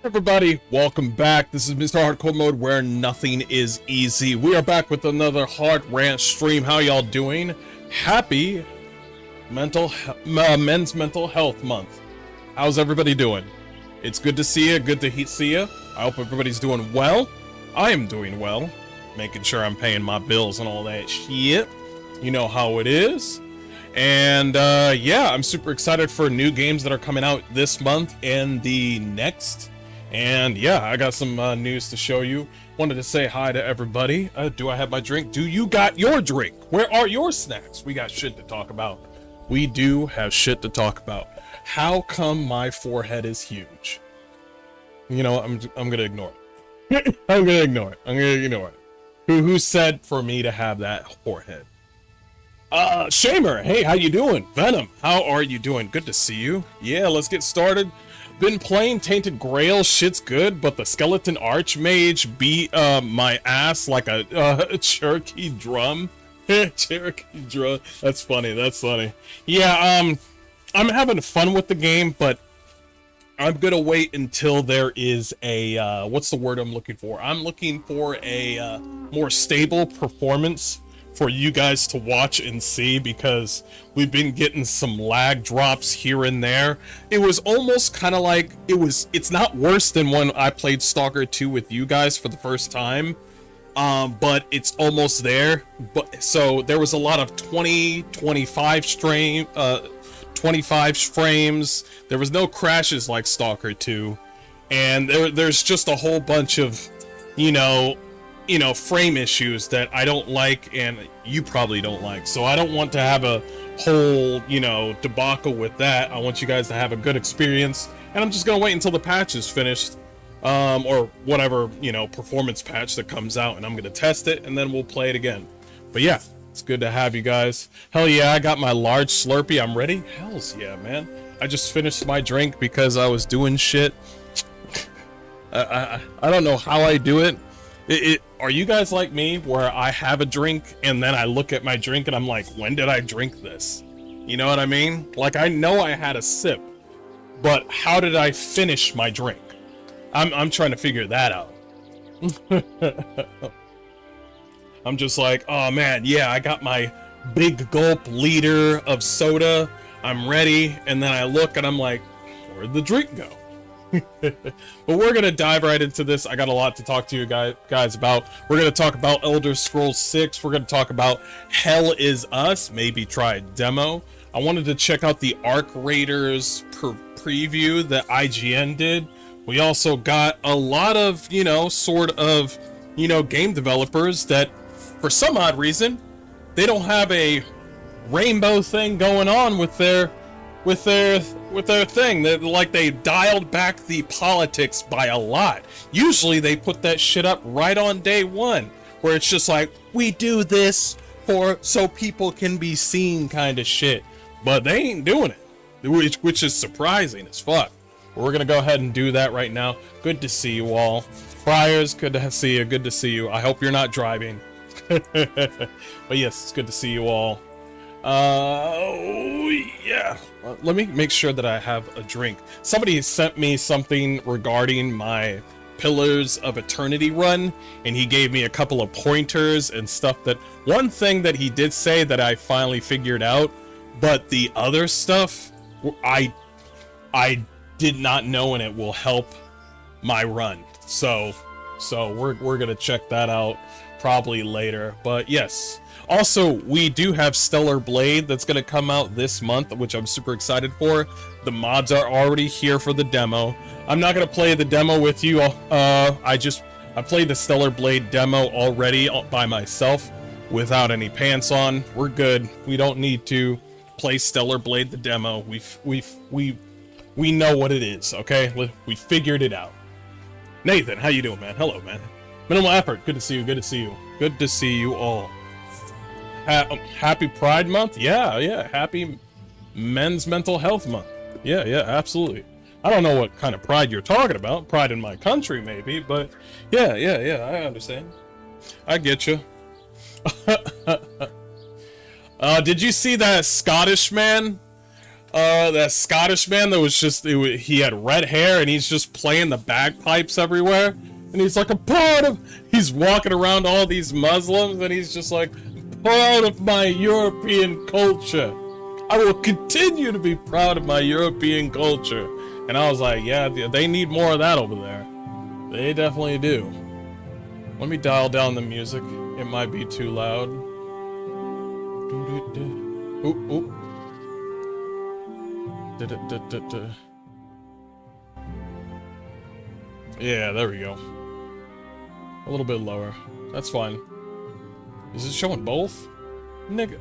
Everybody, welcome back. This is Mr. Hardcore Mode, where nothing is easy. We are back with another hard rant stream. How y'all doing? Happy Men's Mental Health Month. How's everybody doing? It's good to see you. Good to see you. I hope everybody's doing well. I am doing well. Making sure I'm paying my bills and all that shit. You know how it is. And yeah, I'm super excited for new games that are coming out this month and the next. And yeah, I got some news to show you. Wanted to say hi to everybody. Do I have my drink? Do you got your drink? Where are your snacks? We got shit to talk about. We do have shit to talk about. How come my forehead is huge? You know, I'm gonna ignore it. I'm gonna ignore it. Who said for me to have that forehead? Shamer, hey, how you doing? Venom, how are you doing? Good to see you. Yeah, let's get started. Been playing Tainted Grail, shit's good, but the Skeleton Archmage beat my ass like a Cherokee drum. Cherokee drum. That's funny. Yeah, I'm having fun with the game, but I'm gonna wait until there is a what's the word I'm looking for? I'm looking for a more stable performance for you guys to watch and see, because we've been getting some lag drops here and there. It was almost kind of like it's not worse than when I played Stalker 2 with you guys for the first time, but it's almost there. But so there was a lot of 25 frames. There was no crashes like Stalker 2, and there's just a whole bunch of frame issues that I don't like, and you probably don't like. So I don't want to have a whole, debacle with that. I want you guys to have a good experience, and I'm just gonna wait until the patch is finished, or whatever, performance patch that comes out, and I'm gonna test it, and then we'll play it again. But yeah, it's good to have you guys. Hell yeah, I got my large Slurpee. I'm ready. Hells yeah, man. I just finished my drink because I was doing shit. I don't know how I do it. Are you guys like me, where I have a drink and then I look at my drink and I'm like, when did I drink this? You know what I mean? Like, I know I had a sip, but how did I finish my drink? I'm trying to figure that out. I'm just like, oh man, yeah, I got my big gulp liter of soda. I'm ready. And then I look and I'm like, where'd the drink go? But we're gonna dive right into this. I got a lot to talk to you guys about. We're gonna talk about Elder Scrolls 6. We're gonna talk about Hell Is Us, maybe try a demo. I wanted to check out the Arc Raiders preview that IGN did. We also got a lot of game developers that, for some odd reason, they don't have a rainbow thing going on with their thing. They dialed back the politics by a lot. Usually they put that shit up right on day one, where it's just like, we do this so people can be seen kind of shit. But they ain't doing it, which is surprising as fuck. We're gonna go ahead and do that right now. Good to see you all. Friars, good to see you. Good to see you. I hope you're not driving. But yes, it's good to see you all. Yeah. Let me make sure that I have a drink. Somebody sent me something regarding my Pillars of Eternity run, and he gave me a couple of pointers and stuff. That one thing that he did say that I finally figured out, but the other stuff I did not know, and it will help my run. So we're gonna check that out probably later. But yes. Also, we do have Stellar Blade that's going to come out this month, which I'm super excited for. The mods are already here for the demo. I'm not going to play the demo with you. I played the Stellar Blade demo already by myself without any pants on. We're good. We don't need to play Stellar Blade the demo. We know what it is, okay? We figured it out. Nathan, how you doing, man? Hello, man. Minimal effort. Good to see you. Good to see you. Good to see you all. Happy Pride Month? Yeah. Happy Men's Mental Health Month. Yeah, absolutely. I don't know what kind of pride you're talking about. Pride in my country, maybe, but yeah, I understand. I get you. Did you see that Scottish man that Scottish man that was just, he had red hair and he's just playing the bagpipes everywhere. And he's like, he's walking around all these Muslims and he's just like, proud of my European culture. I will continue to be proud of my European culture. And I was like, yeah, they need more of that over there. They definitely do. Let me dial down the music. It might be too loud. Ooh, ooh. Yeah, there we go. A little bit lower. That's fine. Is it showing both? Nigga.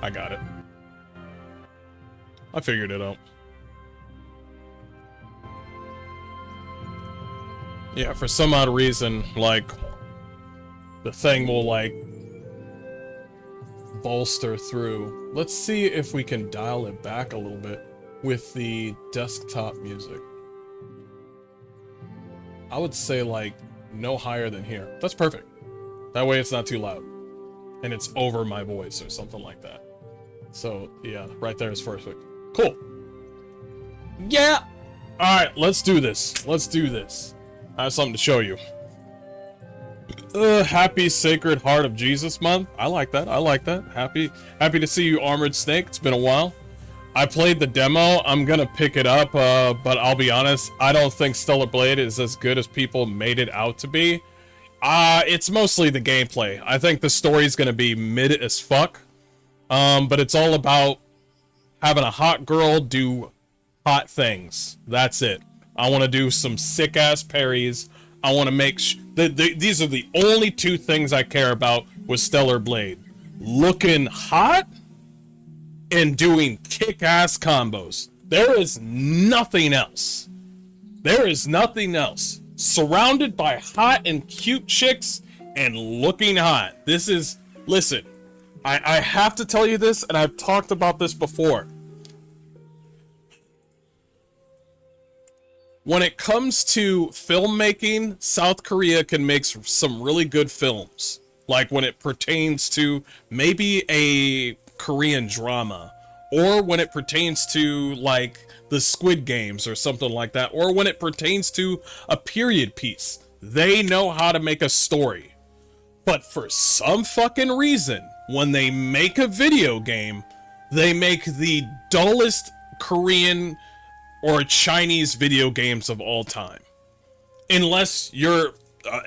I got it. I figured it out. Yeah, for some odd reason, like, the thing will, like, bolster through. Let's see if we can dial it back a little bit with the desktop music. I would say, like, no higher than here. That's perfect. That way it's not too loud. And it's over my voice or something like that. So, yeah, right there is perfect. Cool. Yeah! Alright, let's do this. Let's do this. I have something to show you. Happy Sacred Heart of Jesus month. I like that. I like that. Happy to see you, Armored Snake. It's been a while. I played the demo. I'm gonna pick it up, but I'll be honest, I don't think Stellar Blade is as good as people made it out to be. It's mostly the gameplay. I think the story's gonna be mid as fuck. But it's all about having a hot girl do hot things. That's it. I want to do some sick-ass parries. I want to make these are the only two things I care about with Stellar Blade. Looking hot and doing kick-ass combos. There is nothing else. There is nothing else. Surrounded by hot and cute chicks and looking hot. This is... Listen, I have to tell you this, and I've talked about this before. When it comes to filmmaking, South Korea can make some really good films. Like when it pertains to maybe a Korean drama, or when it pertains to like the Squid Games or something like that, or when it pertains to a period piece. They know how to make a story. But for some fucking reason, when they make a video game, they make the dullest Korean or Chinese video games of all time. Unless you're,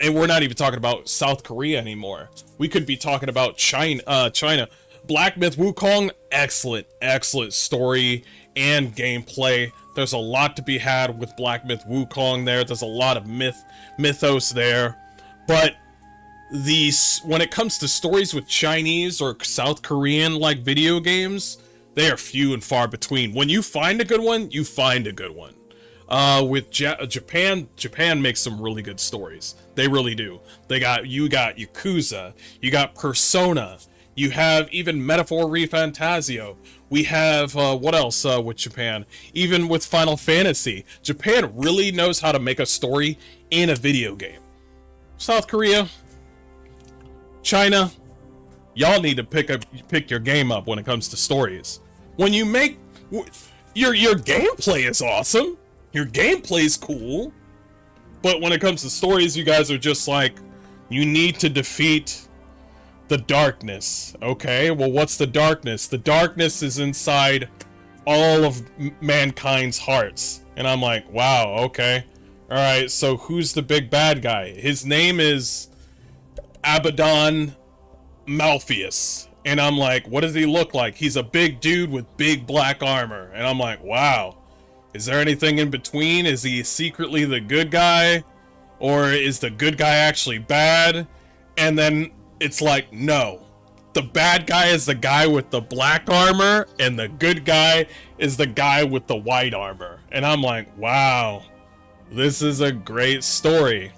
and we're not even talking about South Korea anymore. We could be talking about China. Black Myth Wukong, excellent story and gameplay. There's a lot to be had with Black Myth Wukong there. There's a lot of mythos there. But when it comes to stories with Chinese or South Korean like video games, they are few and far between. When you find a good one, you find a good one. With Japan makes some really good stories. They really do. You got Yakuza, you got Persona, you have even Metaphor Refantasio. We have, what else with Japan? Even with Final Fantasy. Japan really knows how to make a story in a video game. South Korea, China, y'all need to pick your game up when it comes to stories. When you make your gameplay is awesome, your gameplay is cool, but when it comes to stories, you guys are just like, you need to defeat the darkness. Okay, well, what's the darkness? The darkness is inside all of mankind's hearts, and I'm like, wow, okay, all right. So who's the big bad guy? His name is Abaddon Malpheus. And I'm like, what does he look like? He's a big dude with big black armor. And I'm like, wow. Is there anything in between? Is he secretly the good guy? Or is the good guy actually bad? And then it's like, no. The bad guy is the guy with the black armor, and the good guy is the guy with the white armor. And I'm like, wow. This is a great story.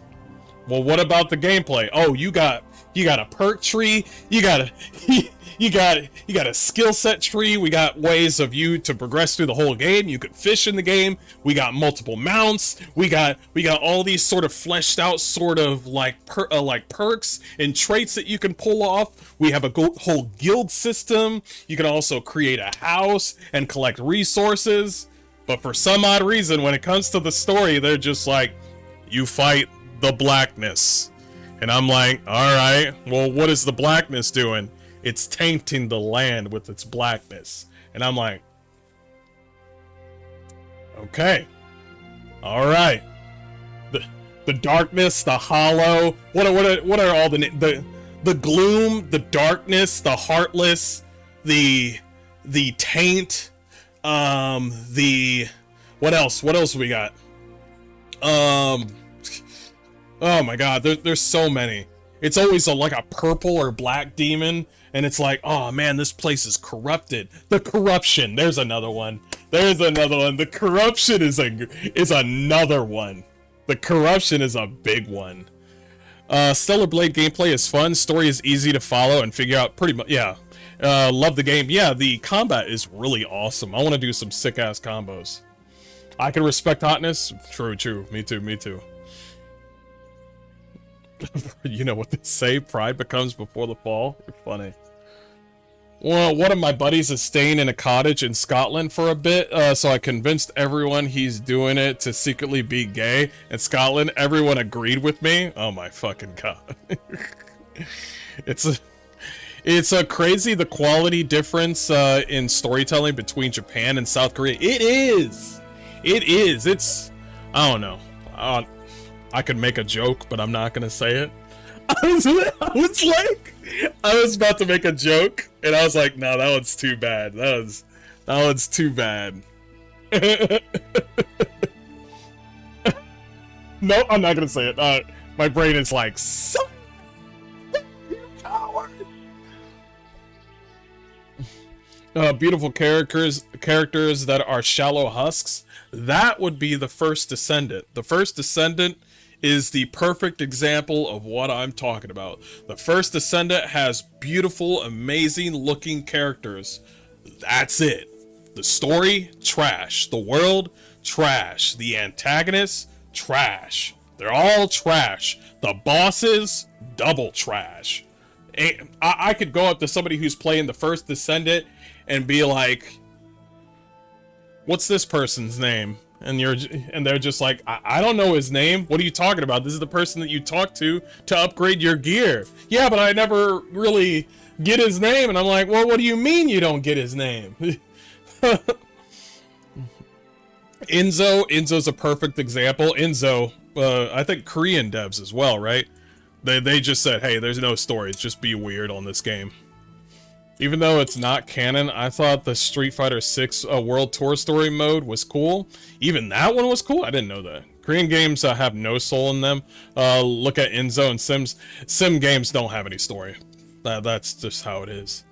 Well, what about the gameplay? Oh, you got a perk tree. You got a you got a skill set tree. We got ways of you to progress through the whole game. You could fish in the game. We got multiple mounts. We got all these sort of fleshed out sort of like perks and traits that you can pull off. We have a whole guild system. You can also create a house and collect resources. But for some odd reason, when it comes to the story, they're just like, you fight the blackness. And I'm like, alright, well, what is the blackness doing? It's tainting the land with its blackness. And I'm like, okay, alright. The darkness, the hollow, what are all the gloom, the darkness, the heartless, the taint, what else we got? Oh my god, there's so many. It's always like a purple or black demon, and it's like, oh man, this place is corrupted. The corruption, there's another one. The corruption is another one. The corruption is a big one. Stellar Blade gameplay is fun, story is easy to follow and figure out pretty much, yeah. Love the game. Yeah, the combat is really awesome. I want to do some sick-ass combos. I can respect hotness. True. Me too. You know what they say, pride becomes before the fall. You're funny. Well, one of my buddies is staying in a cottage in Scotland for a bit, so I convinced everyone he's doing it to secretly be gay. In Scotland, everyone agreed with me. Oh my fucking god. It's a crazy the quality difference in storytelling between Japan and South Korea. It is. It's, I don't know. I could make a joke, but I'm not gonna say it. I was about to make a joke, and I was like, no, that one's too bad. That one's too bad. No, I'm not gonna say it. My brain is like, son, you coward. Beautiful characters that are shallow husks. That would be the First Descendant. The First Descendant is the perfect example of what I'm talking about. The First Descendant has beautiful, amazing looking characters. That's it. The story, trash. The world, trash. The antagonists, trash. They're all trash. The bosses, double trash. I could go up to somebody who's playing the First Descendant and be like, what's this person's name? And they're just like, I don't know his name. What are you talking about? This is the person that you talk to upgrade your gear. Yeah, but I never really get his name. And I'm like, well, what do you mean you don't get his name? Enzo's a perfect example. Enzo, I think Korean devs as well, right? They just said, hey, there's no stories, just be weird on this game. Even though it's not canon, I thought the Street Fighter 6 World Tour story mode was cool. Even that one was cool? I didn't know that. Korean games have no soul in them. Look at Enzo and Sims. Sim games don't have any story. That's just how it is.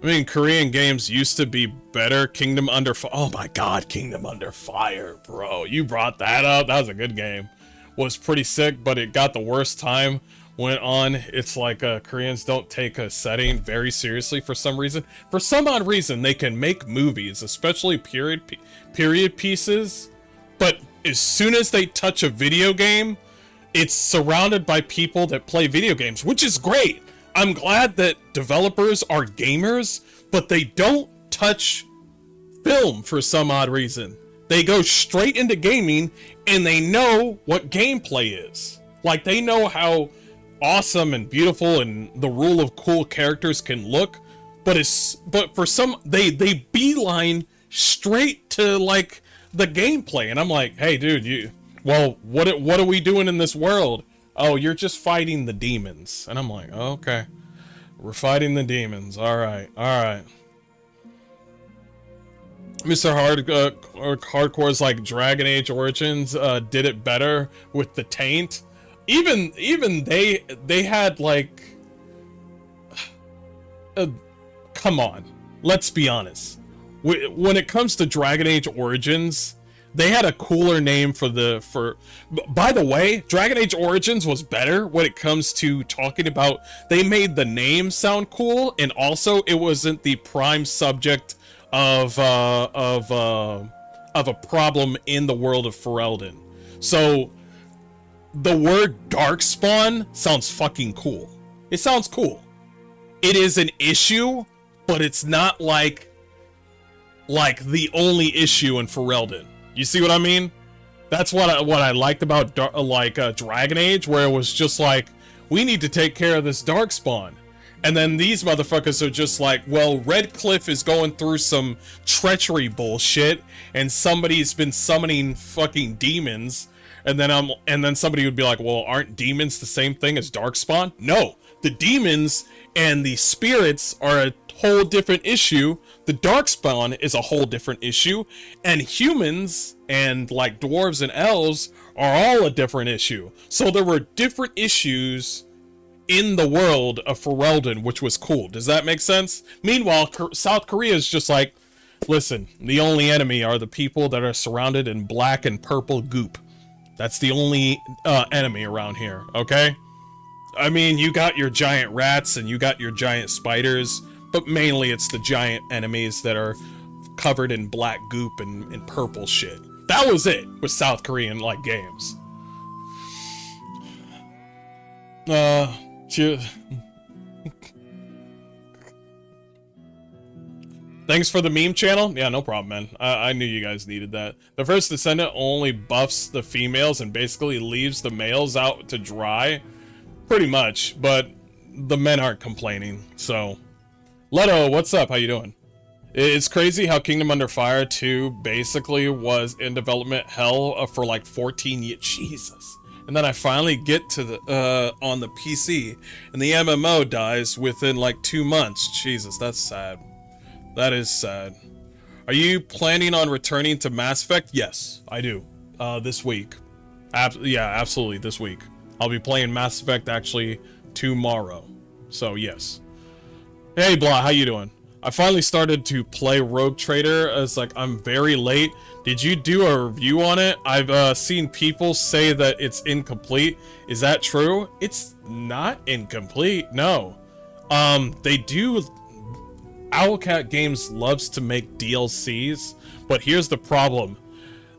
I mean, Korean games used to be better. Kingdom Under Fire. Oh my god, Kingdom Under Fire, bro. You brought that up. That was a good game. Was pretty sick, but it got the worst time went on. It's like Koreans don't take a setting very seriously for some reason. For some odd reason, they can make movies, especially period pieces, but as soon as they touch a video game, it's surrounded by people that play video games, which is great. I'm glad that developers are gamers, but they don't touch film for some odd reason. They go straight into gaming, and they know what gameplay is. Like, they know how awesome and beautiful and the rule of cool characters can look, but for some they beeline straight to like the gameplay, and I'm like, hey dude, what are we doing in this world? Oh, you're just fighting the demons. And I'm like, oh, okay, we're fighting the demons. All right. Mr. Hardcore's like Dragon Age Origins did it better with the taint. Even they had like, come on, let's be honest. When it comes to Dragon Age Origins, They had a cooler name by the way, Dragon Age Origins was better when it comes to talking about, they made the name sound cool, and also it wasn't the prime subject of a problem in the world of Ferelden. So the word Darkspawn sounds fucking cool. It sounds cool. It is an issue, but it's not like the only issue in Ferelden. You see what I mean? That's what I liked about Dragon Age, where it was just like, we need to take care of this Darkspawn. And then these motherfuckers are just like, well, Redcliffe is going through some treachery bullshit, and somebody's been summoning fucking demons, and then somebody would be like, well, aren't demons the same thing as Darkspawn? No, the demons and the spirits are a whole different issue. The Darkspawn is a whole different issue, and humans and like dwarves and elves are all a different issue. So there were different issues in the world of Ferelden, which was cool. Does that make sense? Meanwhile, South Korea is just like, listen, the only enemy are the people that are surrounded in black and purple goop. That's the only enemy around here, okay? I mean, you got your giant rats and you got your giant spiders, but mainly it's the giant enemies that are covered in black goop and purple shit. That was it with South Korean, like, games. Thanks for the meme channel. Yeah, no problem, man. I knew you guys needed that. The first descendant only buffs the females and basically leaves the males out to dry. Pretty much, but the men aren't complaining, so... Leto, what's up? How you doing? It's crazy how Kingdom Under Fire 2 basically was in development hell for like 14 years. Jesus. And then I finally get to the on the PC, and the MMO dies within like 2 months. Jesus, that's sad. That is sad. Are you planning on returning to Mass Effect? Yes, I do. This week. Yeah, absolutely, this week. I'll be playing Mass Effect actually tomorrow. So, yes. Hey, Blah, how you doing? I finally started to play Rogue Trader. It's like, I'm very late. Did you do a review on it? I've seen people say that it's incomplete. Is that true? It's not incomplete, no. They do... Owlcat Games loves to make DLCs, but here's the problem.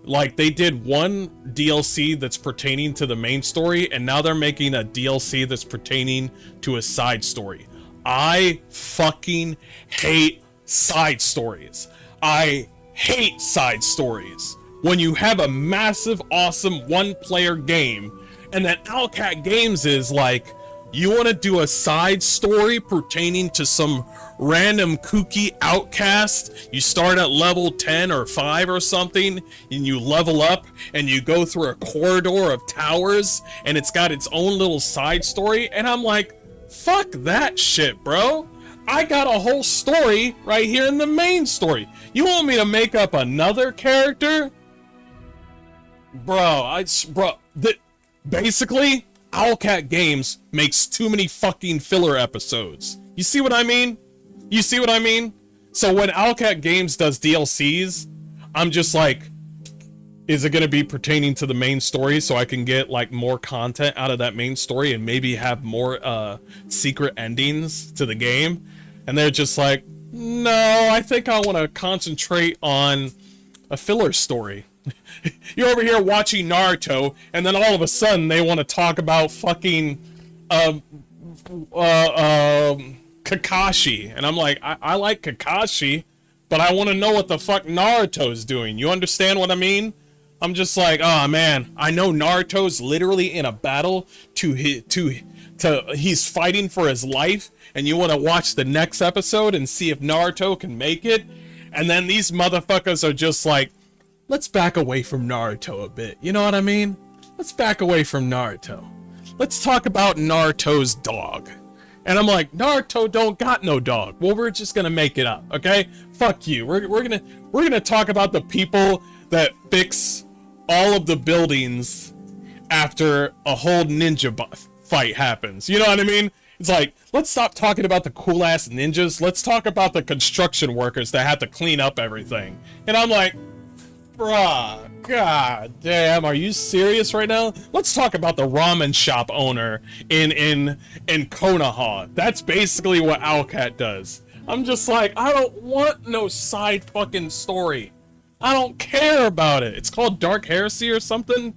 Like, they did one DLC that's pertaining to the main story, and now they're making a DLC that's pertaining to a side story. I fucking hate side stories. I hate side stories. When you have a massive, awesome one-player game, and then Owlcat Games is like, you want to do a side story pertaining to some random kooky outcast? You start at level 10 or 5 or something, and you level up, and you go through a corridor of towers, and it's got its own little side story, and I'm like, fuck that shit, bro. I got a whole story right here in the main story. You want me to make up another character? Bro, basically, Owlcat Games makes too many fucking filler episodes. You see what I mean? You see what I mean? So when Owlcat Games does DLCs, I'm just like, is it going to be pertaining to the main story so I can get like more content out of that main story and maybe have more secret endings to the game? And they're just like, no, I think I want to concentrate on a filler story. You're over here watching Naruto, and then all of a sudden they want to talk about fucking Kakashi, and I'm like, I like Kakashi, but I want to know what the fuck Naruto's doing. You understand what I mean? I'm just like, oh man, I know Naruto's literally in a battle he's fighting for his life, and you want to watch the next episode and see if Naruto can make it, and then these motherfuckers are just like, let's back away from Naruto a bit. You know what I mean? Let's back away from Naruto. Let's talk about Naruto's dog. And I'm like, Naruto don't got no dog. Well, we're just gonna make it up, okay? Fuck you. We're gonna talk about the people that fix all of the buildings after a whole ninja fight happens. You know what I mean? It's like, let's stop talking about the cool ass ninjas. Let's talk about the construction workers that have to clean up everything. And I'm like, Bruh, god damn, are you serious right now? Let's talk about the ramen shop owner in Konoha. That's basically what Owlcat does. I'm just like, I don't want no side fucking story. I don't care about it. It's called Dark Heresy or something?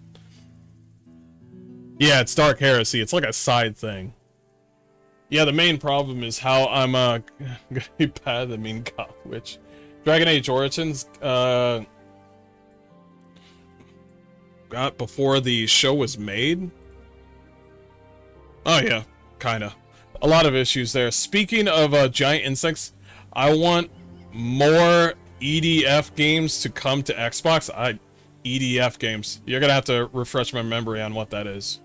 Yeah, it's Dark Heresy. It's like a side thing. Yeah, the main problem is how I'm gonna be bad at mean God Witch. Dragon Age Origins got before the show was made. Oh yeah, kinda. A lot of issues there. Speaking of giant insects, I want more EDF games to come to Xbox. EDF games. You're gonna have to refresh my memory on what that is.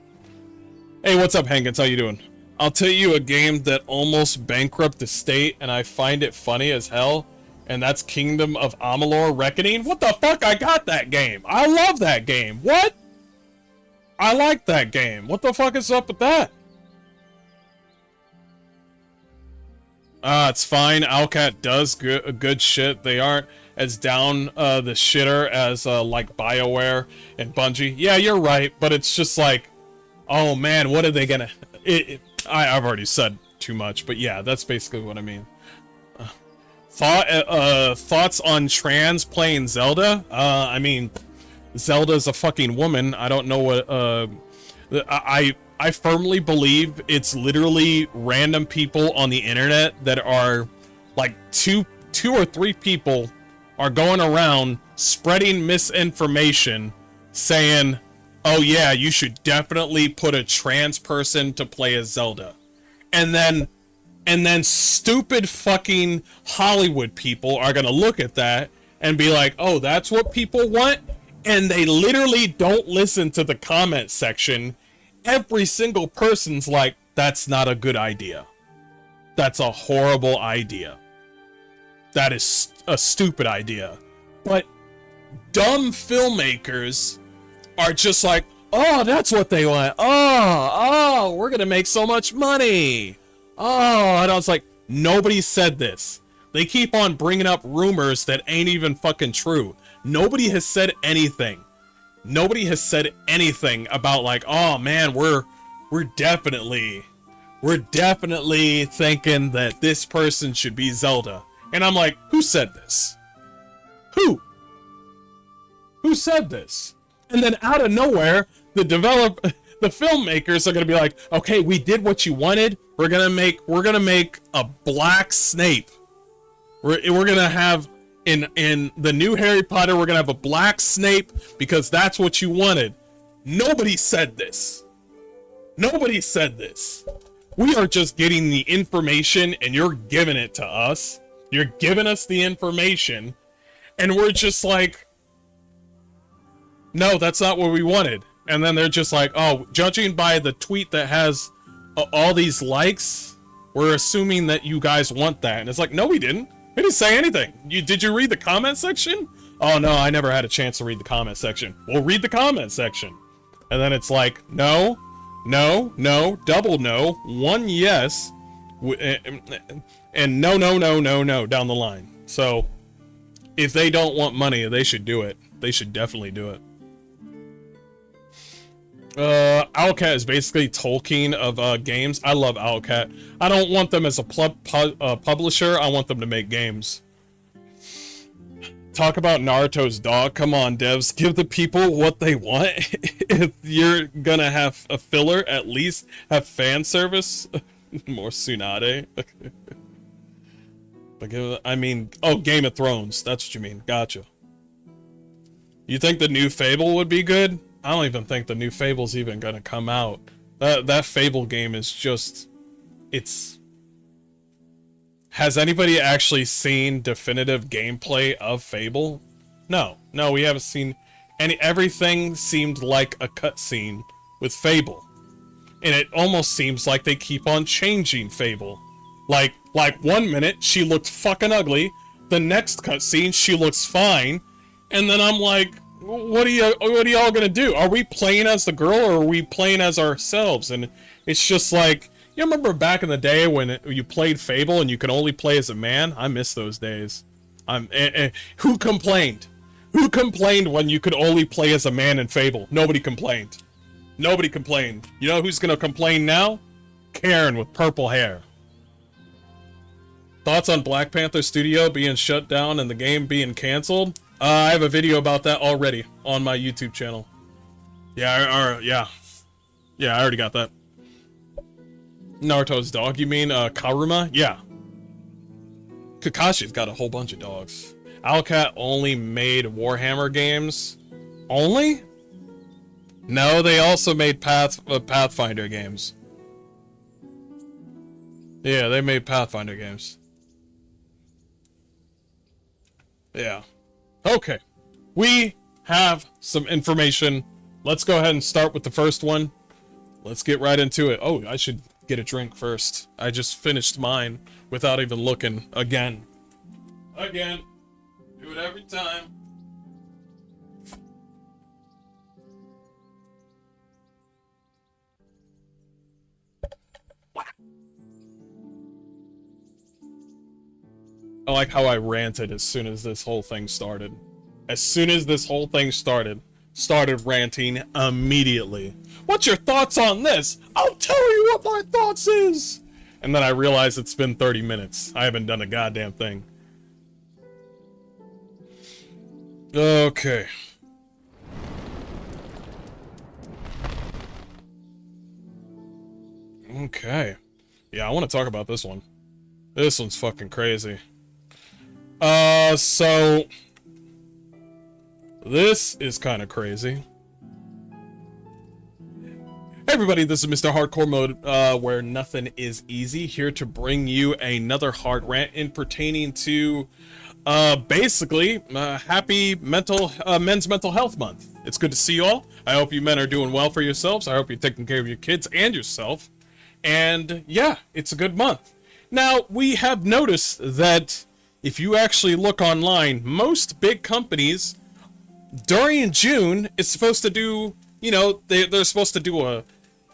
Hey, what's up, Hankins? How you doing? I'll tell you a game that almost bankrupted the state, and I find it funny as hell, and that's Kingdom of Amalur Reckoning. What the fuck? I got that game. I love that game. What? I like that game. What the fuck is up with that? It's fine. Owlcat does good shit. They aren't as down the shitter as like BioWare and Bungie. Yeah, you're right, but it's just like, oh man, what are they gonna... I've already said too much, but yeah, that's basically what I mean. Thoughts on trans playing Zelda? I mean, Zelda's a fucking woman. I don't know what... I firmly believe it's literally random people on the internet that are like two or three people are going around spreading misinformation saying, oh yeah, you should definitely put a trans person to play as Zelda. And then stupid fucking Hollywood people are gonna look at that and be like, oh, that's what people want? And they literally don't listen to the comment section. Every single person's like, that's not a good idea. That's a horrible idea. That is a stupid idea. But dumb filmmakers are just like, oh, that's what they want. Oh, we're gonna make so much money. Oh, and I was like, nobody said this. They keep on bringing up rumors that ain't even fucking true. Nobody has said anything. Nobody has said anything about like, oh man, we're definitely thinking that this person should be Zelda. And I'm like, who said this? Who said this? And then out of nowhere, the filmmakers are gonna be like, okay, we did what you wanted. We're gonna make a black Snape. We're gonna have in the new Harry Potter, we're gonna have a black Snape because that's what you wanted. Nobody said this. Nobody said this. We are just getting the information and you're giving it to us. You're giving us the information and we're just like, no, that's not what we wanted. And then they're just like, oh, judging by the tweet that has all these likes, we're assuming that you guys want that. And it's like, no, we didn't. We didn't say anything. Did you read the comment section? Oh no, I never had a chance to read the comment section. Well, read the comment section. And then it's like, no, double no, one yes, and no down the line. So, if they don't want money, they should do it. They should definitely do it. Owlcat is basically Tolkien of games. I love Owlcat. I don't want them as a publisher. I want them to make games. Talk about Naruto's dog. Come on, devs. Give the people what they want. If you're gonna have a filler, at least have fan service. More Tsunade. I mean, oh, Game of Thrones. That's what you mean. Gotcha. You think the new Fable would be good? I don't even think the new Fable's even gonna come out. That Fable game is just... It's... Has anybody actually seen definitive gameplay of Fable? No. No, we haven't seen any... Everything seemed like a cutscene with Fable. And it almost seems like they keep on changing Fable. Like 1 minute, she looked fucking ugly. The next cutscene, she looks fine. And then I'm like... What are y'all gonna do? Are we playing as the girl or are we playing as ourselves? And it's just like, you remember back in the day when you played Fable and you could only play as a man? I miss those days. Who complained? Who complained when you could only play as a man in Fable? Nobody complained. Nobody complained. You know who's gonna complain now? Karen with purple hair. Thoughts on Black Panther Studio being shut down and the game being canceled? I have a video about that already on my YouTube channel. Yeah, I already got that. Naruto's dog, you mean Karuma? Yeah. Kakashi's got a whole bunch of dogs. Owlcat only made Warhammer games. Only? No, they also made Pathfinder games. Yeah, they made Pathfinder games. Yeah. Okay. We have some information. Let's go ahead and start with the first one. Let's get right into it. Oh, I should get a drink first. I just finished mine without even looking again. Again. Do it every time. I like how I ranted as soon as this whole thing started. As soon as this whole thing started ranting immediately. What's your thoughts on this? I'll tell you what my thoughts is. And then I realized it's been 30 minutes. I haven't done a goddamn thing. Okay. Okay. Yeah, I want to talk about this one. This one's fucking crazy. So this is kind of crazy. Hey everybody, this is Mr. Hardcore Mode, where nothing is easy, here to bring you another hard rant in pertaining to, basically, happy Men's Mental Health Month. It's good to see you all. I hope you men are doing well for yourselves. I hope you're taking care of your kids and yourself. And yeah, it's a good month. Now, we have noticed that if you actually look online, most big companies during June is supposed to do, you know, they're supposed to do a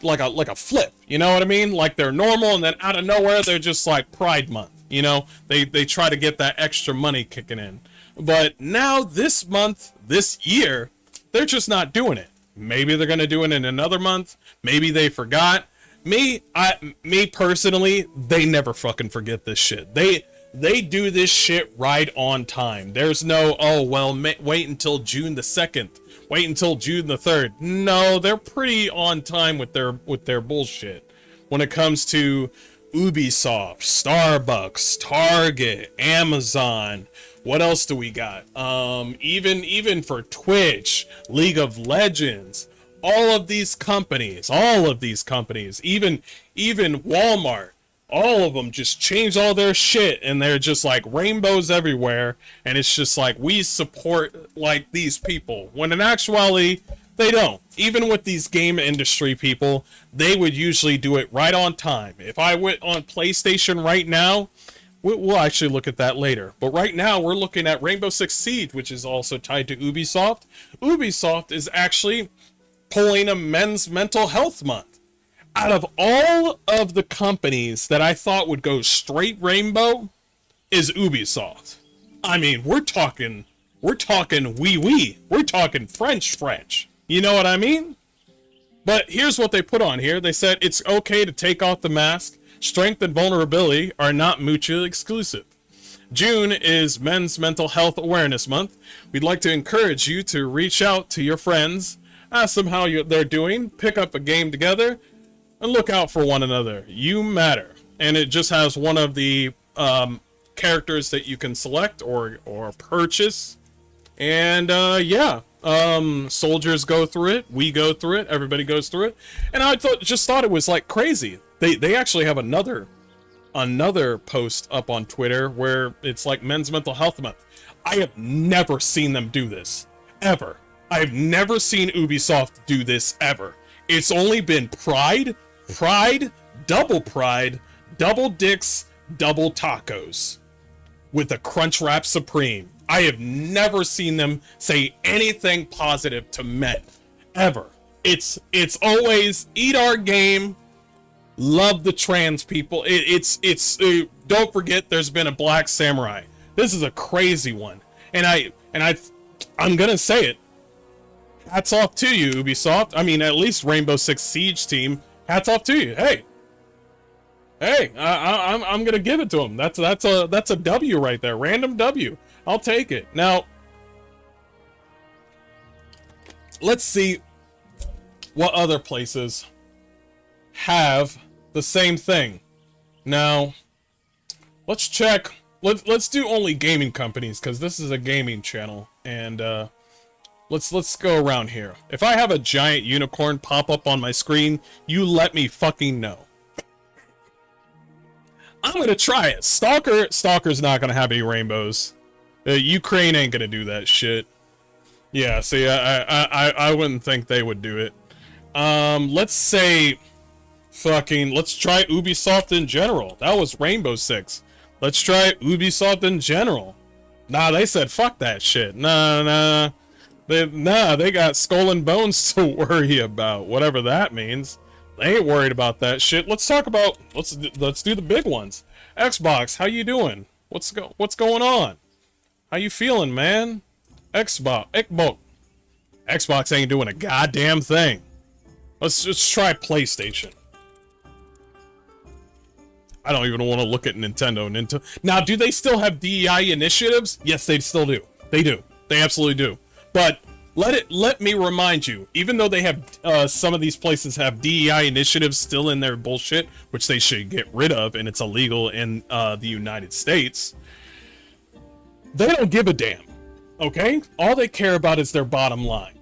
like a flip, you know what I mean? Like they're normal and then out of nowhere they're just like Pride Month, you know? They try to get that extra money kicking in. But now this month, this year, they're just not doing it. Maybe they're going to do it in another month, maybe they forgot. Me personally, they never fucking forget this shit. They do this shit right on time. There's no, oh, well, wait until June the 2nd. Wait until June the 3rd. No, they're pretty on time with their bullshit. When it comes to Ubisoft, Starbucks, Target, Amazon, what else do we got? Even for Twitch, League of Legends, all of these companies, even Walmart, all of them just change all their shit and they're just like rainbows everywhere, and it's just like we support like these people, when in actuality they don't. Even with these game industry people, they would usually do it right on time. If I went on PlayStation right now, we'll actually look at that later, but right now we're looking at Rainbow Six Siege, which is also tied to Ubisoft. Ubisoft is actually pulling a Men's Mental Health Month. Out of all of the companies that I thought would go straight rainbow is Ubisoft. I mean, we're talking We're talking wee. We're talking French. You know what I mean? But here's what they put on here. They said it's okay to take off the mask. Strength and vulnerability are not mutually exclusive. June is Men's Mental Health Awareness Month. We'd like to encourage you to reach out to your friends, ask them how they're doing, pick up a game together, and look out for one another. You matter. And it just has one of the characters that you can select or purchase. And yeah, soldiers go through it, we go through it, everybody goes through it. And I just thought it was like crazy. They actually have another post up on Twitter where it's like Men's Mental Health Month. I have never seen them do this, ever. I've never seen Ubisoft do this, ever. It's only been Pride, double dicks, double tacos with a Crunchwrap Supreme. I have never seen them say anything positive to men, ever. It's always eat our game, love the trans people. Don't forget there's been a Black Samurai. This is a crazy one. And I I'm gonna say it. Hats off to you, Ubisoft. I mean, at least Rainbow Six Siege team. Hats off to you. Hey, I'm gonna give it to them. That's a W right there. Random W. I'll take it. Now, let's see what other places have the same thing. Now, let's check. Let's do only gaming companies, because this is a gaming channel, and let's go around here. If I have a giant unicorn pop up on my screen, you let me fucking know. I'm gonna try it. Stalker's not gonna have any rainbows. Ukraine ain't gonna do that shit. Yeah, see, I wouldn't think they would do it. Let's say, let's try Ubisoft in general. That was Rainbow Six. Let's try Ubisoft in general. Nah, they said fuck that shit. Nah. They got Skull and Bones to worry about, whatever that means. They ain't worried about that shit. Let's talk about, let's do the big ones. Xbox, how you doing? What's going on? How you feeling, man? Xbox ain't doing a goddamn thing. Let's just try PlayStation. I don't even want to look at Nintendo. Now, do they still have DEI initiatives? Yes, they still do. They do. They absolutely do. But let me remind you, even though they have some of these places have DEI initiatives still in their bullshit, which they should get rid of, and it's illegal in the United States, they don't give a damn. Okay? All they care about is their bottom line.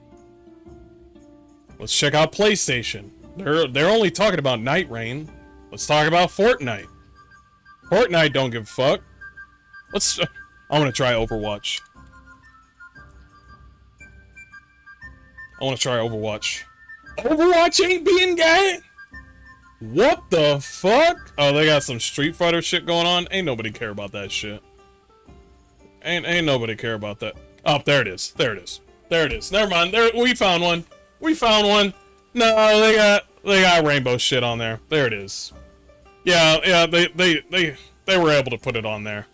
Let's check out PlayStation. They're only talking about Night Rain. Let's talk about Fortnite. Fortnite don't give a fuck. I want to try Overwatch. Overwatch ain't being gay? What the fuck? Oh, they got some Street Fighter shit going on? Ain't nobody care about that shit. Ain't nobody care about that. Oh, there it is. Never mind. We found one. No, they got rainbow shit on there. There it is. Yeah, they were able to put it on there.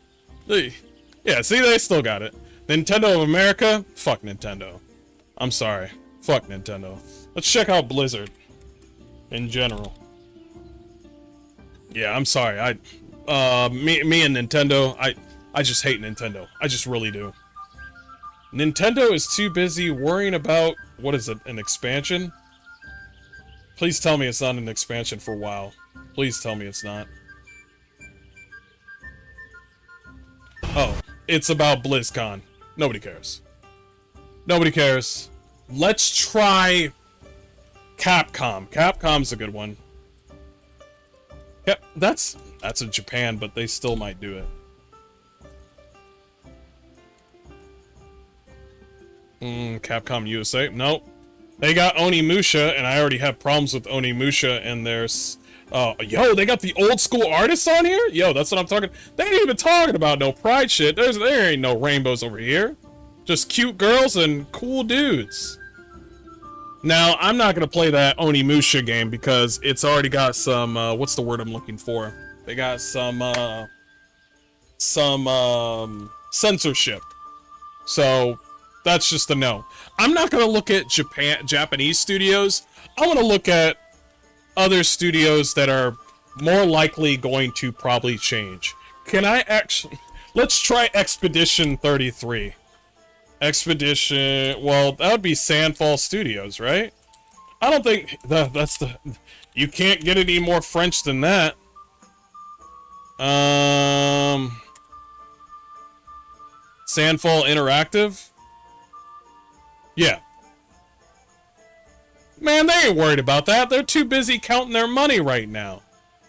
Yeah, see, they still got it. Nintendo of America? Fuck Nintendo. I'm sorry. Fuck Nintendo. Let's check out Blizzard in general. Yeah, I'm sorry. Me and Nintendo, I just hate Nintendo. I just really do. Nintendo is too busy worrying about, what is it, an expansion? Please tell me it's not an expansion for WoW. Please tell me it's not. Oh, it's about BlizzCon. Nobody cares. Nobody cares. Let's try Capcom. Capcom's a good one. Yep, that's in Japan, but they still might do it. Capcom USA? Nope. They got Onimusha, and I already have problems with Onimusha, and there's... yo, they got the old school artists on here? Yo, that's what I'm talking... They ain't even talking about no pride shit. There ain't no rainbows over here. Just cute girls and cool dudes. Now, I'm not gonna play that Onimusha game because it's already got some, what's the word I'm looking for? They got some censorship. So, that's just a no. I'm not gonna look at Japanese studios. I wanna look at other studios that are more likely going to probably change. Can I actually... Let's try Expedition 33. Expedition... Well, that would be Sandfall Studios, right? I don't think... That's the... You can't get any more French than that. Sandfall Interactive? Yeah. Man, they ain't worried about that. They're too busy counting their money right now.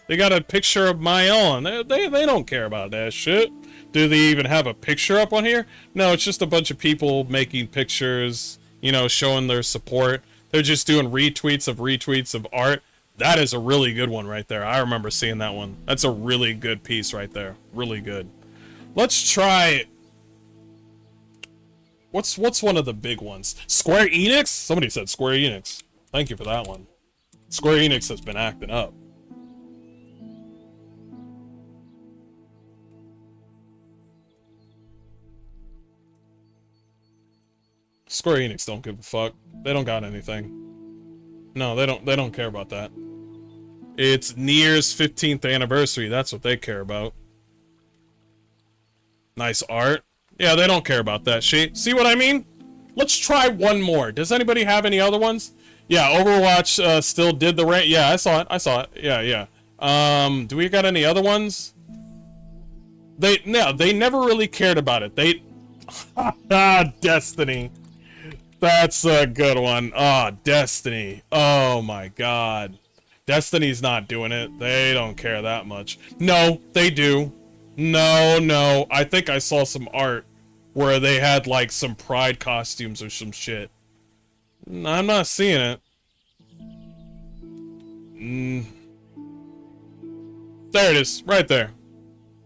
They got a picture of my own. They don't care about that shit. Do they even have a picture up on here? No, it's just a bunch of people making pictures, you know, showing their support. They're just doing retweets of art. That is a really good one right there. I remember seeing that one. That's a really good piece right there. Really good. Let's try... What's one of the big ones? Square Enix? Somebody said Square Enix. Thank you for that one. Square Enix has been acting up. Square Enix don't give a fuck. They don't got anything. No, they don't care about that. It's Nier's 15th anniversary. That's what they care about. Nice art. Yeah, they don't care about that shit. See what I mean? Let's try one more. Does anybody have any other ones? Yeah, Overwatch still did the rant. Yeah, I saw it. I saw it. Yeah, yeah. Do we got any other ones? They never really cared about it. They Destiny. That's a good one. Oh, Destiny. Oh my god. Destiny's not doing it. They don't care that much. No, they do. No. I think I saw some art where they had like some Pride costumes or some shit. I'm not seeing it. There it is, right there.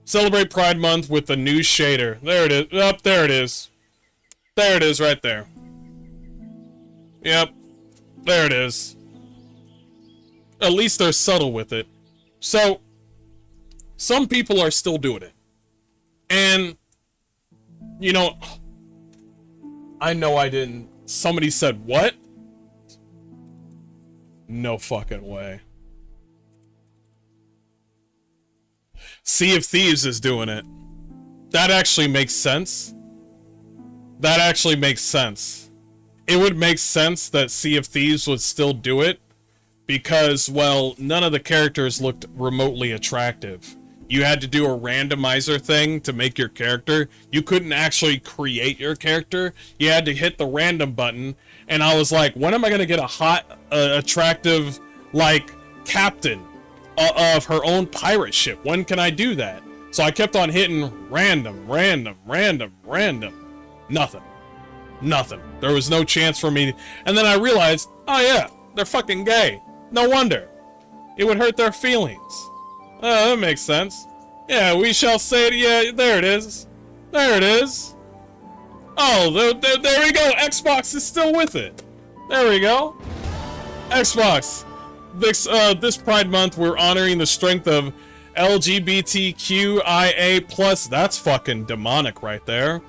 Celebrate Pride Month with the new shader. There it is. Up there it is. There it is, right there. Yep. There it is. At least they're subtle with it. So, some people are still doing it. And, you know, I know I didn't. Somebody said, what? No fucking way. Sea of Thieves is doing it. That actually makes sense. That actually makes sense. It would make sense that Sea of Thieves would still do it because, well, none of the characters looked remotely attractive. You had to do a randomizer thing to make your character. You couldn't actually create your character. You had to hit the random button. And I was like, when am I going to get a hot, attractive, like, captain of her own pirate ship? When can I do that? So I kept on hitting random. Nothing. There was no chance for me. And then I realized, oh yeah, they're fucking gay. No wonder. It would hurt their feelings. Oh, that makes sense. Yeah, we shall say it. Yeah, there it is. There it is. Oh, there we go. Xbox is still with it. There we go. Xbox. This Pride Month, we're honoring the strength of LGBTQIA+. That's fucking demonic right there.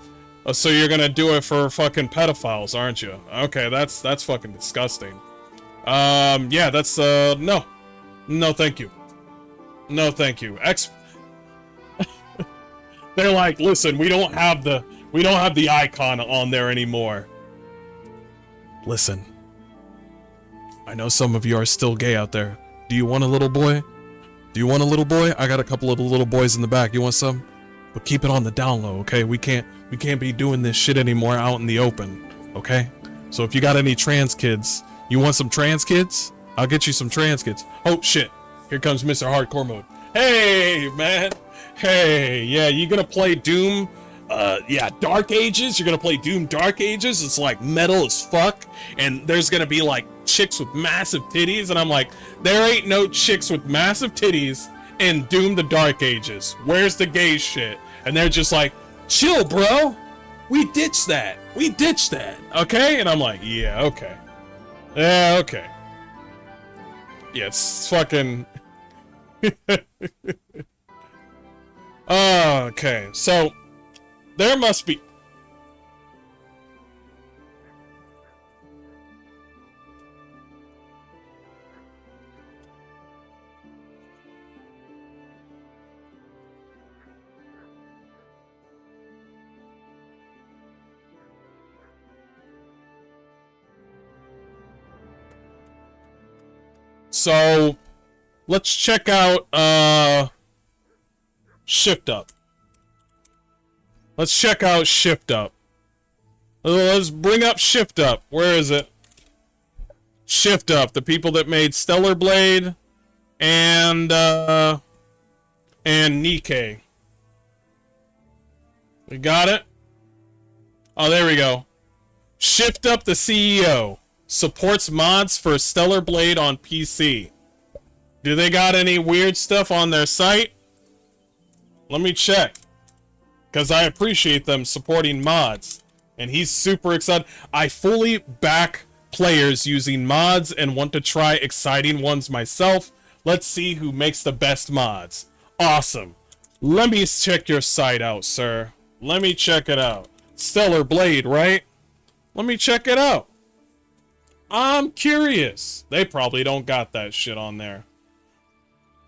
So you're gonna do it for fucking pedophiles, aren't you? Okay, that's fucking disgusting. Yeah, that's, no. No, thank you. No, thank you. They're like, listen, we don't have the icon on there anymore. Listen. I know some of you are still gay out there. Do you want a little boy? Do you want a little boy? I got a couple of little boys in the back. You want some? But keep it on the down low, okay? We can't be doing this shit anymore out in the open, okay? So if you got any trans kids, you want some trans kids? I'll get you some trans kids. Oh shit. Here comes Mr. Hardcore Mode. Hey, man. Hey, yeah, you gonna play Doom? Yeah, Dark Ages? You're gonna play Doom Dark Ages? It's like metal as fuck, and there's gonna be like chicks with massive titties, and I'm like, there ain't no chicks with massive titties in Doom the Dark Ages. Where's the gay shit? And they're just like, chill, bro. We ditched that. We ditched that. Okay? And I'm like, yeah, okay. Yeah, okay. Yeah, it's fucking... Okay, so there must be... So, let's check out, Shift Up. Let's check out Shift Up. Let's bring up Shift Up. Where is it? Shift Up, the people that made Stellar Blade and Nikkei. We got it? Oh, there we go. Shift Up, the CEO. Supports mods for Stellar Blade on PC. Do they got any weird stuff on their site? Let me check. Because I appreciate them supporting mods. And he's super excited. I fully back players using mods and want to try exciting ones myself. Let's see who makes the best mods. Awesome. Let me check your site out, sir. Let me check it out. Stellar Blade, right? Let me check it out. I'm curious. They probably don't got that shit on there.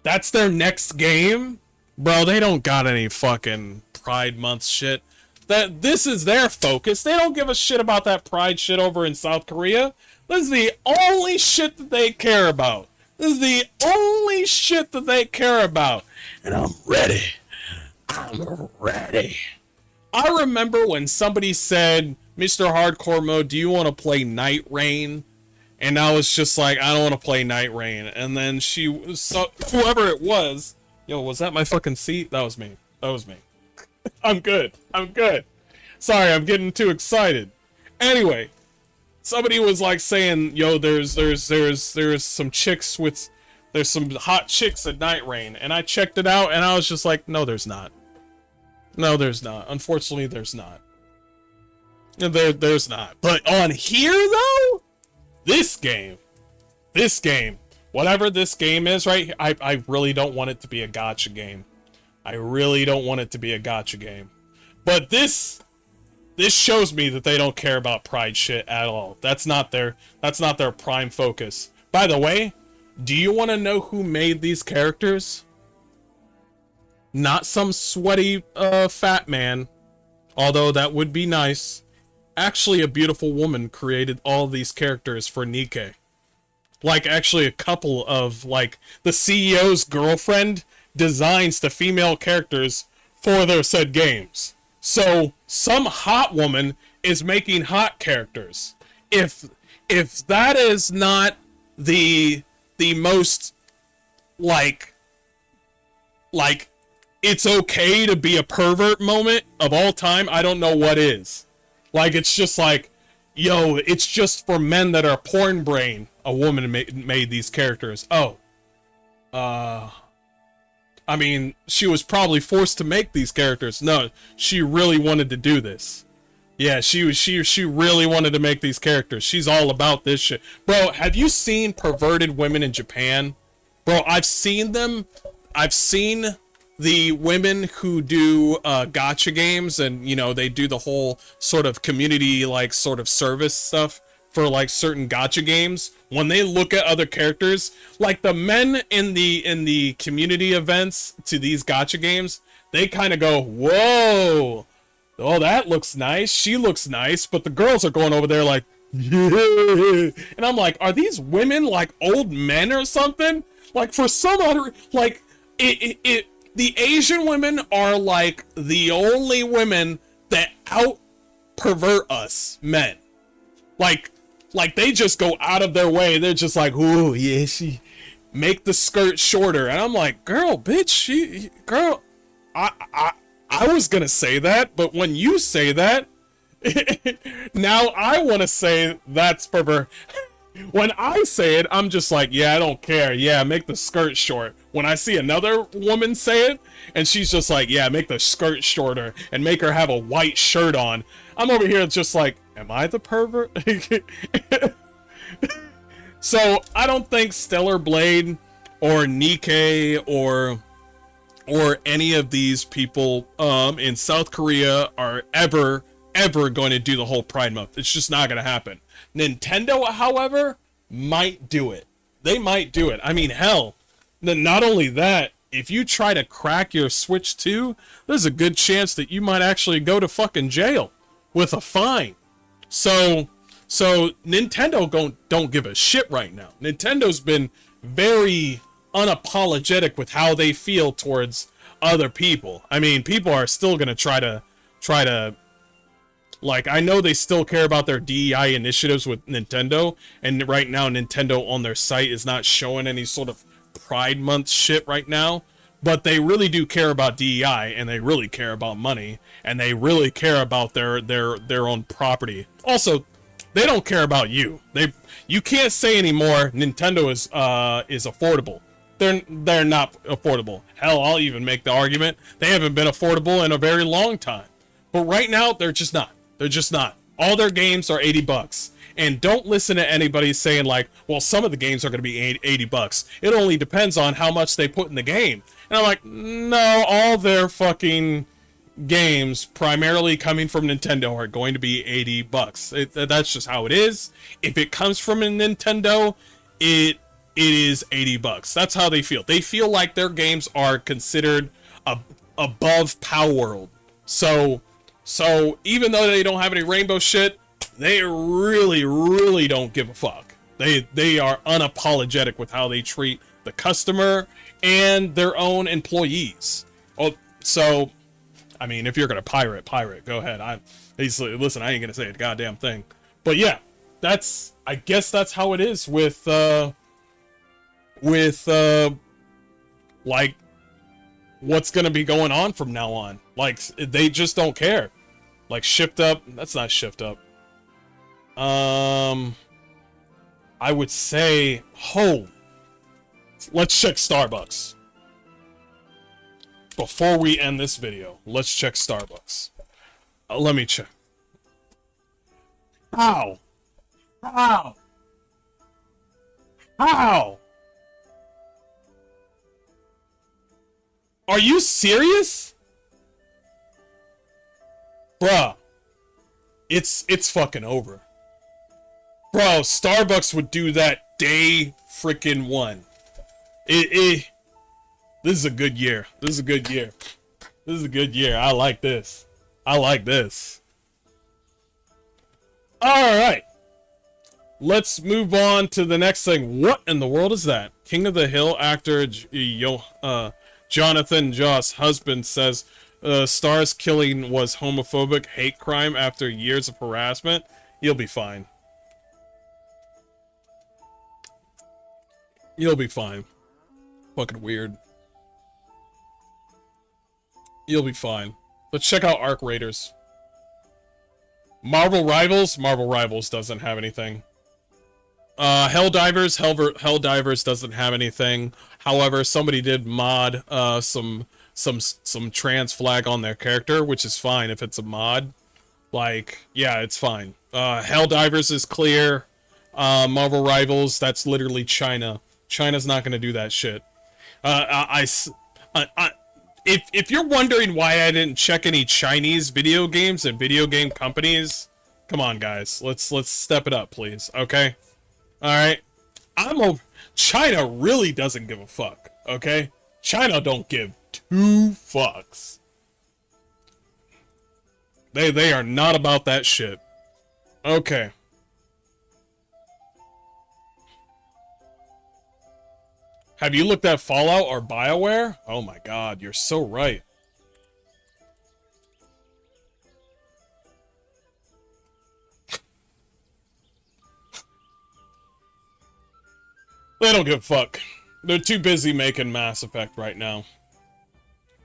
That's their next game? Bro, they don't got any fucking Pride Month shit. This is their focus. They don't give a shit about that Pride shit over in South Korea. This is the only shit that they care about. This is the only shit that they care about. And I'm ready. I'm ready. I remember when somebody said, Mr. Hardcore Mode, do you want to play Night Rain? And I was just like, I don't want to play Night Rain. And then whoever it was, yo, was that my fucking seat? That was me. That was me. I'm good. I'm good. Sorry, I'm getting too excited. Anyway, somebody was like saying, yo, there's some chicks with, there's some hot chicks at Night Rain. And I checked it out and I was just like, no, there's not. No, there's not. Unfortunately, there's not. There's not. But on here, though, this game, whatever this game is, right? I really don't want it to be a gacha game. I really don't want it to be a gacha game. But this shows me that they don't care about Pride shit at all. That's not their prime focus. By the way, do you want to know who made these characters? Not some sweaty fat man, although that would be nice. Actually, a beautiful woman created all these characters for Nikke. Like, actually, a couple of, like, the CEO's girlfriend designs the female characters for their said games. So, some hot woman is making hot characters. If that is not the most, like, it's okay to be a pervert moment of all time, I don't know what is. Like, it's just like, yo, it's just for men that are porn brain. A woman made these characters. Oh. I mean, she was probably forced to make these characters. No, she really wanted to do this. Yeah, she really wanted to make these characters. She's all about this shit. Bro, have you seen perverted women in Japan? Bro, I've seen them. I've seen the women who do gacha games, and you know, they do the whole sort of community, like, sort of service stuff for like certain gacha games. When they look at other characters, like the men in the community events to these gacha games, they kind of go, whoa, oh, that looks nice, she looks nice, but the girls are going over there like, yeah. And I'm like, are these women like old men or something? Like, for some other, like, the Asian women are like the only women that out pervert us men. Like they just go out of their way. They're just like, ooh, yeah, she make the skirt shorter. And I'm like, girl, bitch, girl, I was gonna say that, but when you say that, now I want to say that's pervert. When I say it, I'm just like, yeah, I don't care. Yeah, make the skirt short. When I see another woman say it, and she's just like, yeah, make the skirt shorter and make her have a white shirt on, I'm over here just like, am I the pervert? So I don't think Stellar Blade or Nikke or any of these people in South Korea are ever going to do the whole Pride Month. It's just not going to happen. Nintendo, however, might do it. They might do it. I mean, hell, not only that, if you try to crack your Switch 2, there's a good chance that you might actually go to fucking jail with a fine. So Nintendo don't give a shit right now. Nintendo's been very unapologetic with how they feel towards other people. I mean, people are still going to try to like, I know they still care about their DEI initiatives with Nintendo, and right now Nintendo on their site is not showing any sort of Pride Month shit right now, but they really do care about DEI, and they really care about money, and they really care about their own property. Also, they don't care about you. You can't say anymore Nintendo is affordable. They're not affordable. Hell, I'll even make the argument they haven't been affordable in a very long time. But right now, they're just not. They're just not. All their games are $80. And don't listen to anybody saying like, well, some of the games are going to be $80. It only depends on how much they put in the game. And I'm like, no, all their fucking games, primarily coming from Nintendo, are going to be $80. That's just how it is. If it comes from a Nintendo, it is $80. That's how they feel. They feel like their games are considered above Power World. So even though they don't have any rainbow shit, they really don't give a fuck. They are unapologetic with how they treat the customer and their own employees. Oh, so I mean, if you're gonna pirate, go ahead. Listen, I ain't gonna say a goddamn thing. But yeah, I guess that's how it is with like what's gonna be going on from now on. Like, they just don't care. Like, shift up. That's not shift up. I would say, let's check Starbucks. Before we end this video, let's check Starbucks. Let me check. How? Are you serious? Bruh. It's fucking over. Bro, Starbucks would do that day freaking one. This is a good year. This is a good year. I like this. Alright. Let's move on to the next thing. What in the world is that? King of the Hill actor Jonathan Joss' husband says Star's killing was homophobic hate crime after years of harassment. You'll be fine. You'll be fine. Fucking weird. You'll be fine. Let's check out Arc Raiders. Marvel Rivals doesn't have anything. Helldivers doesn't have anything. However, somebody did mod some trans flag on their character, which is fine if it's a mod. Like, yeah, it's fine. Helldivers is clear. Marvel Rivals, that's literally China. China's not gonna do that shit. If you're wondering why I didn't check any Chinese video games and video game companies, come on, guys, let's step it up, please. Okay, all right. China really doesn't give a fuck. Okay, China don't give two fucks. They are not about that shit. Okay. Have you looked at Fallout or BioWare? Oh my god, you're so right. They don't give a fuck. They're too busy making Mass Effect right now.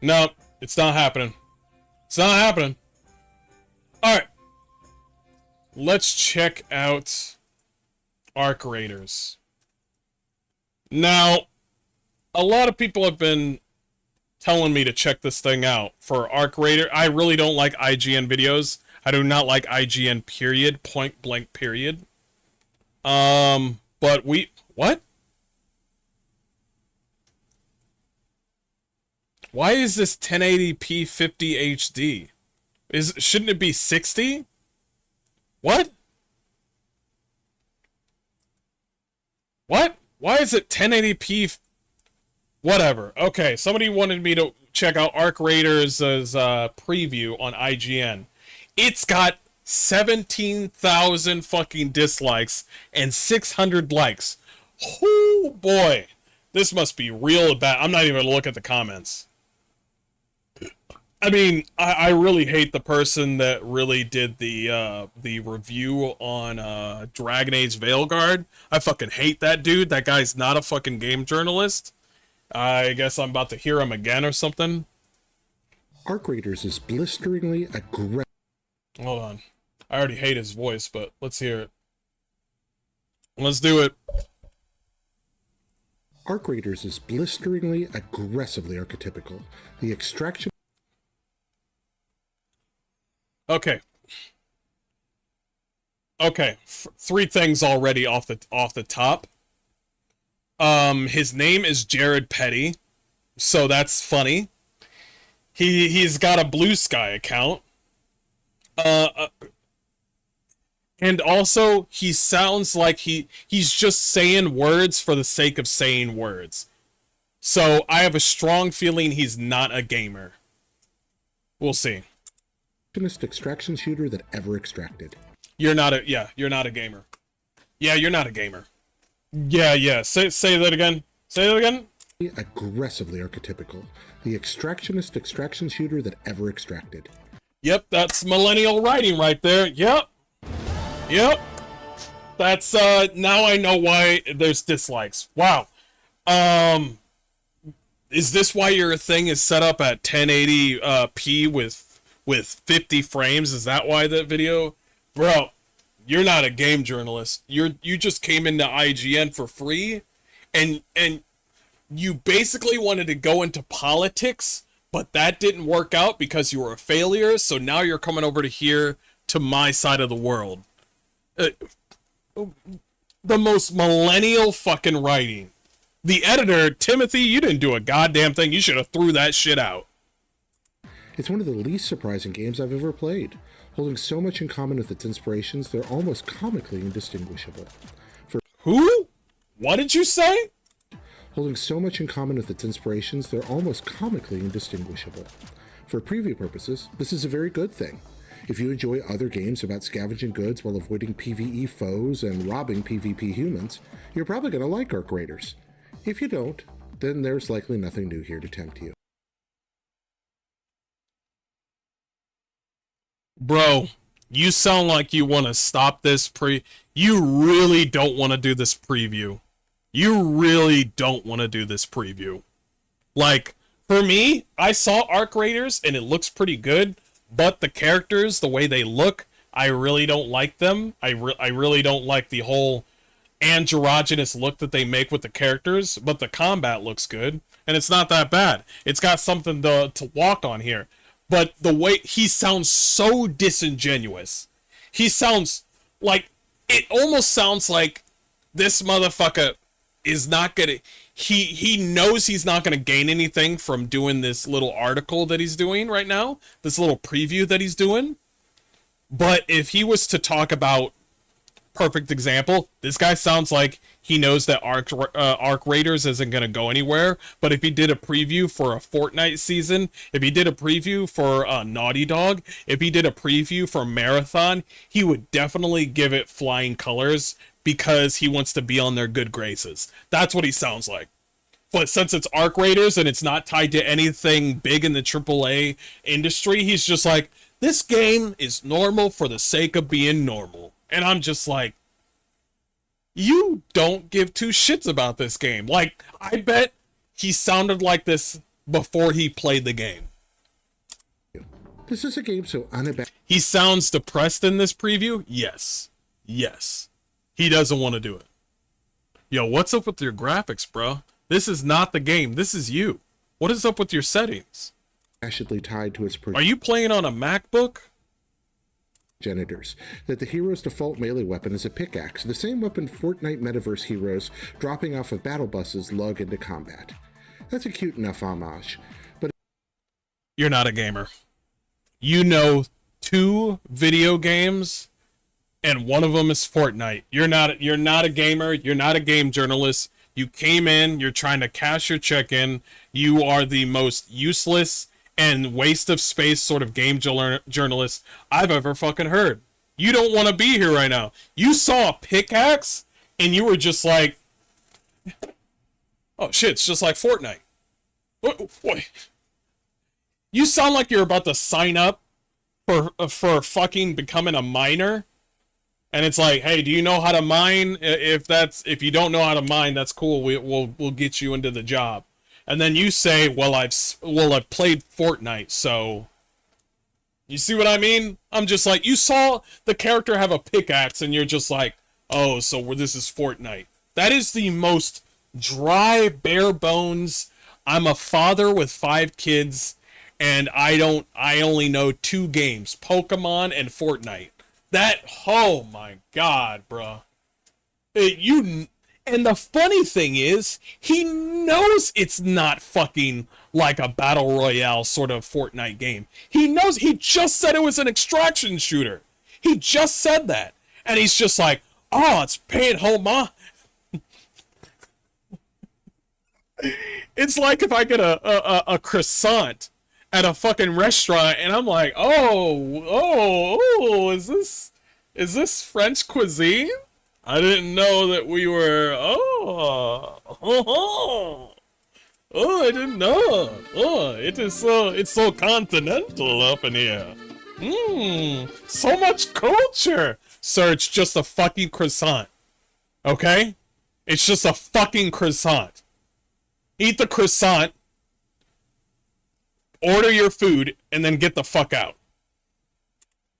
No, it's not happening. It's not happening. Alright. Let's check out Arc Raiders. Now, a lot of people have been telling me to check this thing out for Arc Raider. I really don't like IGN videos. I do not like IGN, period. Point blank, period. But what? Why is this 1080p 50 HD? Shouldn't it be 60? What? What? Why is it 1080p? Whatever. Okay, somebody wanted me to check out Arc Raiders' preview on IGN. It's got 17,000 fucking dislikes and 600 likes. Oh boy, this must be real bad. I'm not even gonna look at the comments. I mean, I really hate the person that really did the review on Dragon Age Veilguard. I fucking hate that dude. That guy's not a fucking game journalist. I guess I'm about to hear him again or something. Arc Raiders is blisteringly aggressive. Hold on. I already hate his voice, but let's hear it. Let's do it. Arc Raiders is blisteringly aggressively archetypical. The extraction... Okay. Okay. Three things already off the top. His name is Jared Petty, so that's funny. He's got a Blue Sky account. And also he sounds like he's just saying words for the sake of saying words. So I have a strong feeling he's not a gamer. We'll see. Extraction shooter that ever extracted. You're not a gamer. Yeah, you're not a gamer. Yeah. Say that again. Say that again. Aggressively archetypical. The extractionist extraction shooter that ever extracted. Yep, that's millennial writing right there. Yep. That's now I know why there's dislikes. Wow. Is this why your thing is set up at 1080p with 50 frames? Is that why that video? Bro, you're not a game journalist. You just came into IGN for free and you basically wanted to go into politics, but that didn't work out because you were a failure. So now you're coming over to here to my side of the world. The most millennial fucking writing. The editor, Timothy, you didn't do a goddamn thing. You should have threw that shit out. It's one of the least surprising games I've ever played. Holding so much in common with its inspirations, they're almost comically indistinguishable. Who? What did you say? Holding so much in common with its inspirations, they're almost comically indistinguishable. For preview purposes, this is a very good thing. If you enjoy other games about scavenging goods while avoiding PvE foes and robbing PvP humans, you're probably going to like Arc Raiders. If you don't, then there's likely nothing new here to tempt you. Bro, you sound like you want to stop this You really don't want to do this preview. You really don't want to do this preview. Like, for me, I saw Arc Raiders and it looks pretty good, but the characters, the way they look, I really don't like them. I really don't like the whole androgynous look that they make with the characters, but the combat looks good, and it's not that bad. It's got something to walk on here. But the way he sounds so disingenuous. He sounds like, it almost sounds like this motherfucker is not gonna, he knows he's not gonna gain anything from doing this little article that he's doing right now, this little preview that he's doing. But if he was to talk about, perfect example, this guy sounds like he knows that Arc Raiders isn't going to go anywhere, but if he did a preview for a Fortnite season, if he did a preview for Naughty Dog, if he did a preview for Marathon, he would definitely give it flying colors because he wants to be on their good graces. That's what he sounds like. But since it's Arc Raiders and it's not tied to anything big in the AAA industry, he's just like, this game is normal for the sake of being normal. And I'm just like, you don't give two shits about this game. Like, I bet he sounded like this before he played the game. This is a game so unabashed. He sounds depressed in this preview? Yes. He doesn't want to do it. Yo, what's up with your graphics, bro? This is not the game. This is you. What is up with your settings? Tied to its Are you playing on a MacBook? Progenitors, that the hero's default melee weapon is a pickaxe, the same weapon Fortnite metaverse heroes dropping off of battle buses lug into combat. That's a cute enough homage, but you're not a gamer. You know 2 video games, and one of them is Fortnite. You're not a gamer. You're not a game journalist. You came in. You're trying to cash your check in. You are the most useless and waste of space sort of game journalist I've ever fucking heard. You don't want to be here right now. You saw a pickaxe and you were just like, oh shit, it's just like Fortnite. What? You sound like you're about to sign up for fucking becoming a miner. And it's like, hey, do you know how to mine? If you don't know how to mine, that's cool. We'll get you into the job. And then you say, well, I've played Fortnite, so you see what I mean? I'm just like, you saw the character have a pickaxe, and you're just like, oh, so this is Fortnite. That is the most dry, bare bones. I'm a father with 5 kids, and I only know 2 games, Pokemon and Fortnite. Oh my god, bro. And the funny thing is, he knows it's not fucking like a battle royale sort of Fortnite game. He knows, he just said it was an extraction shooter. He just said that. And he's just like, oh, it's paying homage. It's like if I get a croissant at a fucking restaurant and I'm like, oh, is this French cuisine? I didn't know that we were, I didn't know. It's so continental up in here. So much culture. Sir, it's just a fucking croissant. Okay? It's just a fucking croissant. Eat the croissant, order your food, and then get the fuck out.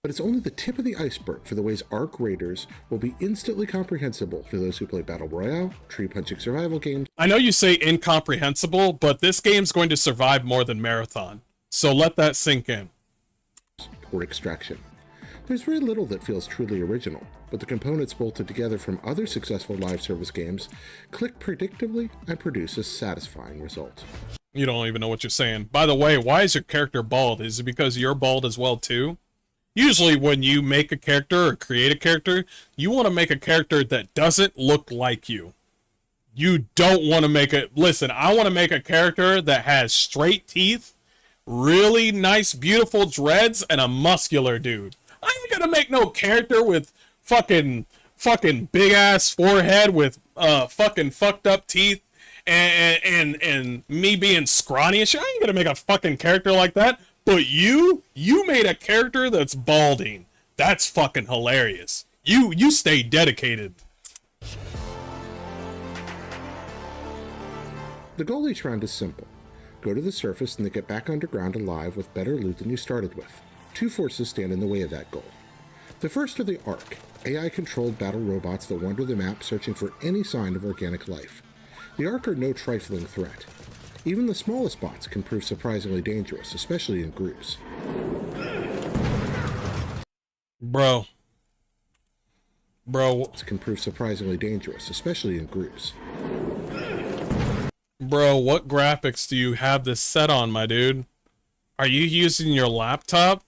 But it's only the tip of the iceberg for the ways Arc Raiders will be instantly comprehensible for those who play Battle Royale, tree-punching survival games. I know you say incomprehensible, but this game's going to survive more than Marathon. So let that sink in. Or Extraction. There's very little that feels truly original, but the components bolted together from other successful live service games click predictably and produce a satisfying result. You don't even know what you're saying. By the way, why is your character bald? Is it because you're bald as well too? Usually when you make a character or create a character, you want to make a character that doesn't look like you. You don't want to make it... Listen, I want to make a character that has straight teeth, really nice, beautiful dreads, and a muscular dude. I ain't gonna make no character with fucking big ass forehead with fucking fucked up teeth and me being scrawny and shit. I ain't gonna make a fucking character like that. But you made a character that's balding. That's fucking hilarious. You stay dedicated. The goal each round is simple. Go to the surface and then get back underground alive with better loot than you started with. Two forces stand in the way of that goal. The first are the Ark, AI-controlled battle robots that wander the map searching for any sign of organic life. The Ark are no trifling threat. Even the smallest bots can prove surprisingly dangerous, especially in groups. Bro. Can prove surprisingly dangerous, especially in groups. Bro, what graphics do you have this set on, my dude? Are you using your laptop?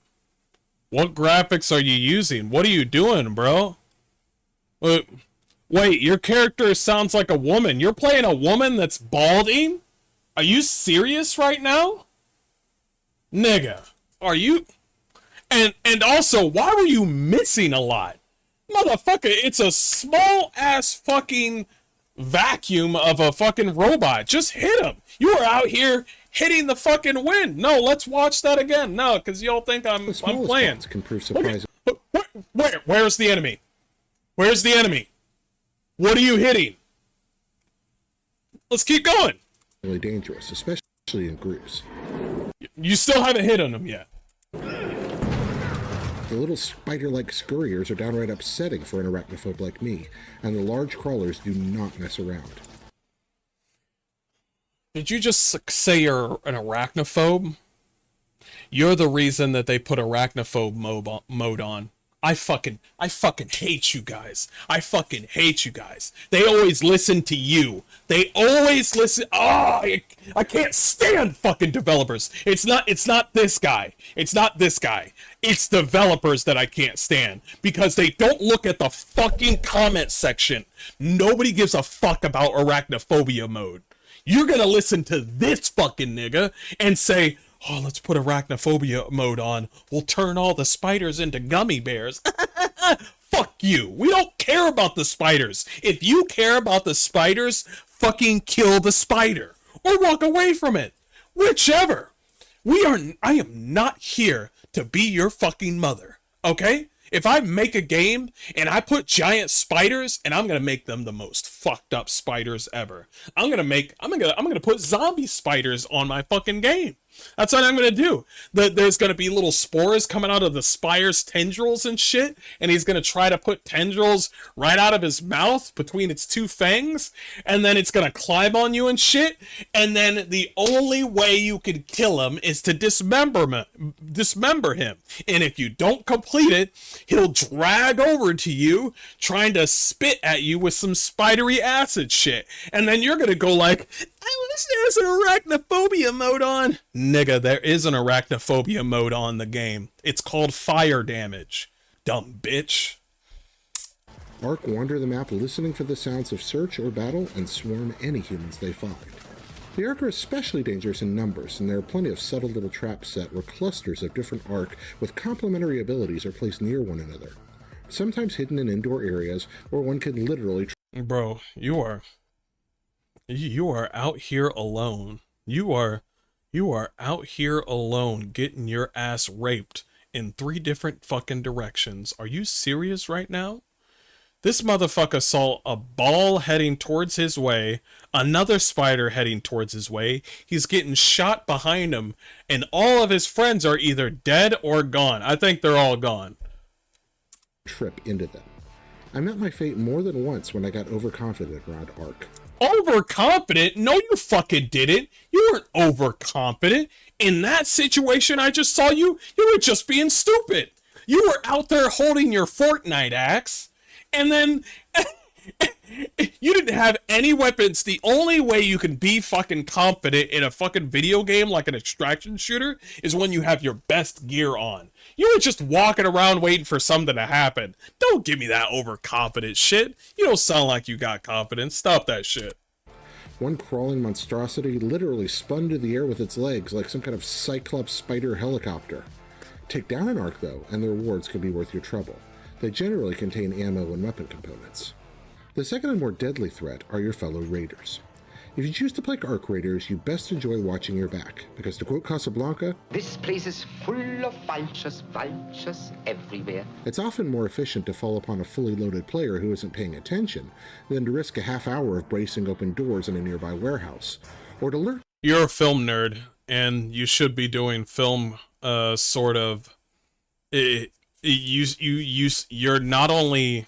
What graphics are you using? What are you doing, bro? Wait, your character sounds like a woman. You're playing a woman that's balding? Are you serious right now? Nigga, are you... And also, why were you missing a lot? Motherfucker, it's a small-ass fucking vacuum of a fucking robot. Just hit him. You are out here hitting the fucking wind. No, let's watch that again. No, because y'all think I'm playing. Can prove surprising. Where's the enemy? Where's the enemy? What are you hitting? Let's keep going. Really dangerous, especially in groups. You still haven't hit on them yet. The little spider-like scurriers are downright upsetting for an arachnophobe like me, and the large crawlers do not mess around. Did you just say you're an arachnophobe? You're the reason that they put arachnophobe mode on. I fucking hate you guys. I fucking hate you guys. They always listen to you. They always listen. Oh, I can't stand fucking developers. It's not this guy. It's not this guy. It's developers that I can't stand because they don't look at the fucking comment section. Nobody gives a fuck about arachnophobia mode. You're gonna listen to this fucking nigga and say, oh, let's put arachnophobia mode on. We'll turn all the spiders into gummy bears. Fuck you. We don't care about the spiders. If you care about the spiders, fucking kill the spider. Or walk away from it. Whichever. I am not here to be your fucking mother. Okay? If I make a game and I put giant spiders and I'm gonna make them the most fucked up spiders ever. I'm gonna put zombie spiders on my fucking game. That's what I'm gonna do. There's gonna be little spores coming out of the spire's tendrils and shit, and he's gonna try to put tendrils right out of his mouth between its two fangs, and then it's gonna climb on you and shit, and then the only way you can kill him is to dismember him. And if you don't complete it, he'll drag over to you, trying to spit at you with some spidery acid shit. And then you're gonna go like, I wish there was an arachnophobia mode on. Nigga, there is an arachnophobia mode on the game. It's called fire damage. Dumb bitch. Ark wander the map listening for the sounds of search or battle and swarm any humans they find. The Ark are especially dangerous in numbers, and there are plenty of subtle little traps set where clusters of different Ark with complementary abilities are placed near one another, sometimes hidden in indoor areas where one can literally... Bro, you are out here alone. You are out here alone getting your ass raped in 3 different fucking directions. Are you serious right now? This motherfucker saw a ball heading towards his way, another spider heading towards his way. He's getting shot behind him, and all of his friends are either dead or gone. I think they're all gone. Trip into them. I met my fate more than once when I got overconfident around Ark. Overconfident? No, you fucking didn't. You weren't overconfident. In that situation I just saw you, you were just being stupid. You were out there holding your Fortnite axe, and then you didn't have any weapons. The only way you can be fucking confident in a fucking video game like an extraction shooter is when you have your best gear on. You were just walking around waiting for something to happen. Don't give me that overconfident shit. You don't sound like you got confidence. Stop that shit. One crawling monstrosity literally spun to the air with its legs like some kind of Cyclops spider helicopter. Take down an Ark though, and the rewards can be worth your trouble. They generally contain ammo and weapon components. The second and more deadly threat are your fellow raiders. If you choose to play Ark Raiders, you best enjoy watching your back, because to quote Casablanca, "This place is full of vultures, vultures everywhere." It's often more efficient to fall upon a fully loaded player who isn't paying attention than to risk a half hour of bracing open doors in a nearby warehouse, or to lurk. You're a film nerd, and you should be doing film, sort of. You're not only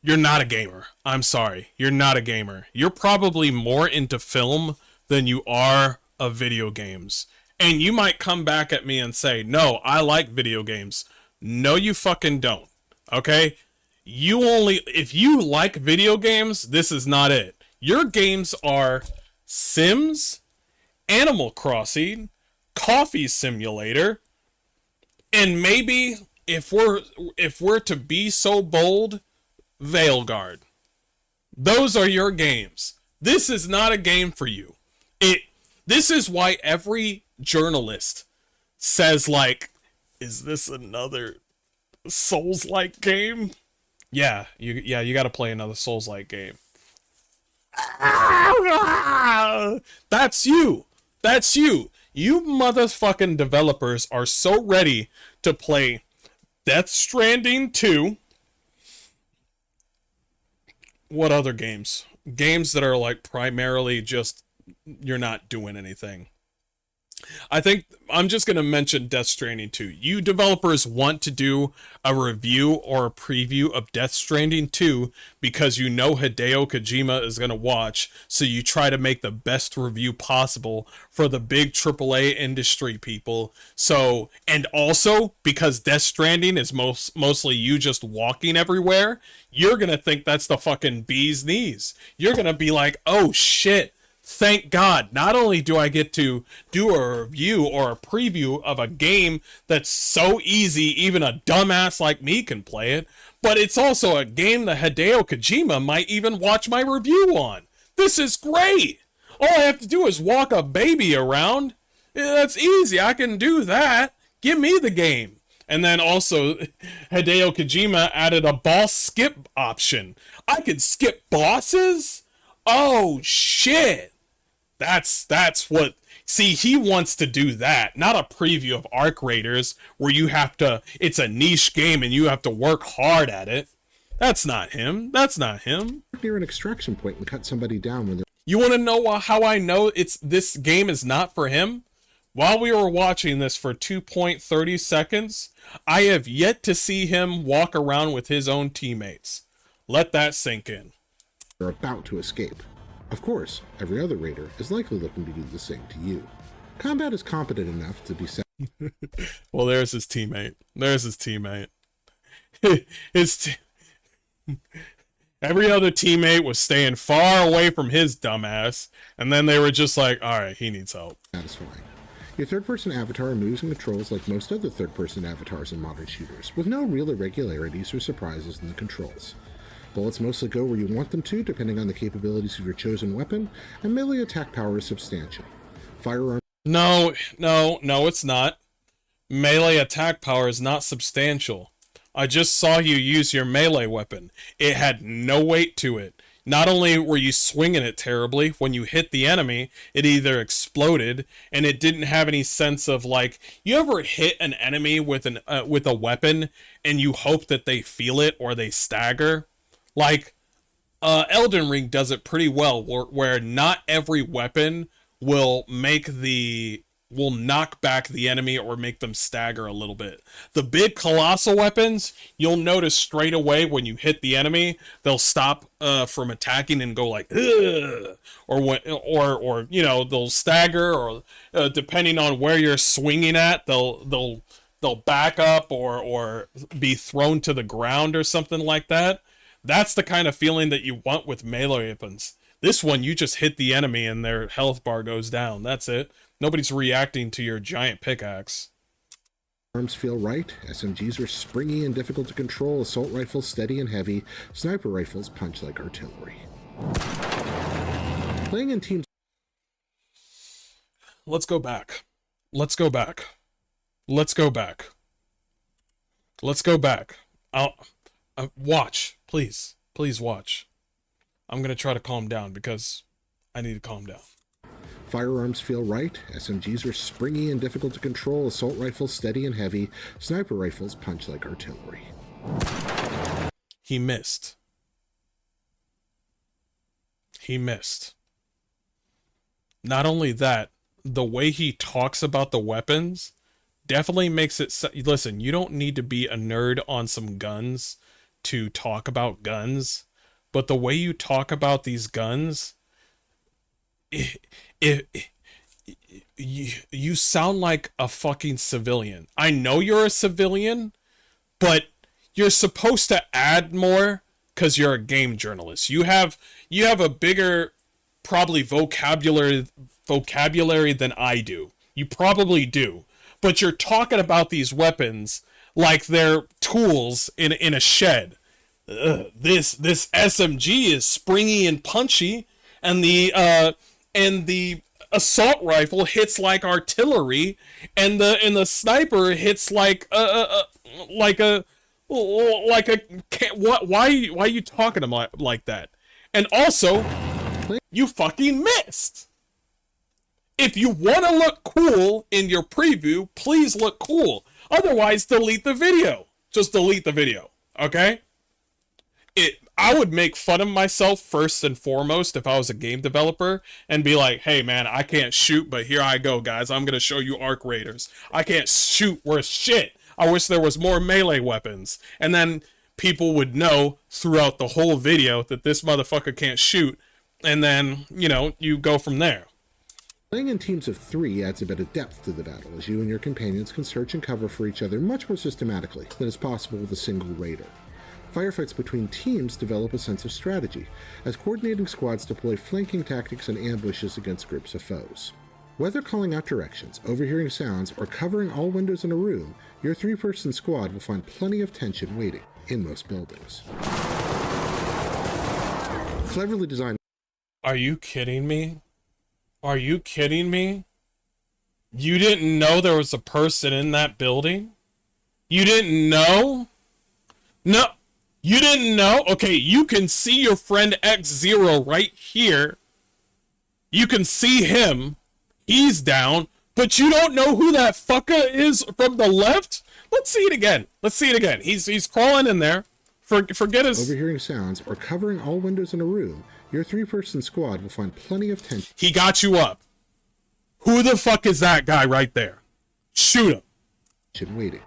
you're not a gamer. I'm sorry. You're not a gamer. You're probably more into film than you are of video games. And you might come back at me and say, no, I like video games. No, you fucking don't. Okay? If you like video games, this is not it. Your games are Sims, Animal Crossing, Coffee Simulator, and maybe, if we're to be so bold, Veilguard. Those are your games. This is not a game for you. This is why every journalist says, like, is this another Souls-like game? Yeah, you gotta play another Souls-like game. That's you. That's you. You motherfucking developers are so ready to play Death Stranding 2. What other games? Games that are like primarily just you're not doing anything. I think I'm just going to mention Death Stranding 2. You developers want to do a review or a preview of Death Stranding 2 because you know Hideo Kojima is going to watch, so you try to make the best review possible for the big AAA industry people. So, and also because Death Stranding is mostly you just walking everywhere, you're going to think that's the fucking bee's knees. You're going to be like, oh shit. Thank God, not only do I get to do a review or a preview of a game that's so easy even a dumbass like me can play it, but it's also a game that Hideo Kojima might even watch my review on. This is great! All I have to do is walk a baby around. Yeah, that's easy, I can do that. Give me the game. And then also, Hideo Kojima added a boss skip option. I can skip bosses? Oh shit! That's what, see, he wants to do that, not a preview of Ark Raiders where you have to, it's a niche game and you have to work hard at it. That's not him. That's not him. Near an extraction point and cut somebody down when they're... You want to know how I know this game is not for him? While we were watching this for 2.30 seconds, I have yet to see him walk around with his own teammates. Let that sink in. Are about to escape. Of course, every other raider is likely looking to do the same to you. Combat is competent enough to be set. Well, there's his teammate. There's his teammate. Every other teammate was staying far away from his dumbass, and then they were just like, alright, he needs help. Satisfying. Your third-person avatar moves and controls like most other third-person avatars in modern shooters, with no real irregularities or surprises in the controls. Bullets mostly go where you want them to, depending on the capabilities of your chosen weapon, and melee attack power is substantial. Firearm. No, it's not. Melee attack power is not substantial. I just saw you use your melee weapon. It had no weight to it. Not only were you swinging it terribly, when you hit the enemy, it either exploded, and it didn't have any sense of, like, you ever hit an enemy with a weapon, and you hope that they feel it or they stagger? Like, Elden Ring does it pretty well, where not every weapon will knock back the enemy or make them stagger a little bit. The big colossal weapons, you'll notice straight away when you hit the enemy, they'll stop from attacking and go like, ugh! Or you know, they'll stagger, or depending on where you're swinging at, they'll back up or be thrown to the ground or something like that. That's the kind of feeling that you want with melee weapons. This one, you just hit the enemy and their health bar goes down. That's it. Nobody's reacting to your giant pickaxe. Arms feel right. SMGs are springy and difficult to control. Assault rifles steady and heavy. Sniper rifles punch like artillery. Playing in teams. Let's go back. Let's go back. Let's go back. Let's go back. Watch. Please. Please watch. I'm gonna try to calm down because I need to calm down. Firearms feel right. SMGs are springy and difficult to control. Assault rifles steady and heavy. Sniper rifles punch like artillery. He missed. He missed. Not only that, the way he talks about the weapons definitely makes it... Listen, you don't need to be a nerd on some guns to talk about guns, but the way you talk about these guns... You sound like a fucking civilian. I know you're a civilian, but you're supposed to add more because you're a game journalist. You have a bigger probably vocabulary than I do. You probably do. But you're talking about these weapons like they're tools in a shed. This SMG is springy and punchy, and the assault rifle hits like artillery, and the sniper hits like a why are you talking about like that? And also, you fucking missed. If you want to look cool in your preview, please look cool. Otherwise, delete the video. Just delete the video, okay? I would make fun of myself first and foremost if I was a game developer and be like, hey man, I can't shoot, but here I go, guys. I'm going to show you arc raiders. I can't shoot worth shit. I wish there was more melee weapons. And then people would know throughout the whole video that this motherfucker can't shoot. And then, you know, you go from there. Playing in teams of 3 adds a bit of depth to the battle, as you and your companions can search and cover for each other much more systematically than is possible with a single raider. Firefights between teams develop a sense of strategy, as coordinating squads deploy flanking tactics and ambushes against groups of foes. Whether calling out directions, overhearing sounds, or covering all windows in a room, your 3-person squad will find plenty of tension waiting in most buildings. Cleverly designed... Are you kidding me? Are you kidding me? You didn't know there was a person in that building? You didn't know? No, you didn't know? Okay, you can see your friend X0 right here. You can see him. He's down. But you don't know who that fucker is from the left? Let's see it again. Let's see it again. He's crawling in there. Forget his... Overhearing sounds or covering all windows in a room, Your 3-person squad will find plenty of tension He got you up. Who the fuck is that guy right there? Shoot him. waiting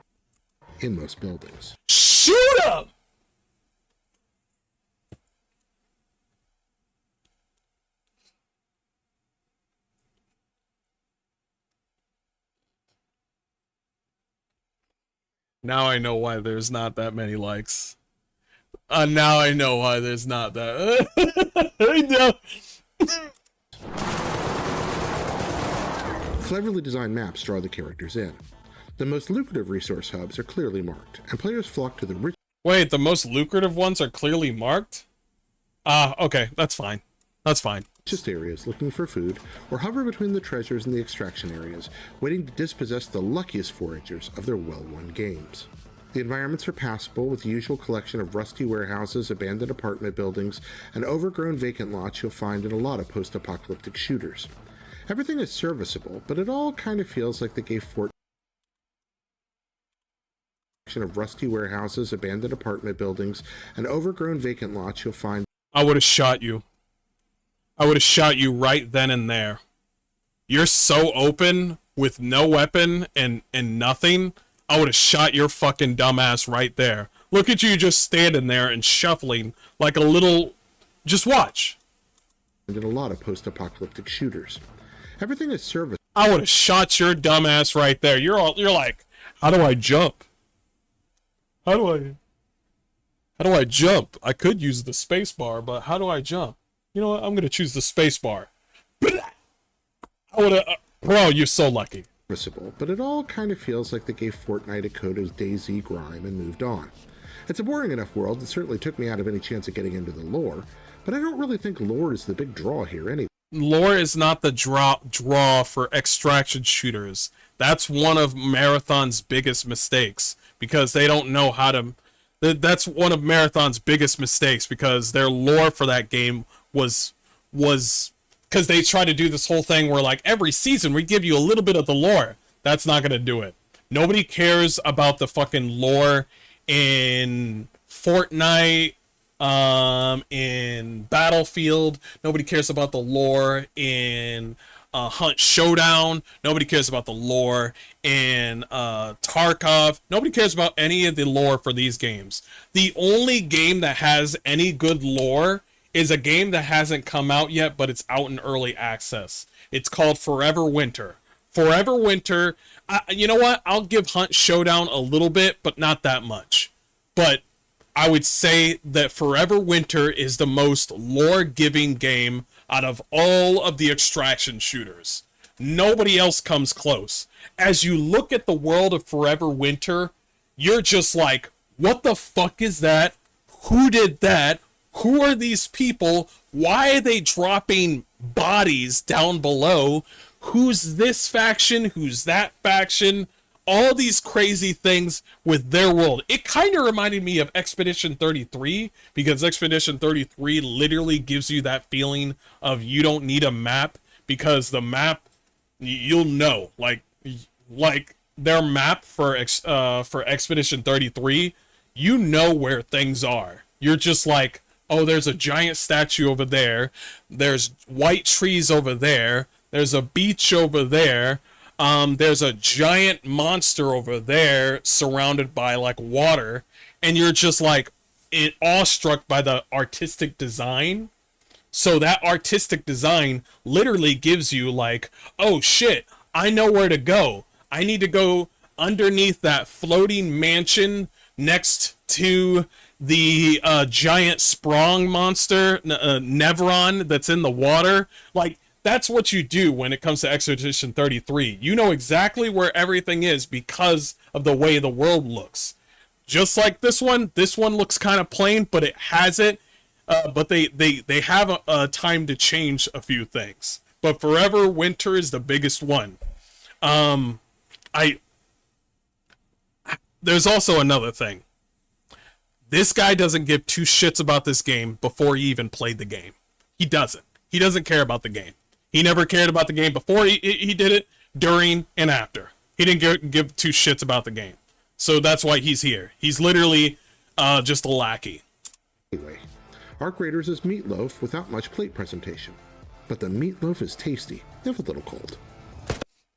in most buildings. Shoot him! Now I know why there's not that many likes. Now I know why there's not that. I know. Cleverly designed maps draw the characters in. The most lucrative resource hubs are clearly marked, and players flock to the Wait, the most lucrative ones are clearly marked? Okay, that's fine. That's fine. richest areas looking for food, or hover between the treasures and the extraction areas, waiting to dispossess the luckiest foragers of their well-won games. The environments are passable with the usual collection of rusty warehouses, abandoned apartment buildings, and overgrown vacant lots you'll find in a lot of post-apocalyptic shooters. Everything is serviceable, but it all kind of feels like they gave Fortnite of rusty warehouses, abandoned apartment buildings, and overgrown vacant lots you'll find. I would have shot you. I would have shot you right then and there. You're so open with no weapon and nothing. I would have shot your fucking dumbass right there. Look at you just standing there and shuffling like a little... Just watch. And in a lot of post-apocalyptic shooters. Everything is serviceable. I would have shot your dumbass right there. You're like, how do I jump? How do I jump? I could use the space bar, but how do I jump? You know what? I'm gonna choose the space bar. I would have... bro, you're so lucky. But it all kind of feels like they gave Fortnite a coat of DayZ grime and moved on. It's a boring enough world that certainly took me out of any chance of getting into the lore, but I don't really think lore is the big draw here anyway. Lore is not the draw for extraction shooters. That's one of Marathon's biggest mistakes, because they don't know how to... That's one of Marathon's biggest mistakes, because their lore for that game was because they try to do this whole thing where, like, every season we give you a little bit of the lore. That's not gonna do it. Nobody cares about the fucking lore in Fortnite, in Battlefield. Nobody cares about the lore in Hunt Showdown. Nobody cares about the lore in Tarkov. Nobody cares about any of the lore for these games. The only game that has any good lore is a game that hasn't come out yet, but it's out in early access. It's called Forever Winter. Forever Winter, you know what? I'll give Hunt Showdown a little bit, but not that much. But I would say that Forever Winter is the most lore-giving game out of all of the extraction shooters. Nobody else comes close. As you look at the world of Forever Winter, you're just like, what the fuck is that? Who did that? Who are these people? Why are they dropping bodies down below? Who's this faction? Who's that faction? All these crazy things with their world. It kind of reminded me of Expedition 33, because Expedition 33 literally gives you that feeling of you don't need a map, because the map, you'll know, like their map for Expedition 33, you know where things are. You're just like, oh, there's a giant statue over there. There's white trees over there. There's a beach over there. There's a giant monster over there surrounded by like water. And you're just like awestruck by the artistic design. So that artistic design literally gives you like, oh shit, I know where to go. I need to go underneath that floating mansion next to the giant Sprong monster, Nevron, that's in the water. Like, that's what you do when it comes to Expedition 33. You know exactly where everything is because of the way the world looks. Just like this one looks kind of plain, but it has it. But they have a time to change a few things. But Forever Winter is the biggest one. There's also another thing. This guy doesn't give two shits about this game before he even played the game. He doesn't. He doesn't care about the game. He never cared about the game before he did it, during, and after. He didn't give two shits about the game. So that's why he's here. He's literally just a lackey. Anyway, Arc Raiders is meatloaf without much plate presentation. But the meatloaf is tasty, if a little cold.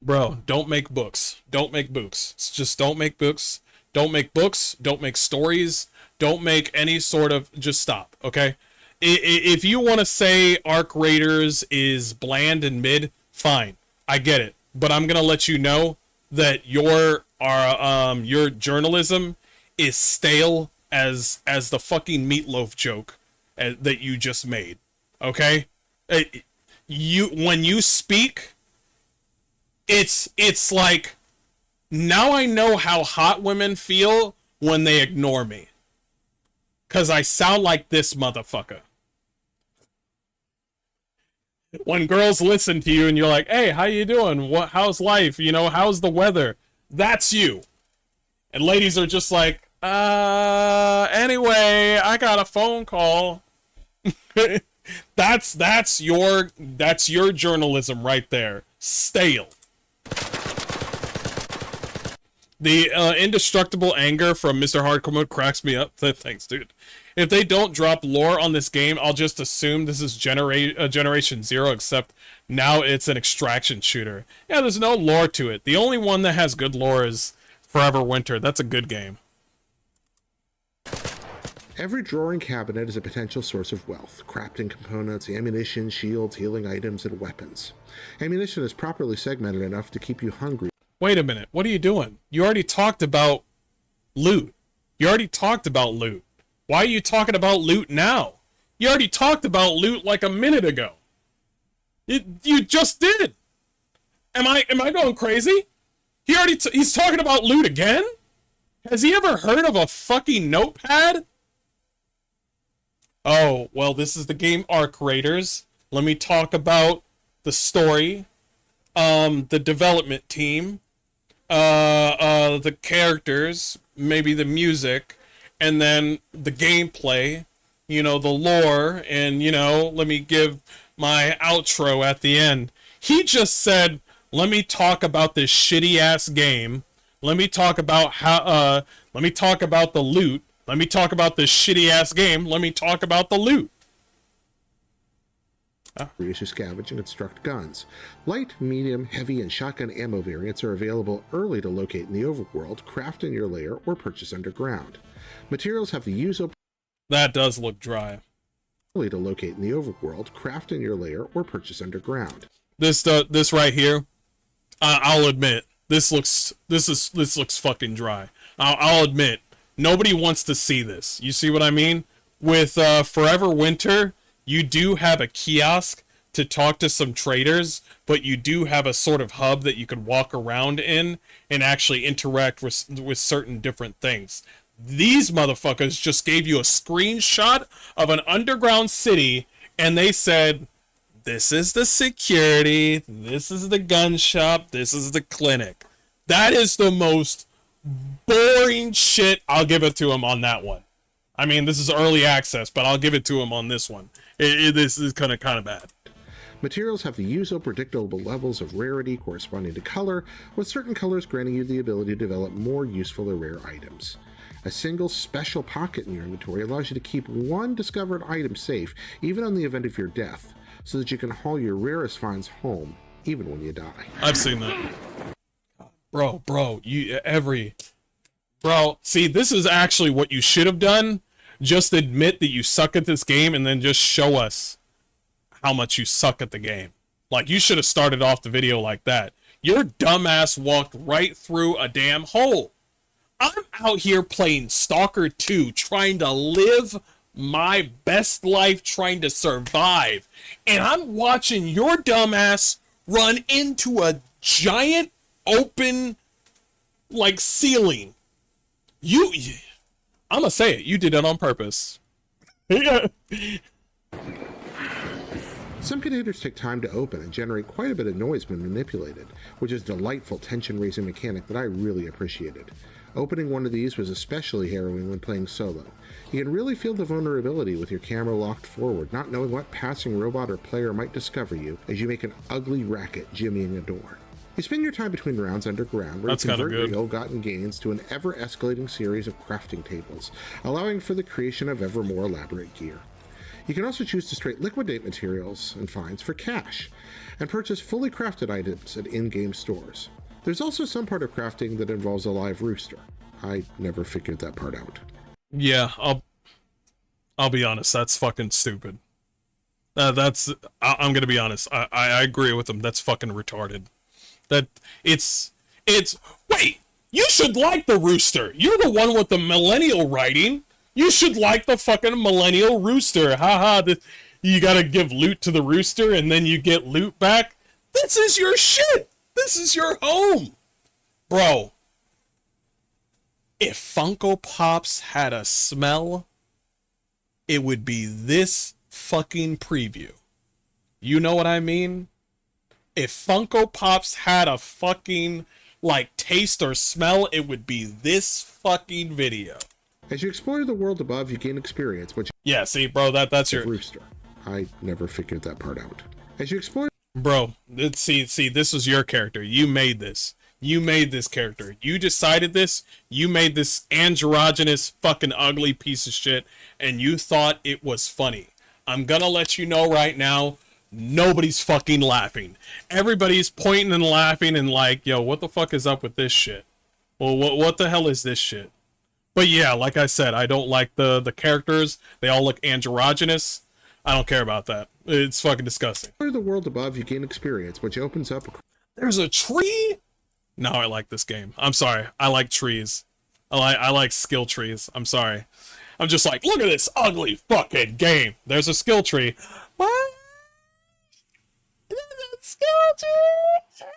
Bro, don't make books. Don't make books. Just don't make books. Don't make books. Don't make stories. Don't make any sort of... Just stop, okay? If you want to say Arc Raiders is bland and mid, fine. I get it. But I'm going to let you know that your journalism is stale as the fucking meatloaf joke that you just made. Okay? When you speak, it's like, now I know how hot women feel when they ignore me. 'Cause I sound like this motherfucker. When girls listen to you and you're like, hey, how you doing? How's life? You know, how's the weather? That's you. And ladies are just like, anyway, I got a phone call. That's your journalism right there. Stale. The indestructible anger from Mr. Hardcore Mode cracks me up. Thanks, dude. If they don't drop lore on this game, I'll just assume this is Generation 0, except now it's an extraction shooter. Yeah, there's no lore to it. The only one that has good lore is Forever Winter. That's a good game. Every drawer and cabinet is a potential source of wealth. Crafting components, ammunition, shields, healing items, and weapons. Ammunition is properly segmented enough to keep you hungry. Wait a minute. What are you doing? You already talked about loot. You already talked about loot. Why are you talking about loot now? You already talked about loot like a minute ago. You just did. Am I going crazy? He's talking about loot again? Has he ever heard of a fucking notepad? Oh, well, this is the game Arc Raiders. Let me talk about the story, the development team, the characters, maybe the music, and then the gameplay, you know, the lore, and, you know, let me give my outro at the end. He just said, let me talk about this shitty ass game. Let me talk about how, let me talk about the loot. Let me talk about this shitty ass game. Let me talk about the loot. To scavenge and construct guns. Light, medium, heavy, and shotgun ammo variants are available early to locate in the overworld, craft in your lair, or purchase underground. Materials have the use of... That does look dry. Early to locate in the overworld, craft in your lair, or purchase underground. This right here, I'll admit, this looks fucking dry. I'll admit, nobody wants to see this. You see what I mean? With Forever Winter, you do have a kiosk to talk to some traders, but you do have a sort of hub that you could walk around in and actually interact with certain different things. These motherfuckers just gave you a screenshot of an underground city, and they said, this is the security, this is the gun shop, this is the clinic. That is the most boring shit. I'll give it to him on that one. I mean, this is early access, but I'll give it to him on this one. This is kind of bad. Materials have the usual predictable levels of rarity corresponding to color, with certain colors granting you the ability to develop more useful or rare items. A single special pocket in your inventory allows you to keep one discovered item safe, even on the event of your death, so that you can haul your rarest finds home, even when you die. I've seen that. Bro, see, this is actually what you should have done. Just admit that you suck at this game and then just show us how much you suck at the game. Like, you should have started off the video like that. Your dumbass walked right through a damn hole. I'm out here playing Stalker 2, trying to live my best life, trying to survive. And I'm watching your dumbass run into a giant open, like, ceiling. I'm gonna say it, you did it on purpose. Some containers take time to open and generate quite a bit of noise when manipulated, which is a delightful tension-raising mechanic that I really appreciated. Opening one of these was especially harrowing when playing solo. You can really feel the vulnerability with your camera locked forward, not knowing what passing robot or player might discover you as you make an ugly racket jimmying a door. You spend your time between rounds underground, where you convert your ill-gotten gains to an ever-escalating series of crafting tables, allowing for the creation of ever more elaborate gear. You can also choose to straight liquidate materials and finds for cash, and purchase fully crafted items at in-game stores. There's also some part of crafting that involves a live rooster. I never figured that part out. Yeah, I'll be honest, that's fucking stupid. I'm gonna be honest, I agree with him, that's fucking retarded. That, wait, you should like the rooster! You're the one with the millennial writing! You should like the fucking millennial rooster! Haha, you gotta give loot to the rooster and then you get loot back? This is your shit! This is your home! Bro, if Funko Pops had a smell, it would be this fucking preview. You know what I mean? If Funko Pops had a fucking, like, taste or smell, it would be this fucking video. As you explore the world above, you gain experience, which... Yeah, see, bro, that's your... Rooster. I never figured that part out. As you explore... Bro, see, this was your character. You made this. You made this character. You decided this. You made this androgynous fucking ugly piece of shit, and you thought it was funny. I'm gonna let you know right now, nobody's fucking laughing. Everybody's pointing and laughing and like, yo, what the fuck is up with this shit? Well, what the hell is this shit? But yeah, like I said, I don't like the characters. They all look androgynous. I don't care about that. It's fucking disgusting. In the world above, you gain experience, which opens up... There's a tree? No, I like this game. I'm sorry. I like trees. I like skill trees. I'm sorry. I'm just like, look at this ugly fucking game. There's a skill tree. What? There's a skill tree?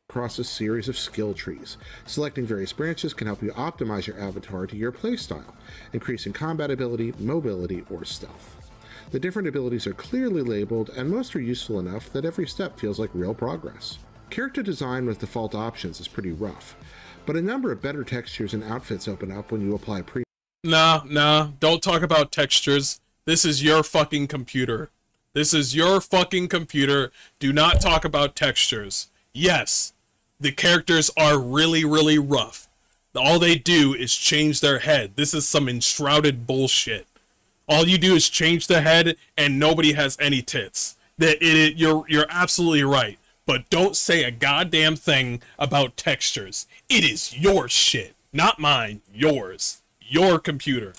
Across a series of skill trees. Selecting various branches can help you optimize your avatar to your playstyle, increasing combat ability, mobility, or stealth. The different abilities are clearly labeled, and most are useful enough that every step feels like real progress. Character design with default options is pretty rough, but a number of better textures and outfits open up when you apply Nah, don't talk about textures. This is your fucking computer. This is your fucking computer. Do not talk about textures. Yes, the characters are really, really rough. All they do is change their head. This is some enshrouded bullshit. All you do is change the head and nobody has any tits. You're absolutely right. But don't say a goddamn thing about textures. It is your shit, not mine, yours. Your computer.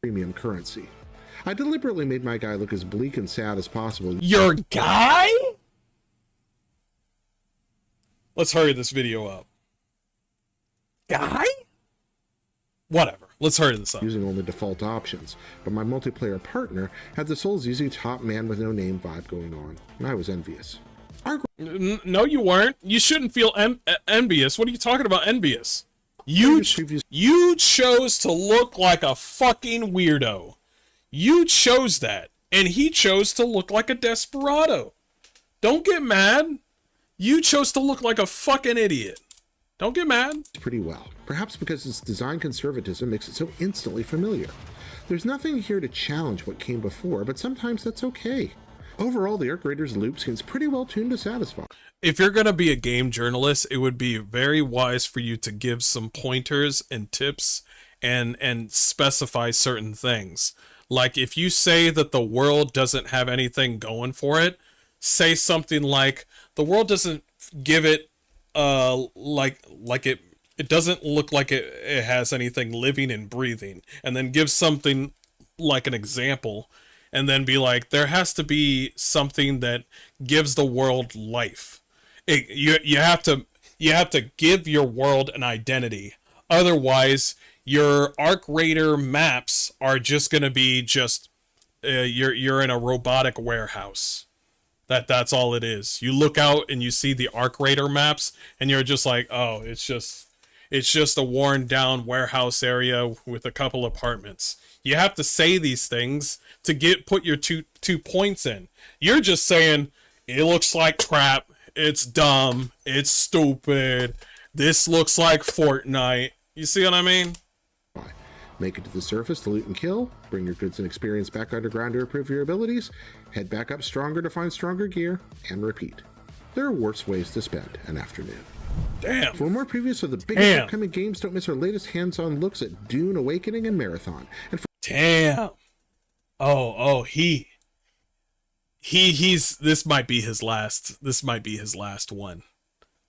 Premium currency. I deliberately made my guy look as bleak and sad as possible. Your guy? Let's hurry this video up. Guy? Whatever. Let's hurry this up. Using only default options, but my multiplayer partner had the Souls Easy top man with no name vibe going on, and I was envious. No, you weren't. You shouldn't feel envious. What are you talking about, envious? You chose to look like a fucking weirdo. You chose that, and he chose to look like a desperado. Don't get mad. You chose to look like a fucking idiot. Don't get mad. Pretty well. Perhaps because its design conservatism makes it so instantly familiar. There's nothing here to challenge what came before, but sometimes that's okay. Overall, the Arc Raiders loop seems pretty well tuned to satisfy. If you're going to be a game journalist, it would be very wise for you to give some pointers and tips and specify certain things. Like if you say that the world doesn't have anything going for it, say something like the world doesn't give it it doesn't look like it has anything living and breathing, and then give something like an example, and then be like, there has to be something that gives the world life. You have to give your world an identity. Otherwise, your Arc Raider maps are just gonna be you're in a robotic warehouse. That's all it is. You look out and you see the Arc Raider maps, and you're just like, oh, it's just a worn down warehouse area with a couple apartments. You have to say these things to put your two points in. You're just saying it looks like crap, it's dumb, it's stupid, this looks like Fortnite. You see what I mean? Make it to the surface to loot and kill, bring your goods and experience back underground to improve your abilities, head back up stronger to find stronger gear, and repeat. There are worse ways to spend an afternoon. Damn. For more previews of the biggest upcoming games, don't miss our latest hands-on looks at Dune Awakening and Marathon. And Damn. He's this might be his last one.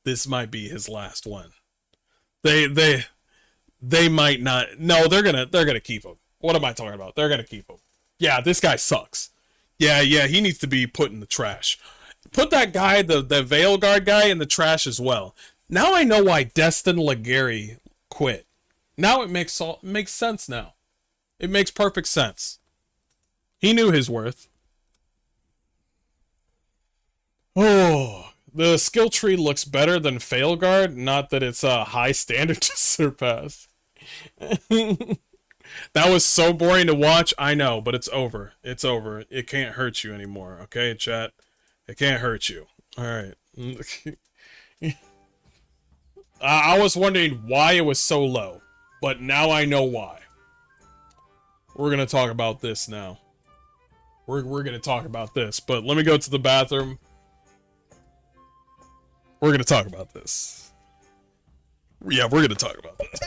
This might be his last one. They might not. No, they're gonna keep him. What am I talking about? They're gonna keep him. Yeah, this guy sucks. Yeah, he needs to be put in the trash. Put that guy, the Veilguard guy, in the trash as well. Now I know why Destin Legary quit. Now it makes sense now. It makes perfect sense. He knew his worth. Oh, the skill tree looks better than Failguard. Not that it's a high standard to surpass. That was so boring to watch. I know, but it's over. It's over. It can't hurt you anymore. Okay, chat? It can't hurt you. Alright. I was wondering why it was so low, but now I know why. We're gonna talk about this now. We're gonna talk about this, but let me go to the bathroom. We're gonna talk about this. Yeah, we're gonna talk about this.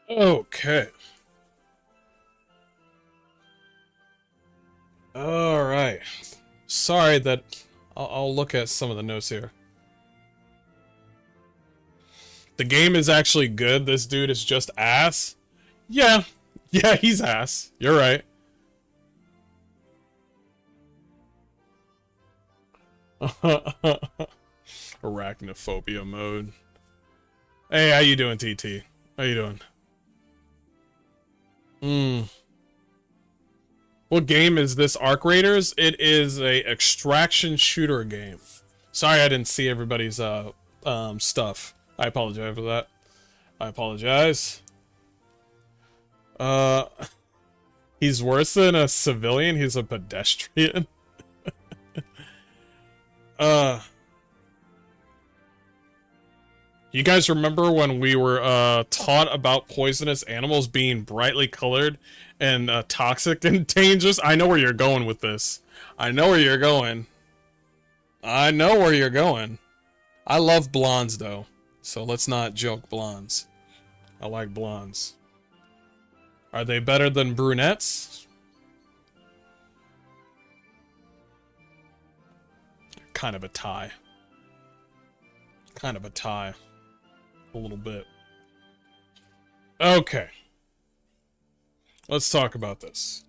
Okay. All right. Sorry that I'll look at some of the notes here. The game is actually good. This dude is just ass. Yeah. Yeah, he's ass. You're right. Arachnophobia mode. Hey, how you doing, TT? How you doing? What game is this, Arc Raiders? It is a extraction shooter game. Sorry I didn't see everybody's stuff. I apologize for that. I apologize. He's worse than a civilian. He's a pedestrian. You guys remember when we were taught about poisonous animals being brightly colored and toxic and dangerous? I know where you're going with this. I know where you're going. I know where you're going. I love blondes, though. So let's not joke blondes. I like blondes. Are they better than brunettes? Kind of a tie. Kind of a tie. A little bit. Okay. Let's talk about this.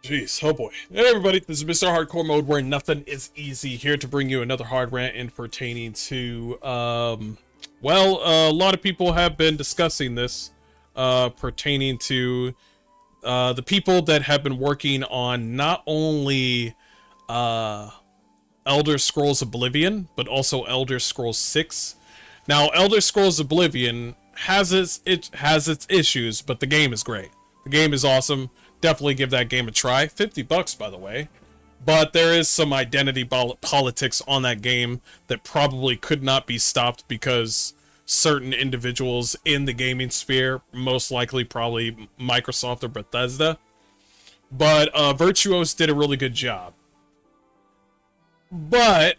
Jeez, oh boy. Hey everybody, this is Mr. Hardcore Mode, where nothing is easy, here to bring you another hard rant in pertaining to, well, a lot of people have been discussing this, pertaining to, the people that have been working on not only, Elder Scrolls Oblivion, but also Elder Scrolls 6. Now, Elder Scrolls Oblivion has its issues, but the game is great. The game is awesome. Definitely give that game a try. $50, by the way. But there is some identity politics on that game that probably could not be stopped because certain individuals in the gaming sphere, most likely probably Microsoft or Bethesda. But Virtuos did a really good job. But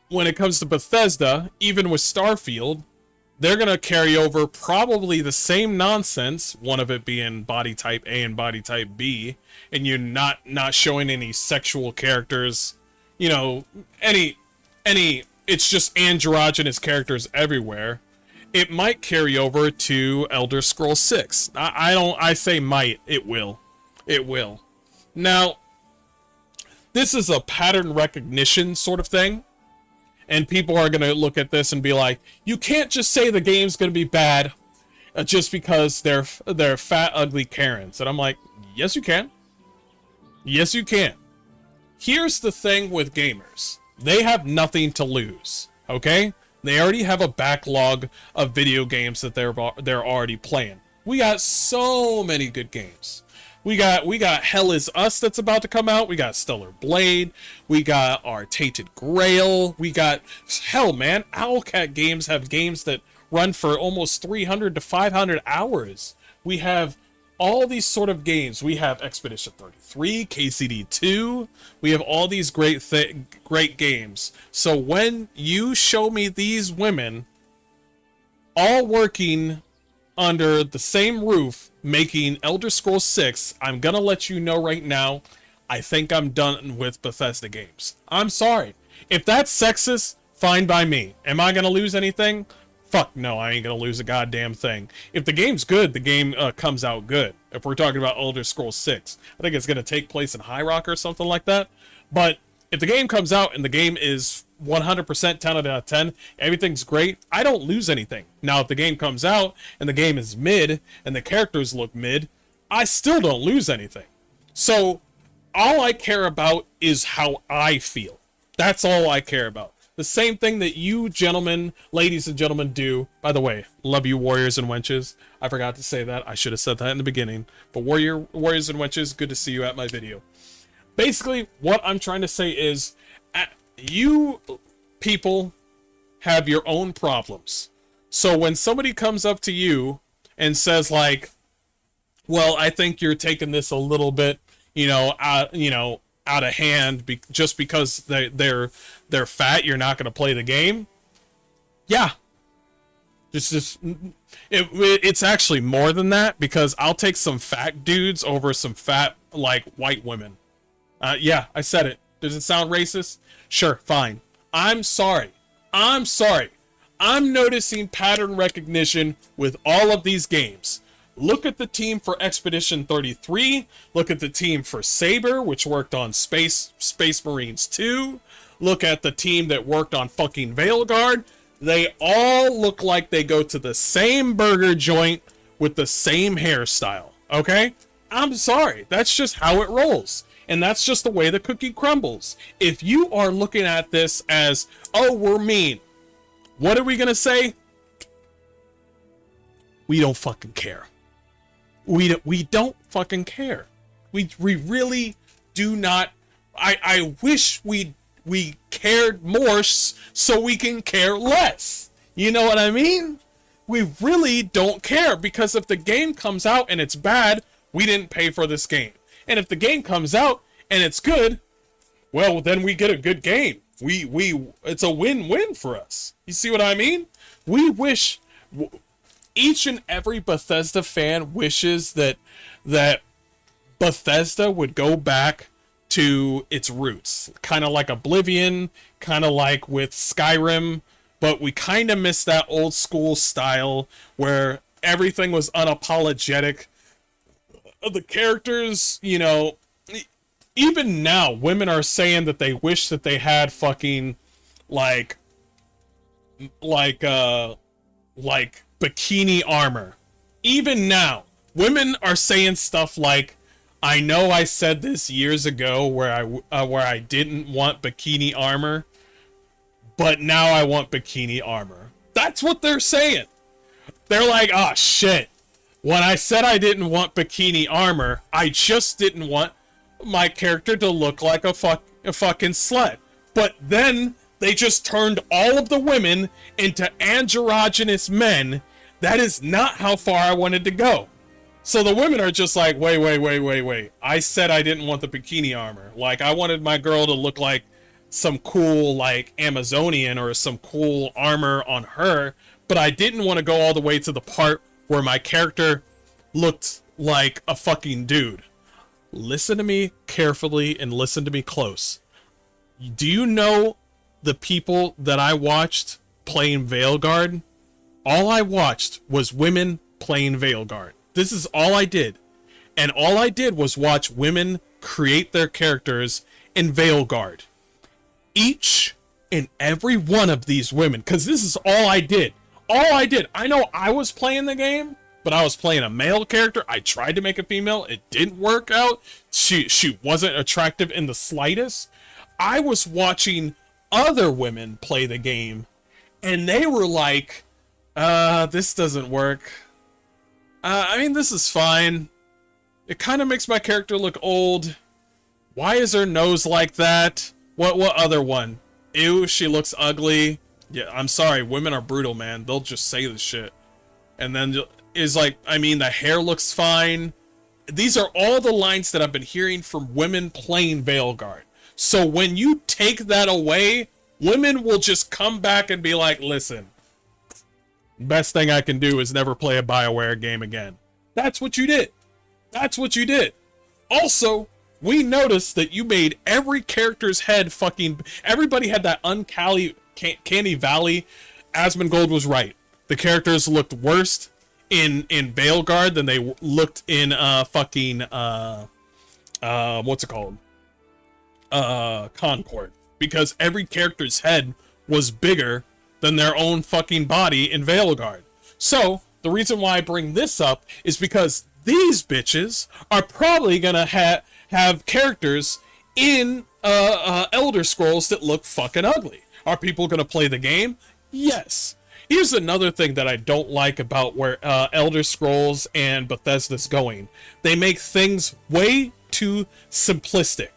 when it comes to Bethesda, even with Starfield, they're going to carry over probably the same nonsense, one of it being body type A and body type B, and you're not showing any sexual characters, you know, it's just androgynous characters everywhere. It might carry over to Elder Scrolls 6. I say might, it will. It will. Now, this is a pattern recognition sort of thing. And people are going to look at this and be like, you can't just say the game's going to be bad just because they're fat, ugly Karens. And I'm like, yes, you can. Yes, you can. Here's the thing with gamers. They have nothing to lose, okay? They already have a backlog of video games that they're already playing. We got so many good games. We got Hell Is Us that's about to come out. We got Stellar Blade. We got our Tainted Grail. We got, hell man, Owlcat games have games that run for almost 300 to 500 hours. We have all these sort of games. We have Expedition 33, KCD 2. We have all these great games. So when you show me these women all working under the same roof making Elder Scrolls 6, I'm gonna let you know right now, I think I'm done with Bethesda games. I'm sorry. If that's sexist, fine by me. Am I gonna lose anything? Fuck no, I ain't gonna lose a goddamn thing. If the game's good, the game comes out good. If we're talking about Elder Scrolls 6, I think it's gonna take place in High Rock or something like that. But if the game comes out and the game is 100% 10 out of 10, everything's great, I don't lose anything. Now, if the game comes out and the game is mid and the characters look mid, I still don't lose anything. So, all I care about is how I feel. That's all I care about. The same thing that you gentlemen, ladies and gentlemen do. By the way, love you warriors and wenches. I forgot to say that. I should have said that in the beginning. But warriors and wenches, good to see you at my video. Basically, what I'm trying to say is, you people have your own problems. So when somebody comes up to you and says like, well, I think you're taking this a little bit, out of hand just because they're fat, you're not going to play the game. Yeah. It's actually more than that, because I'll take some fat dudes over some fat, like, white women. Yeah, I said it. Does it sound racist? Sure, fine. I'm sorry. I'm sorry. I'm noticing pattern recognition with all of these games. Look at the team for Expedition 33. Look at the team for Saber, which worked on Space Marines 2. Look at the team that worked on fucking Veilguard. They all look like they go to the same burger joint with the same hairstyle, okay? I'm sorry. That's just how it rolls. And that's just the way the cookie crumbles. If you are looking at this as, oh, we're mean, what are we gonna say? We don't fucking care. We don't fucking care. We really do not. I wish we cared more so we can care less. You know what I mean? We really don't care, because if the game comes out and it's bad, we didn't pay for this game. And if the game comes out and it's good, well, then we get a good game. It's a win-win for us. You see what I mean? We wish, each and every Bethesda fan wishes that Bethesda would go back to its roots, kind of like Oblivion, kind of like with Skyrim, but we kind of miss that old school style where everything was unapologetic. The characters, you know, even now, women are saying that they wish that they had fucking like bikini armor. Even now, women are saying stuff like, I know I said this years ago where I didn't want bikini armor, but now I want bikini armor. That's what they're saying. They're like, oh shit. When I said I didn't want bikini armor, I just didn't want my character to look like a fucking slut. But then they just turned all of the women into androgynous men. That is not how far I wanted to go. So the women are just like, wait. I said I didn't want the bikini armor. Like, I wanted my girl to look like some cool, like, Amazonian or some cool armor on her, but I didn't want to go all the way to the part where my character looked like a fucking dude. Listen to me carefully and listen to me close. Do you know the people that I watched playing Veilguard? All I watched was women playing Veilguard. This is all I did. And all I did was watch women create their characters in Veilguard. Each and every one of these women, because this is all I did. All I did. I know I was playing the game, but I was playing a male character. I tried to make a female. It didn't work out. She wasn't attractive in the slightest. I was watching other women play the game, and they were like, this doesn't work. I mean, this is fine. It kind of makes my character look old. Why is her nose like that? What other one? Ew, she looks ugly. Yeah, I'm sorry. Women are brutal, man. They'll just say this shit. And then is like, I mean, the hair looks fine. These are all the lines that I've been hearing from women playing Veilguard. So when you take that away, women will just come back and be like, listen, best thing I can do is never play a BioWare game again. That's what you did. That's what you did. Also, we noticed that you made every character's head fucking... Everybody had that uncanny valley. Asmongold was right. The characters looked worse in Veilguard than they looked in what's it called? Concord. Because every character's head was bigger than their own fucking body in Veilguard. So, the reason why I bring this up is because these bitches are probably gonna have characters in Elder Scrolls that look fucking ugly. Are people gonna play the game? Yes. Here's another thing that I don't like about where Elder Scrolls and Bethesda's going. They make things way too simplistic.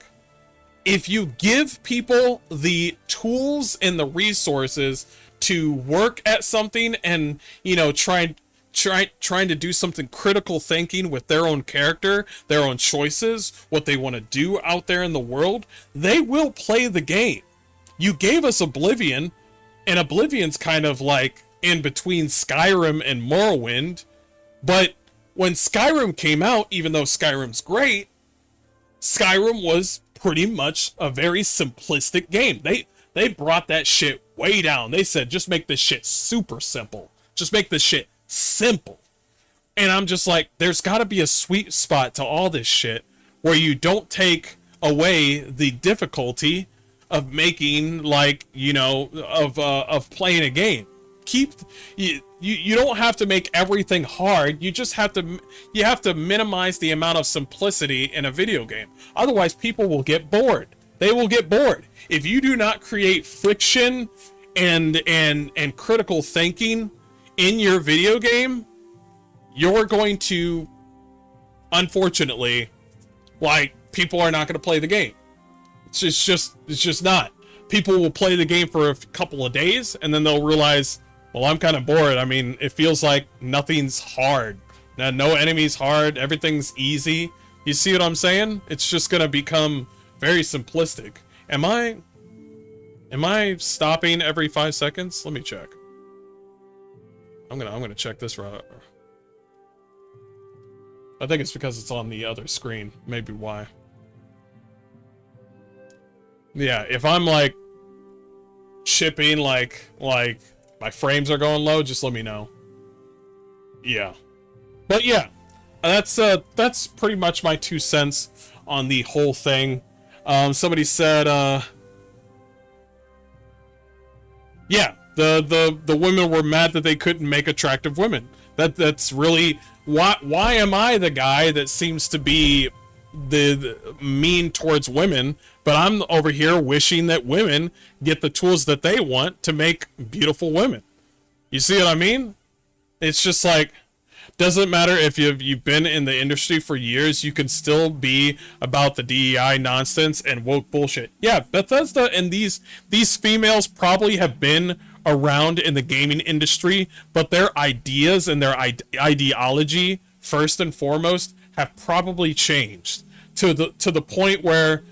If you give people the tools and the resources to work at something and, you know, trying to do something critical thinking with their own character, their own choices, what they want to do out there in the world, they will play the game. You gave us Oblivion, and Oblivion's kind of like in between Skyrim and Morrowind. But when Skyrim came out, even though Skyrim's great, Skyrim was pretty much a very simplistic game. They brought that shit way down. They said, just make this shit super simple. Just make this shit simple. And I'm just like, there's got to be a sweet spot to all this shit where you don't take away the difficulty of making, like, you know, of playing a game. You don't have to make everything hard. You just have to minimize the amount of simplicity in a video game. Otherwise, people will get bored. They will get bored. If you do not create friction and critical thinking in your video game, you're going to, unfortunately, like, people are not going to play the game. It's just not. People will play the game for a couple of days and then they'll realize, well, I'm kind of bored. I mean, it feels like nothing's hard. Now, no enemy's hard. Everything's easy. You see what I'm saying? It's just going to become very simplistic. Am I stopping every 5 seconds? Let me check. I'm gonna check this route. I think it's because it's on the other screen. Maybe why. Yeah, if I'm like chipping, like my frames are going low, just let me know. Yeah. But yeah, that's pretty much my 2 cents on the whole thing. Somebody said, yeah, the women were mad that they couldn't make attractive women. That's really why am I the guy that seems to be the mean towards women, but I'm over here wishing that women get the tools that they want to make beautiful women. You see what I mean? It's just like, doesn't matter if you've been in the industry for years, you can still be about the DEI nonsense and woke bullshit. Yeah, Bethesda and these females probably have been around in the gaming industry, but their ideas and their ideology, first and foremost, have probably changed to the point where,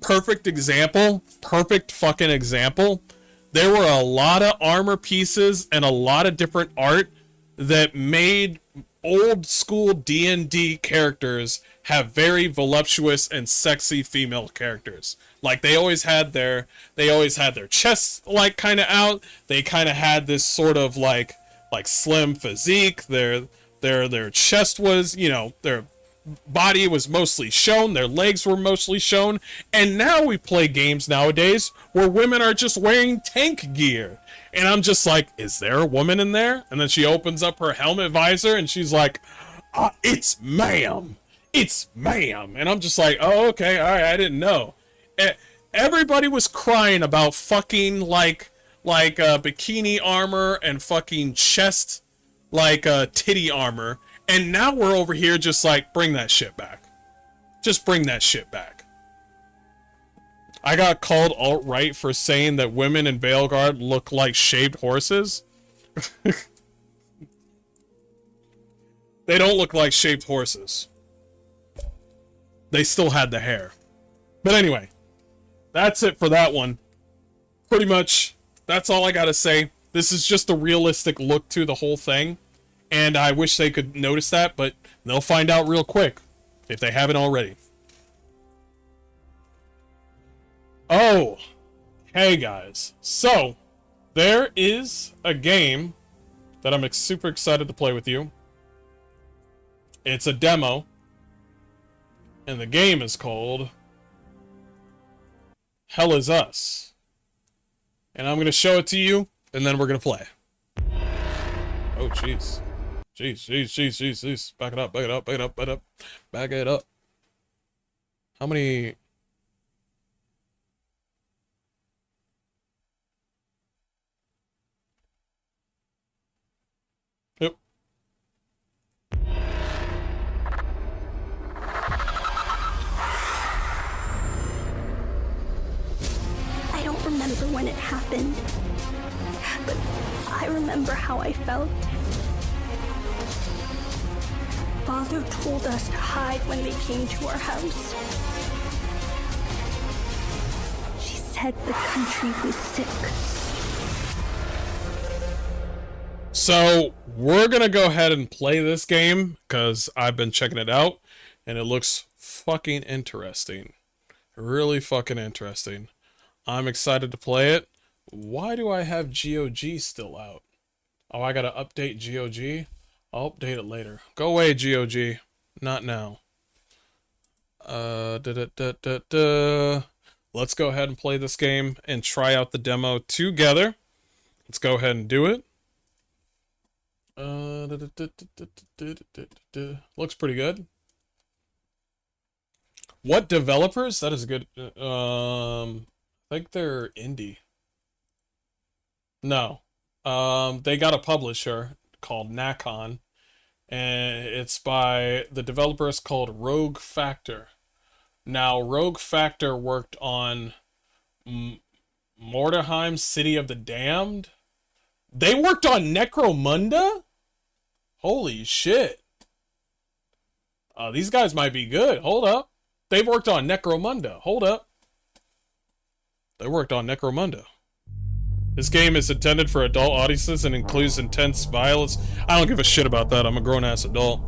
perfect fucking example, there were a lot of armor pieces and a lot of different art that made old school D&D characters have very voluptuous and sexy female characters. Like, they always had their chests like kind of out. They kind of had this sort of like slim physique. Their chest was, you know, their body was mostly shown, their legs were mostly shown. And now we play games nowadays where women are just wearing tank gear. And I'm just like, is there a woman in there? And then she opens up her helmet visor and she's like, it's ma'am. It's ma'am. And I'm just like, oh, okay, all right, I didn't know. Everybody was crying about fucking like bikini armor and fucking chest titty armor. And now we're over here just like, bring that shit back. Just bring that shit back. I got called alt-right for saying that women in Veilguard look like shaved horses. They don't look like shaved horses. They still had the hair. But anyway, that's it for that one. Pretty much, that's all I gotta say. This is just a realistic look to the whole thing. And I wish they could notice that, but they'll find out real quick if they haven't already. Oh, hey guys. So, there is a game that I'm super excited to play with you. It's a demo. And the game is called Hell Is Us. And I'm going to show it to you, and then we're going to play. Oh, jeez. Jeez. Back it up. Back it up. How many... Yep. I don't remember when it happened, but I remember how I felt. Father told us to hide when they came to our house. She said the country was sick. So we're gonna go ahead and play this game because I've been checking it out and it looks fucking interesting. Really fucking interesting. I'm excited to play it. Why do I have GOG still out? Oh, I gotta update GOG? I'll update it later. Go away, GOG. Not now. Let's go ahead and play this game and try out the demo together. Let's go ahead and do it. Looks pretty good. What developers? That is a good. I think they're indie. No. They got a publisher called Nacon, and it's by the developers called Rogue Factor. Now, Rogue Factor worked on Mordheim, City of the Damned. They worked on Necromunda? Holy shit. These guys might be good. Hold up. They worked on Necromunda. Hold up. They worked on Necromunda. This game is intended for adult audiences and includes intense violence. I don't give a shit about that. I'm a grown-ass adult.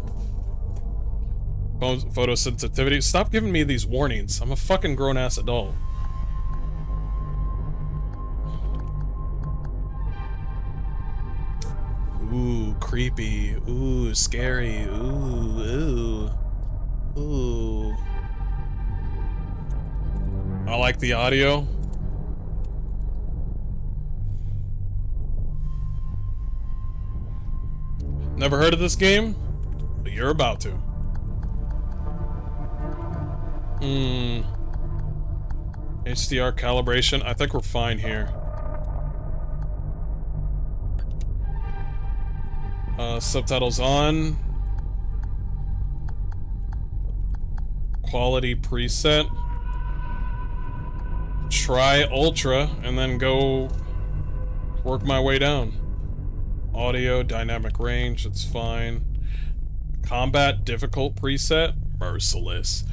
Photosensitivity. Stop giving me these warnings. I'm a fucking grown-ass adult. Ooh, creepy. Ooh, scary. Ooh, ooh. Ooh. I like the audio. Never heard of this game? But you're about to. HDR calibration. I think we're fine here. Subtitles on. Quality preset. Try ultra and then go work my way down. Audio, dynamic range, it's fine. Combat, difficult preset, merciless.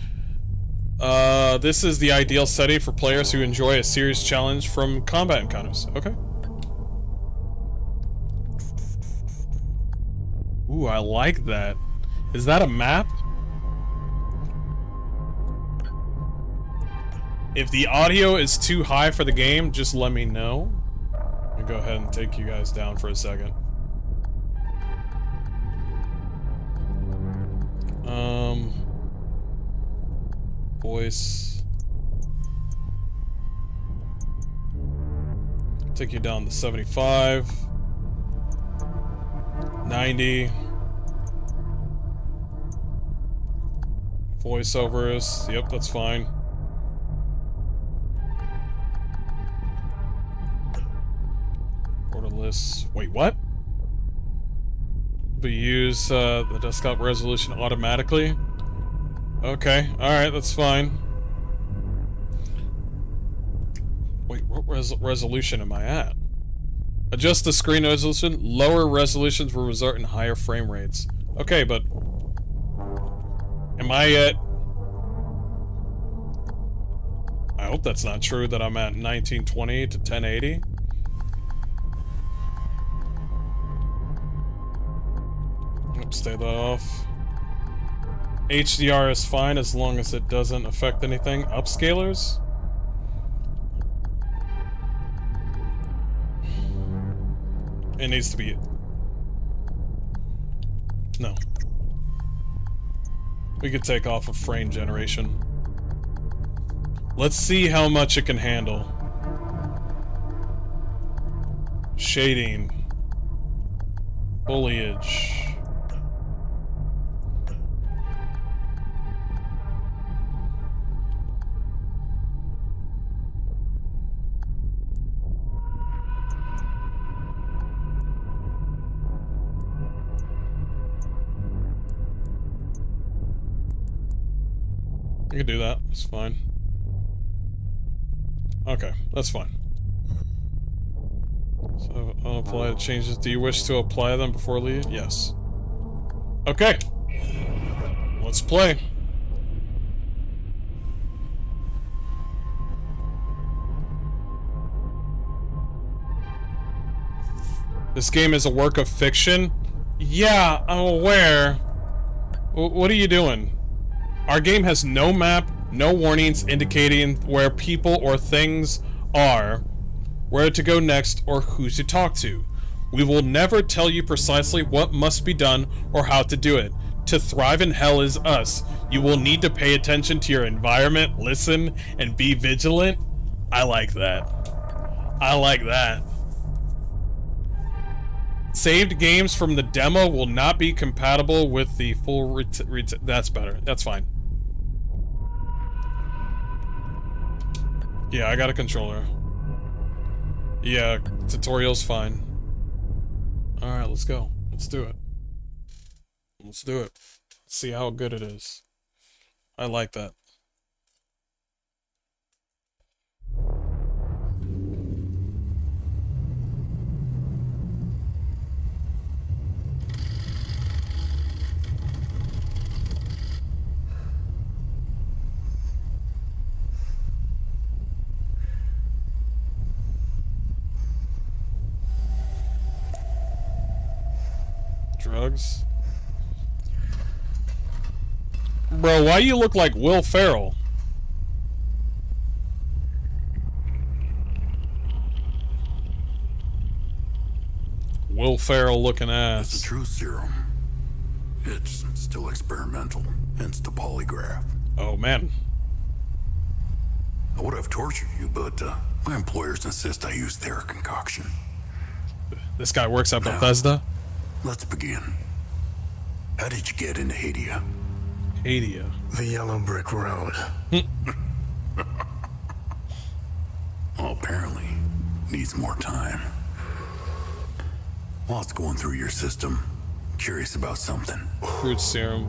This is the ideal setting for players who enjoy a serious challenge from combat encounters. Okay. Ooh, I like that. Is that a map? If the audio is too high for the game, just let me know. Let me go ahead and take you guys down for a second. Voice. Take you down to 75. 90. Voiceovers. Yep, that's fine. Borderless. Wait, what? We use the desktop resolution automatically. Okay, alright, that's fine. Wait, what resolution am I at? Adjust the screen resolution. Lower resolutions will result in higher frame rates. Okay, but... am I at... I hope that's not true that I'm at 1920 to 1080. Stay that off. HDR is fine as long as it doesn't affect anything. Upscalers? It needs to be... no. We could take off of frame generation. Let's see how much it can handle. Shading. Foliage. You can do that. It's fine. Okay, that's fine. So, apply the changes. Do you wish to apply them before leaving? Yes. Okay. Let's play. This game is a work of fiction? Yeah, I'm aware. What are you doing? Our game has no map, no warnings indicating where people or things are, where to go next, or who to talk to. We will never tell you precisely what must be done or how to do it. To thrive in hell is us. You will need to pay attention to your environment, listen, and be vigilant. I like that. I like that. Saved games from the demo will not be compatible with the full that's better. That's fine. Yeah, I got a controller. Yeah, tutorial's fine. Alright, let's go. Let's do it. Let's do it. See how good it is. I like that. Drugs. Bro, why you look like Will Ferrell? Will Ferrell looking ass. It's a true serum. It's still experimental, hence the polygraph. Oh man. I would have tortured you, but my employers insist I use their concoction. This guy works at Now, Bethesda? Let's begin. How did you get into Hadia? Hadia. The yellow brick road. Well, apparently needs more time. While it's going through your system, curious about something. Fruit serum.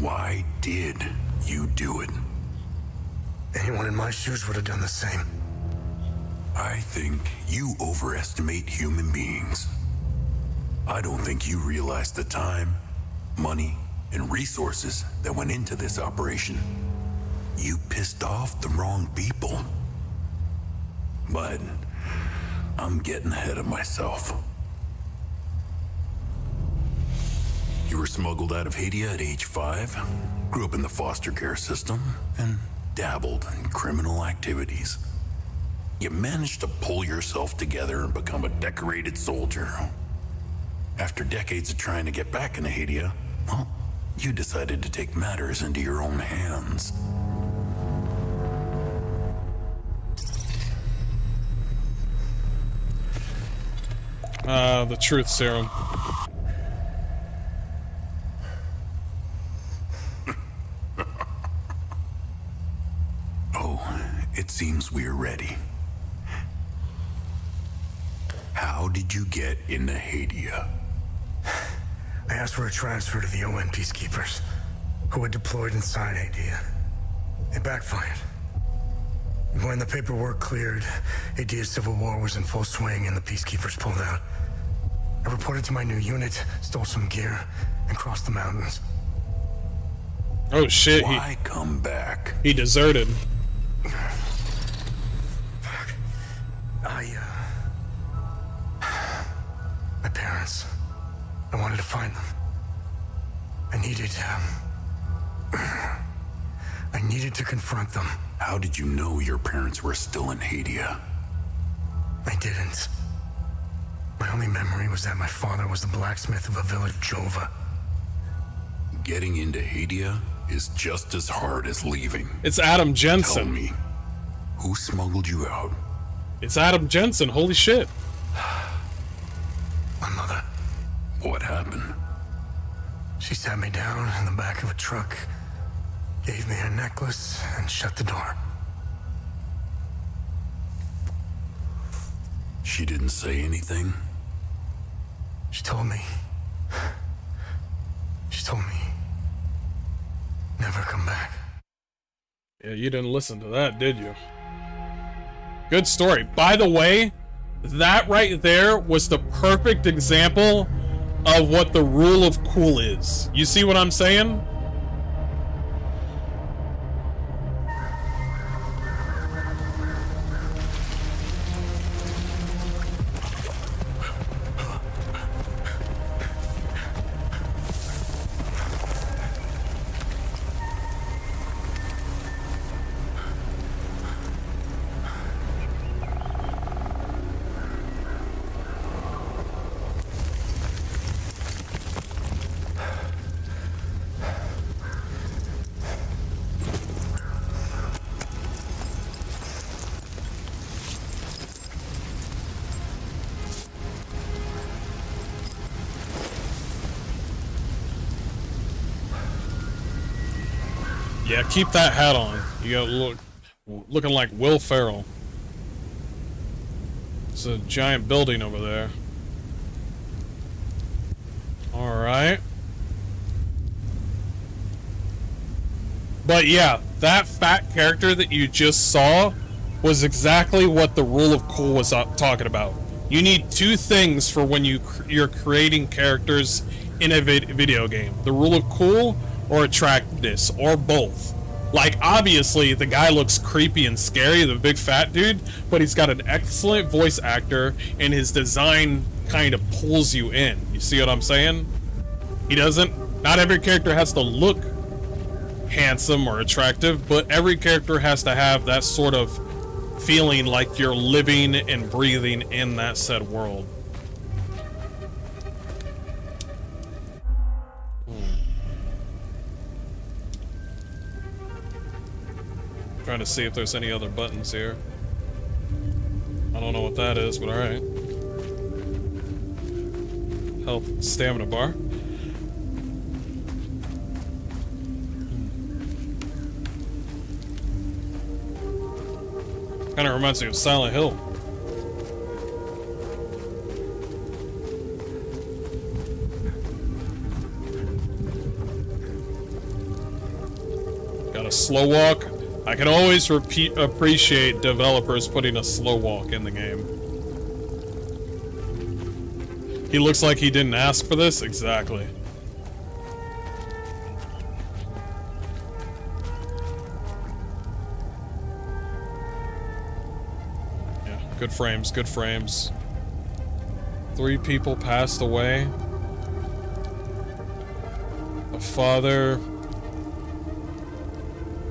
Why did you do it? Anyone in my shoes would have done the same. I think you overestimate human beings. I don't think you realize the time, money, and resources that went into this operation. You pissed off the wrong people. But I'm getting ahead of myself. You were smuggled out of Hadia at age 5, grew up in the foster care system, and dabbled in criminal activities. You managed to pull yourself together and become a decorated soldier. After decades of trying to get back into Hadia, well, you decided to take matters into your own hands. The truth serum. Oh, it seems we're ready. How did you get into Hadia? I asked for a transfer to the UN peacekeepers, who had deployed inside Hadia. It backfired. When the paperwork cleared, Hadia's civil war was in full swing and the peacekeepers pulled out. I reported to my new unit, stole some gear, and crossed the mountains. Oh shit, Why come back? he deserted. My parents. I wanted to find them. I needed to confront them. How did you know your parents were still in Hadia? I didn't. My only memory was that my father was the blacksmith of a village of Jova. Getting into Hadia is just as hard as leaving. It's Adam Jensen. Tell me, who smuggled you out? It's Adam Jensen, holy shit. My mother. What happened? She sat me down in the back of a truck, gave me a necklace, and shut the door. She didn't say anything? She told me, never come back. Yeah, you didn't listen to that, did you? Good story. By the way, that right there was the perfect example of what the rule of cool is. You see what I'm saying? Yeah, keep that hat on. You got looking like Will Ferrell. It's a giant building over there. Alright. But yeah, that fat character that you just saw was exactly what the rule of cool was talking about. You need two things for when you're creating characters in a video game. The rule of cool or attractiveness, or both. Like, obviously, the guy looks creepy and scary, the big fat dude, but he's got an excellent voice actor, and his design kind of pulls you in. You see what I'm saying? He doesn't. Not every character has to look handsome or attractive, but every character has to have that sort of feeling like you're living and breathing in that said world. Trying to see if there's any other buttons here. I don't know what that is, but alright. Health, stamina bar. Kind of reminds me of Silent Hill. Got a slow walk. I can always appreciate developers putting a slow walk in the game. He looks like he didn't ask for this? Exactly. Yeah, good frames, good frames. 3 people passed away. A father...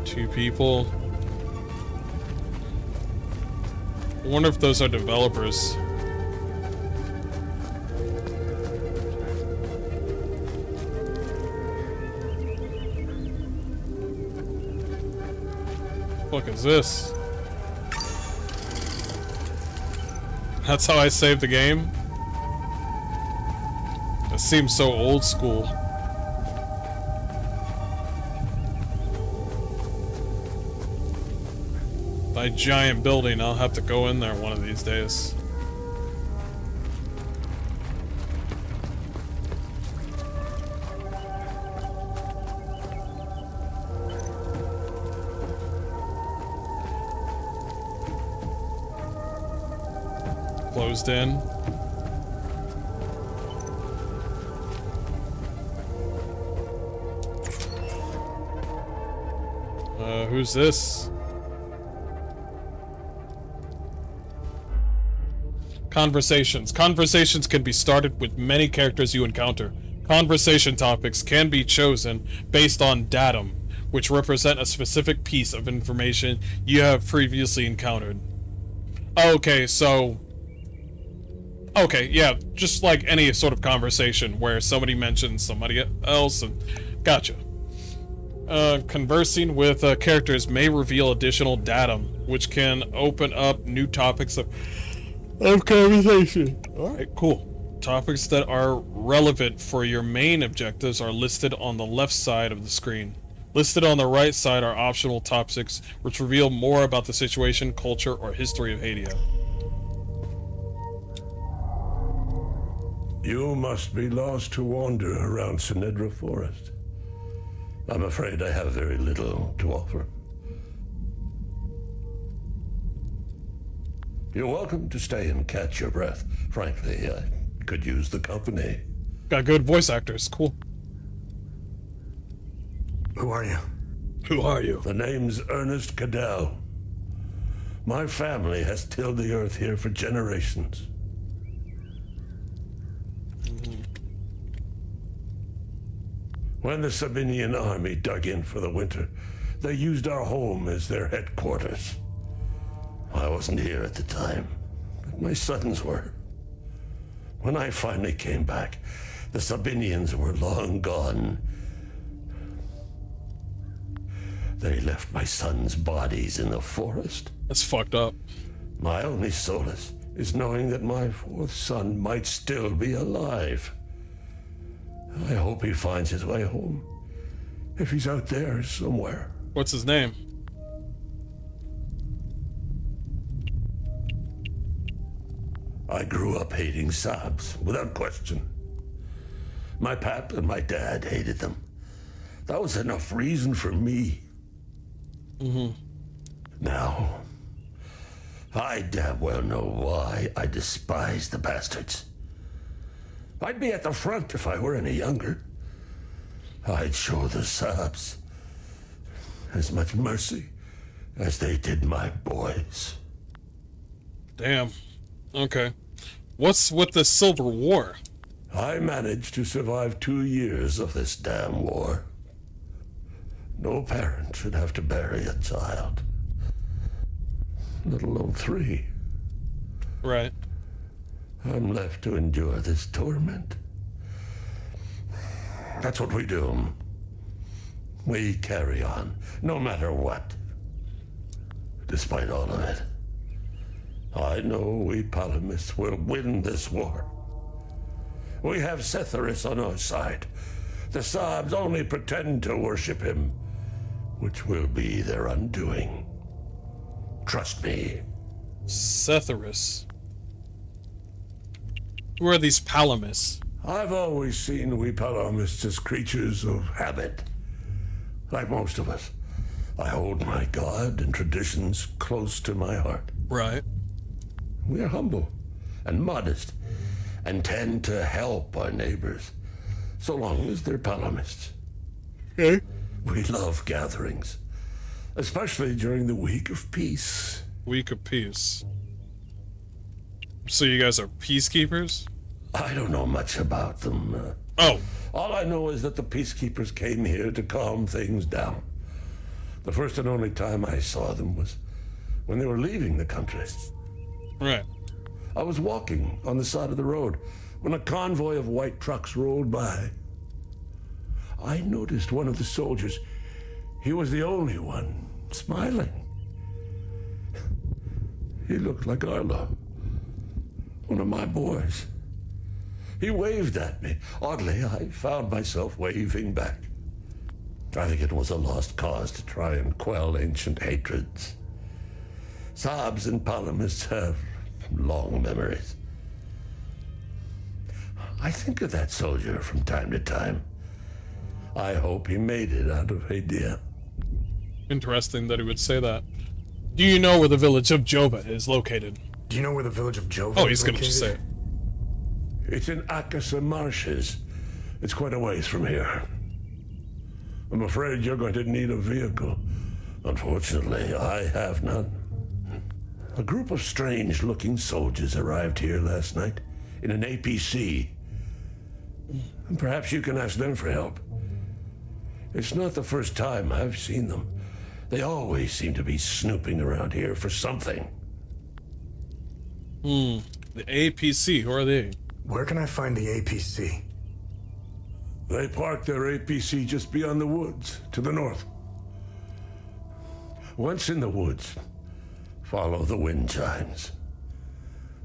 2 people. I wonder if those are developers. What the fuck is this? That's how I saved the game? That seems so old school. By giant building, I'll have to go in there one of these days. Closed in. Who's this? Conversations. Conversations can be started with many characters you encounter. Conversation topics can be chosen based on datum, which represent a specific piece of information you have previously encountered. Okay, so... Okay, yeah, just like any sort of conversation where somebody mentions somebody else and... Gotcha. Conversing with characters may reveal additional datum, which can open up new topics of conversation. Alright, cool. Topics that are relevant for your main objectives are listed on the left side of the screen. Listed on the right side are optional topics which reveal more about the situation, culture, or history of Hadia. You must be lost to wander around Sinedra Forest. I'm afraid I have very little to offer. You're welcome to stay and catch your breath. Frankly, I could use the company. Got good voice actors, cool. Who are you? Who are you? The name's Ernest Cadell. My family has tilled the earth here for generations. When the Sabinian army dug in for the winter, they used our home as their headquarters. I wasn't here at the time, but my sons were. When I finally came back, the Sabinians were long gone. They left my sons' bodies in the forest. That's fucked up. My only solace is knowing that my 4th son might still be alive. I hope he finds his way home, if he's out there somewhere. What's his name? I grew up hating Sabs, without question. My pap and my dad hated them. That was enough reason for me. Now, I damn well know why I despise the bastards. I'd be at the front if I were any younger. I'd show the Sabs as much mercy as they did my boys. Damn. Okay. What's with the Civil War? I managed to survive 2 years of this damn war. No parent should have to bury a child, let alone 3. Right. I'm left to endure this torment. That's what we do. We carry on, no matter what. Despite all of it, I know we Palamists will win this war. We have Setharus on our side. The Sabs only pretend to worship him, which will be their undoing. Trust me. Setharus. Who are these Palamists? I've always seen we Palamists as creatures of habit. Like most of us, I hold my God and traditions close to my heart. Right. We are humble and modest and tend to help our neighbors, so long as they're Palamists. Okay. We love gatherings, especially during the Week of Peace. Week of Peace. So you guys are peacekeepers? I don't know much about them. Oh. All I know is that the peacekeepers came here to calm things down. The first and only time I saw them was when they were leaving the country. Right. I was walking on the side of the road when a convoy of white trucks rolled by. I noticed one of the soldiers. He was the only one smiling. He looked like Arlo, one of my boys. He waved at me. Oddly, I found myself waving back. I think it was a lost cause to try and quell ancient hatreds. Sabs and Palamists have long memories. I think of that soldier from time to time. I hope he made it out of Hadia. Interesting that he would say that. Do you know where the village of Jova is located? Do you know where the village of Jova Oh, is he's gonna just say it. It's in Akasa Marshes. It's quite a ways from here. I'm afraid you're going to need a vehicle. Unfortunately, I have none. A group of strange-looking soldiers arrived here last night in an APC. Perhaps you can ask them for help. It's not the first time I've seen them. They always seem to be snooping around here for something. The APC, who are they? Where can I find the APC? They parked their APC just beyond the woods, to the north. Once in the woods, follow the wind chimes.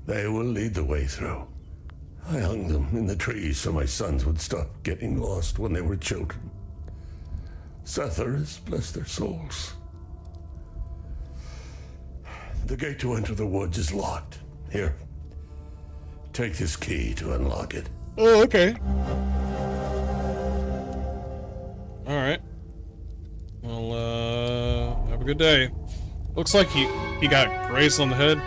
They will lead the way through. I hung them in the trees so my sons would stop getting lost when they were children. Setharus, bless their souls. The gate to enter the woods is locked. Here, take this key to unlock it. Oh, okay. Alright. Well, have a good day. Looks like he got grazed on the head.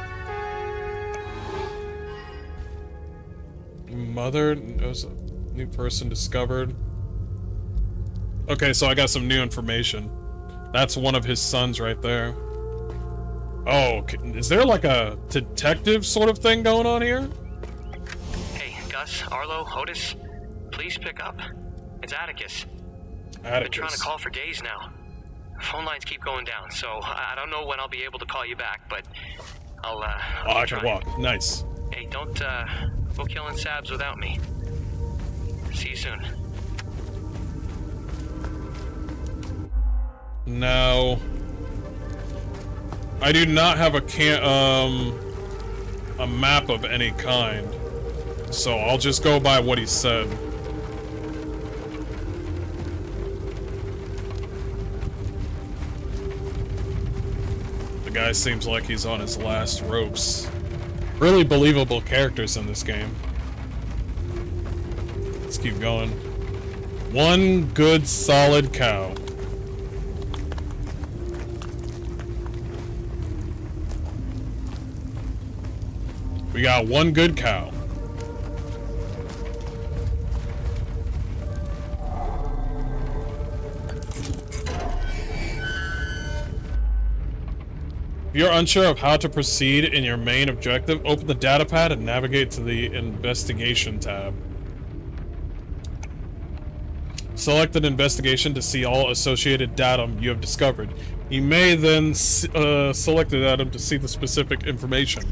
Mother, there's a new person discovered. Okay, so I got some new information. That's one of his sons right there. Oh, is there like a detective sort of thing going on here? Hey, Gus, Arlo, Otis, please pick up. It's Atticus. Atticus. I've been trying to call for days now. Phone lines keep going down, so I don't know when I'll be able to call you back, but I'll I can walk. Nice. Hey, don't go killing Sabs without me. See you soon. No. I do not have a map of any kind. So I'll just go by what he said. guy seems like he's on his last ropes. Really believable characters in this game. Let's keep going. One good solid cow. We got one good cow. If you're unsure of how to proceed in your main objective, open the datapad and navigate to the Investigation tab. Select an investigation to see all associated datum you have discovered. You may then select the datum to see the specific information.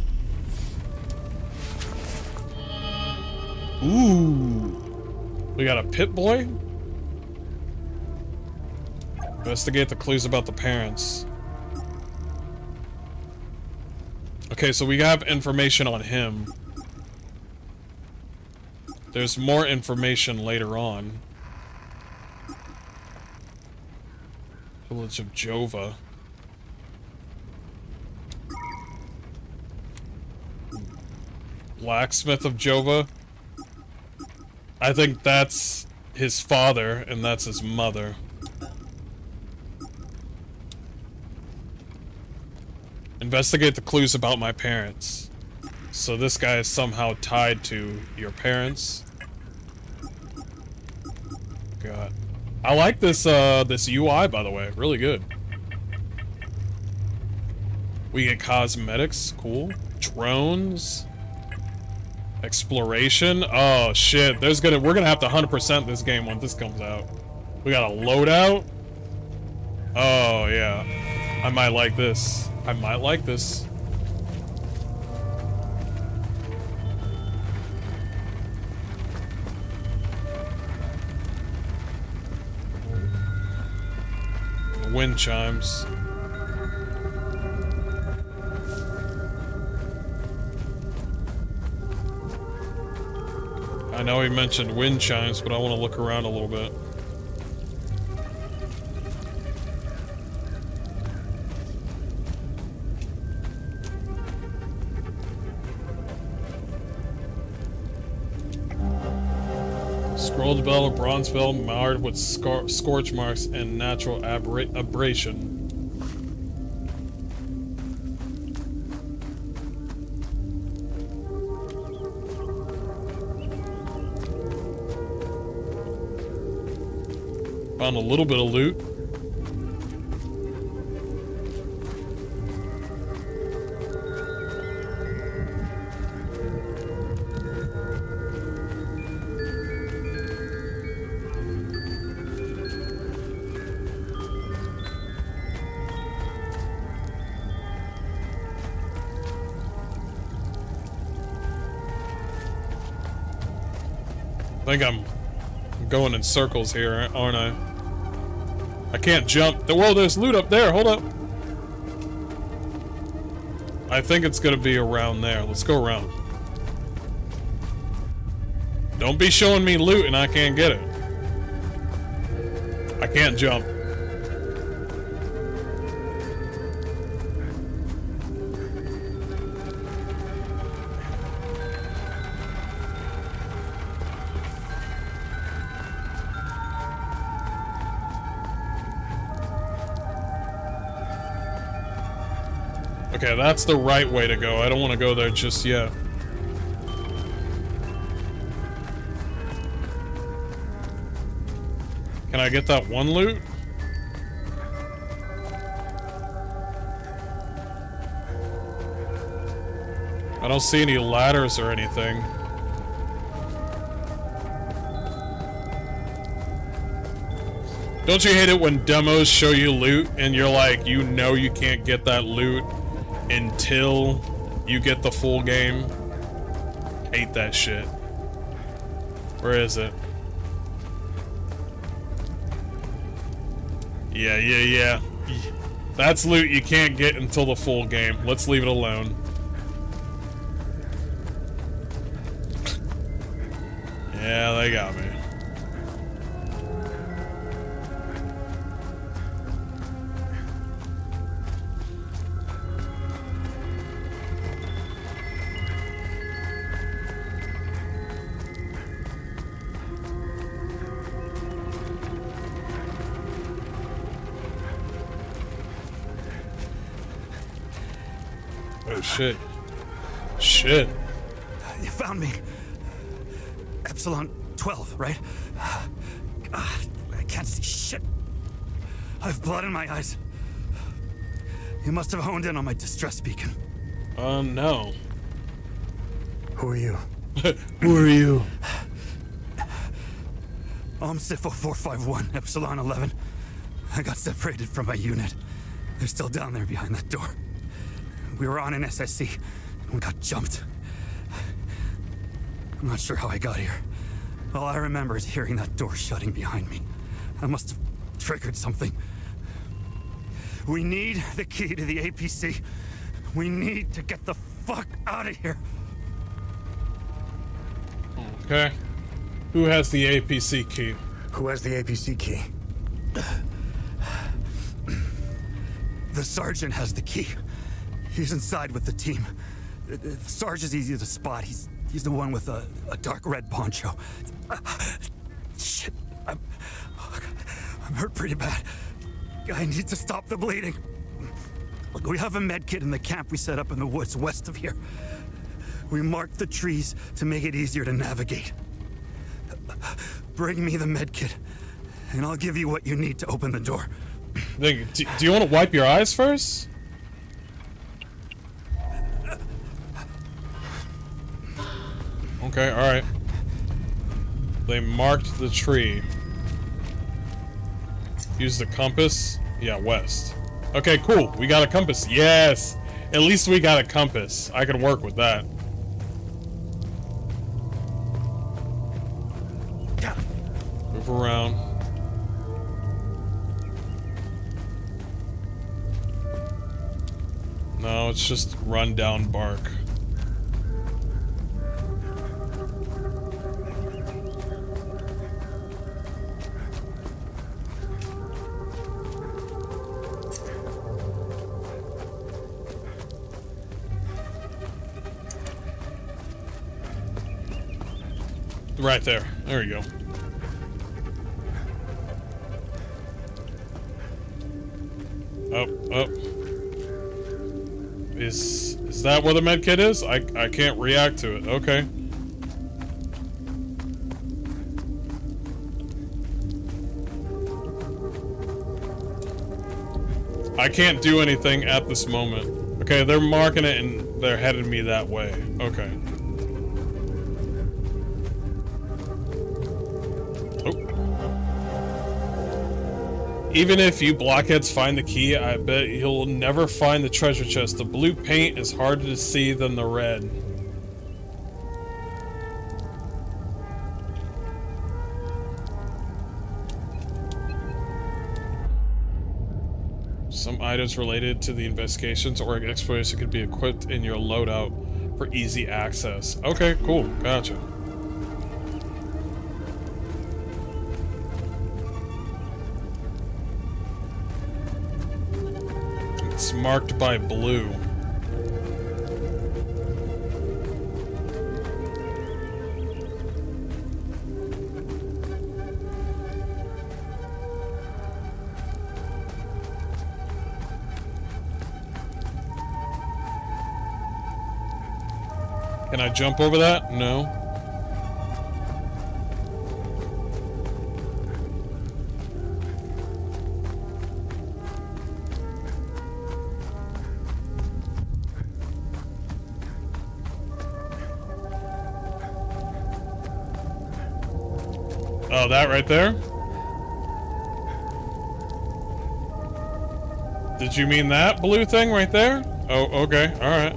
Ooh. We got a pit boy? Investigate the clues about the parents. Okay, so we have information on him. There's more information later on. Village of Jova. Blacksmith of Jova. I think that's his father, and that's his mother. Investigate the clues about my parents. So this guy is somehow tied to your parents. God. I like this this UI, by the way. Really good. We get cosmetics. Cool. Drones. Exploration. Oh shit. We're gonna have to 100% this game when this comes out. We got a loadout. Oh yeah. I might like this. I might like this. Wind chimes. I know he mentioned wind chimes, but I want to look around a little bit. Scrolled bell, bronze bell, marred with scorch marks and natural abrasion. Found a little bit of loot. I think I'm going in circles here, aren't I? I can't jump. Whoa, there's loot up there. Hold up. I think it's gonna be around there. Let's go around. Don't be showing me loot and I can't get it. I can't jump. Okay, that's the right way to go. I don't want to go there just yet. Can I get that one loot? I don't see any ladders or anything. Don't you hate it when demos show you loot and you're like, you know you can't get that loot until you get the full game? Hate that shit. Where is it? Yeah. That's loot you can't get until the full game. Let's leave it alone. Yeah, they got me. Oh, shit. Shit. You found me. Epsilon 12, right? God, I can't see shit. I have blood in my eyes. You must have honed in on my distress beacon. No. Who are you? Who are you? I'm Sifo 451, Epsilon 11. I got separated from my unit. They're still down there behind that door. We were on an SSC, and we got jumped. I'm not sure how I got here. All I remember is hearing that door shutting behind me. I must have triggered something. We need the key to the APC. We need to get the fuck out of here. Okay. Who has the APC key? Who has the APC key? The sergeant has the key. He's inside with the team. The Sarge is easy to spot. He's the one with a dark red poncho. Shit. I'm hurt pretty bad. I need to stop the bleeding. Look, we have a med kit in the camp we set up in the woods west of here. We marked the trees to make it easier to navigate. Bring me the med kit, and I'll give you what you need to open the door. Do you want to wipe your eyes first? Okay, alright. They marked the tree. Use the compass? Yeah, west. Okay, cool. We got a compass. Yes! At least we got a compass. I can work with that. Move around. No, it's just run down bark. Right there. There you go. Up. Is that where the medkit is? I can't react to it. Okay. I can't do anything at this moment. Okay, they're marking it and they're heading me that way. Okay. Even if you blockheads find the key, I bet you'll never find the treasure chest. The blue paint is harder to see than the red. Some items related to the investigations or exploration could be equipped in your loadout for easy access. Okay, cool. Gotcha. It's marked by blue. Can I jump over that? No. Oh, that right there? Did you mean that blue thing right there? Oh, okay, alright.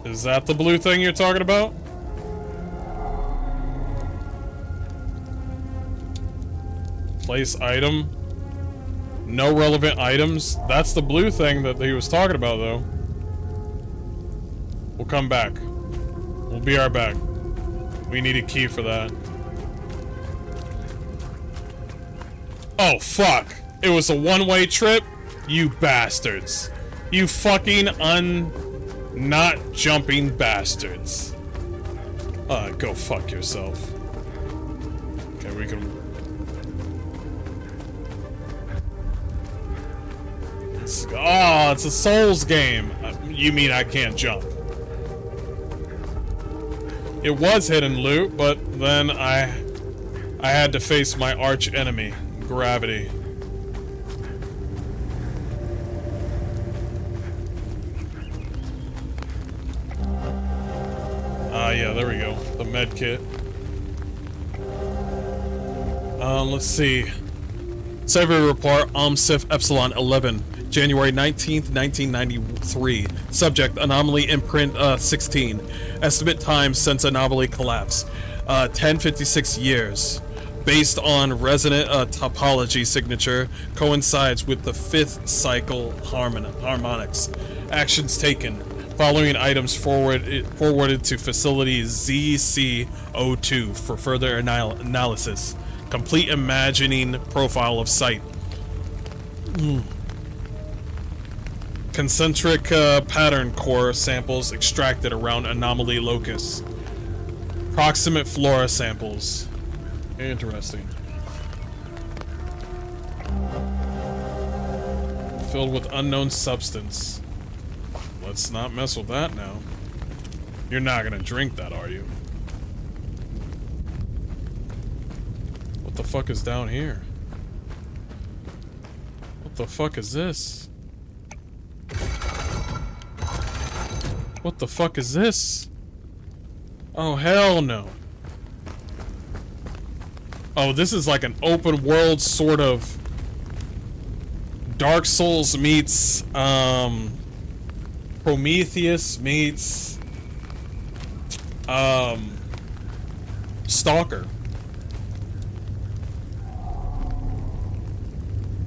Is that the blue thing you're talking about? Place item. No relevant items. That's the blue thing that he was talking about, though. We'll come back. We'll be right back. We need a key for that. Oh, fuck. It was a one-way trip? You bastards. You fucking not jumping bastards. Go fuck yourself. Okay, we can... Oh, it's a Souls game. You mean I can't jump? It was hidden loot, but then I had to face my arch enemy, gravity. Yeah, there we go. The med kit. Let's see. Survey report, Sif Epsilon 11, January 19th, 1993. Subject, anomaly imprint 16. Estimate time since anomaly collapse, 1056 years. Based on resonant topology signature, coincides with the 5th cycle harmonics. Actions taken. Following items forwarded to facility ZC02 for further analysis. Complete imagining profile of site. Concentric pattern core samples extracted around anomaly locus. Proximate flora samples. Interesting. Filled with unknown substance. Let's not mess with that now. You're not gonna drink that, are you? What the fuck is down here? What the fuck is this? What the fuck is this? Oh, hell no. Oh, this is like an open world sort of Dark Souls meets, Prometheus meets, Stalker.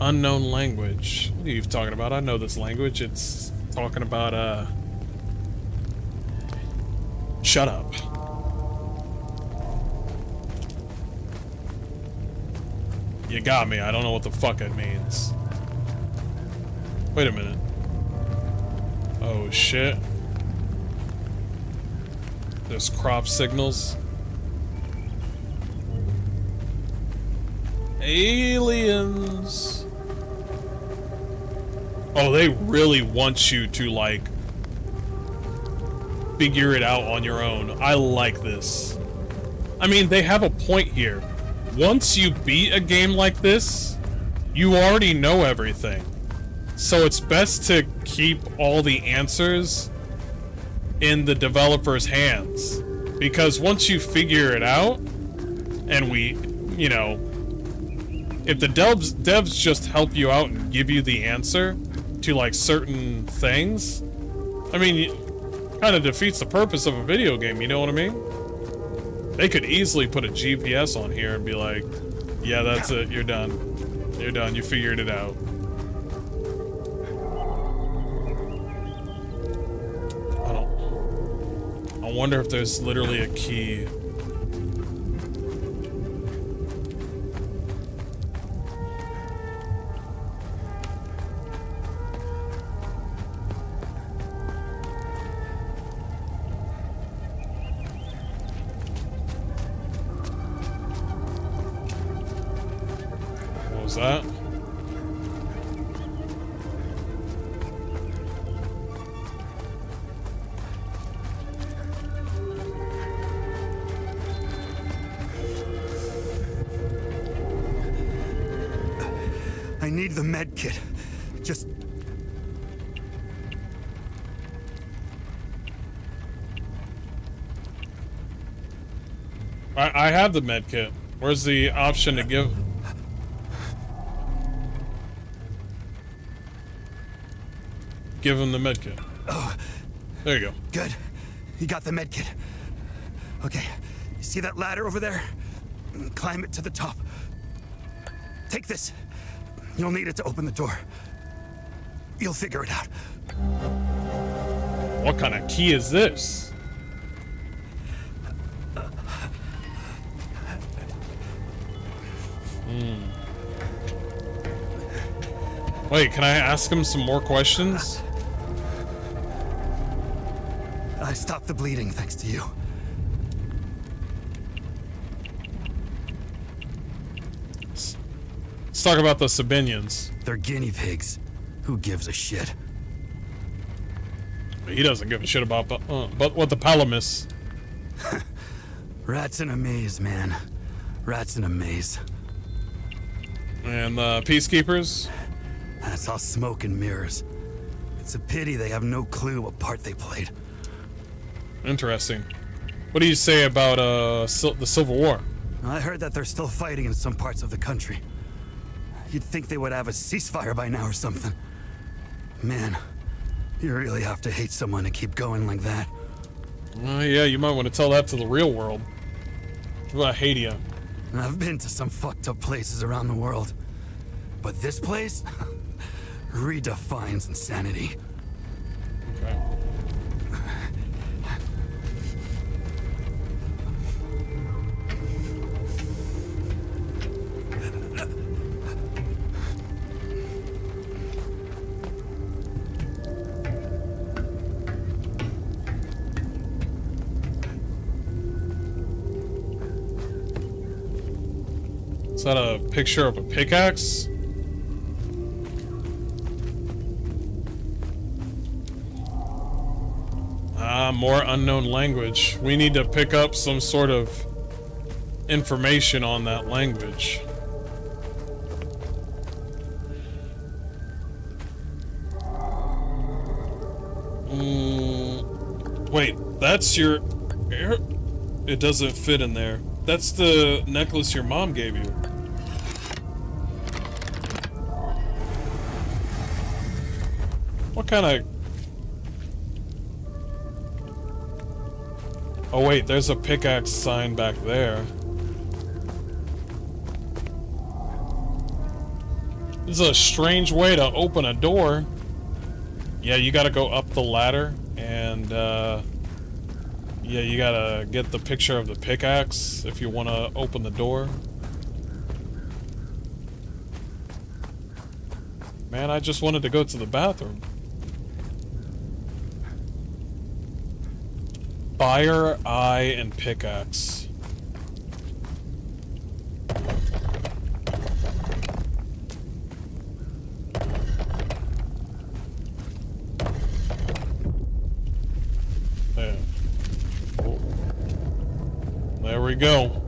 Unknown language. What are you talking about? I know this language. It's talking about, shut up. You got me. I don't know what the fuck it means. Wait a minute. Oh shit. There's crop signals. Aliens. Oh, they really want you to, like, figure it out on your own. I like this. I mean, they have a point here. Once you beat a game like this, you already know everything. So it's best to keep all the answers in the developer's hands. Because once you figure it out, and we, you know, if the devs just help you out and give you the answer to, like, certain things, I mean, it kind of defeats the purpose of a video game, you know what I mean? They could easily put a GPS on here and be like, yeah, that's it, you're done. You're done, you figured it out. I wonder if there's literally a key. What was that? I need the med kit. Just... I have the med kit. Where's the option to give? Give him the med kit. Oh, there you go. good. You got the med kit. Okay, you see that ladder over there? Climb it to the top. Take this. You'll need it to open the door. You'll figure it out. What kind of key is this? Wait, can I ask him some more questions? I stopped the bleeding thanks to you. Let's talk about the Sabinians. They're guinea pigs. Who gives a shit? He doesn't give a shit about but what the Palamis. Rats in a maze, man. Rats in a maze. And the Peacekeepers? That's all smoke and mirrors. It's a pity they have no clue what part they played. Interesting. What do you say about the Civil War? I heard that they're still fighting in some parts of the country. You'd think they would have a ceasefire by now or something. Man, you really have to hate someone to keep going like that. Yeah, you might want to tell that to the real world. What about Hadia? I've been to some fucked up places around the world. But this place redefines insanity. Okay. Is that a picture of a pickaxe? Ah, more unknown language. We need to pick up some sort of information on that language. Wait, that's your... It doesn't fit in there. That's the necklace your mom gave you. What kind of... Oh wait, there's a pickaxe sign back there. This is a strange way to open a door. Yeah, you gotta go up the ladder, and yeah, you gotta get the picture of the pickaxe if you want to open the door. Man, I just wanted to go to the bathroom. Fire, eye, and pickaxe. There. Oh. There we go.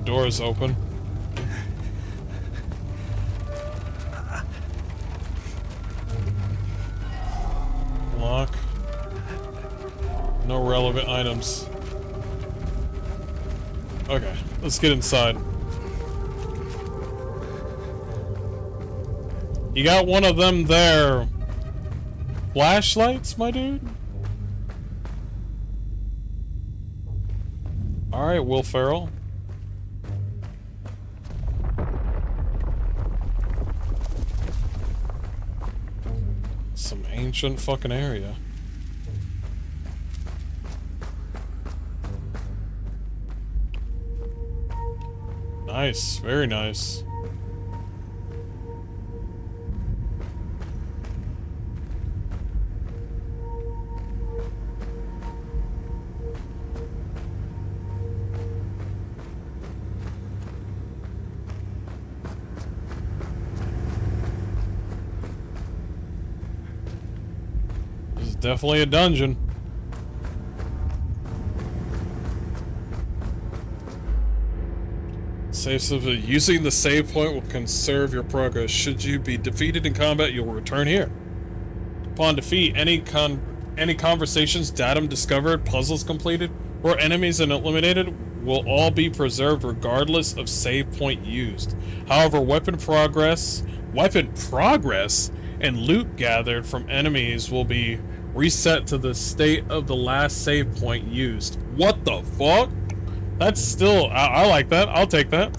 Door is open. Lock. No relevant items. Okay, let's get inside. You got one of them there. Flashlights, my dude? Alright, Will Ferrell. Some ancient fucking area. Nice, very nice. Definitely a dungeon. Using the save point will conserve your progress. Should you be defeated in combat, you'll return here. Upon defeat, any conversations, datum discovered, puzzles completed, or enemies eliminated will all be preserved regardless of save point used. However, weapon progress, and loot gathered from enemies will be Reset to the state of the last save point used. What the fuck? That's still... I like that. I'll take that.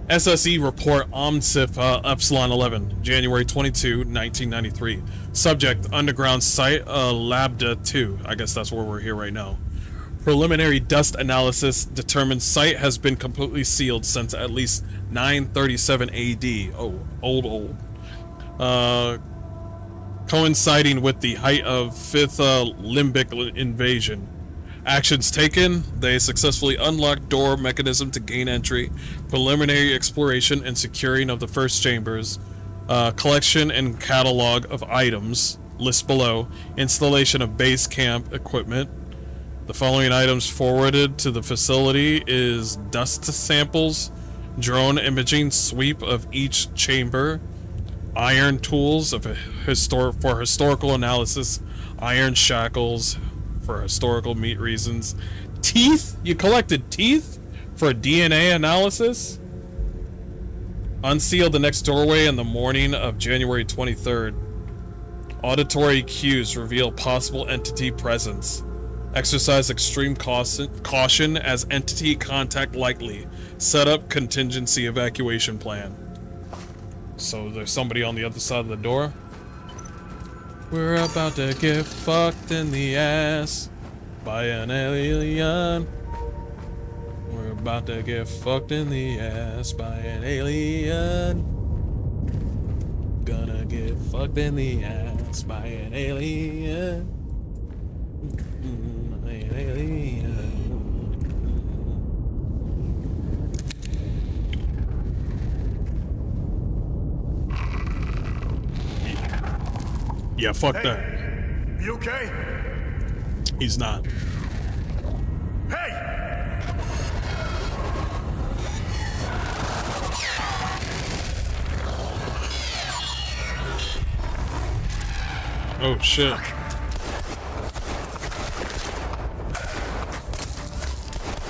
SSE report OMSIF Epsilon 11, January 22, 1993. Subject, underground site, Labda 2. I guess that's where we're here right now. Preliminary dust analysis determines site has been completely sealed since at least 937 AD. Oh, old. Coinciding with the height of 5th limbic invasion. Actions taken, they successfully unlocked door mechanism to gain entry, preliminary exploration and securing of the first chambers, collection and catalog of items, list below, installation of base camp equipment. The following items forwarded to the facility is dust samples, drone imaging sweep of each chamber, iron tools of for historical analysis, iron shackles for historical meat reasons, teeth? You collected teeth for DNA analysis? Unsealed the next doorway in the morning of January 23rd. Auditory cues reveal possible entity presence. Exercise extreme caution as entity contact likely. Set up contingency evacuation plan. So there's somebody on the other side of the door. We're about to get fucked in the ass by an alien. We're about to get fucked in the ass by an alien. Gonna get fucked in the ass by an alien. An alien. Yeah, fuck that. You okay? He's not. Hey! Oh shit.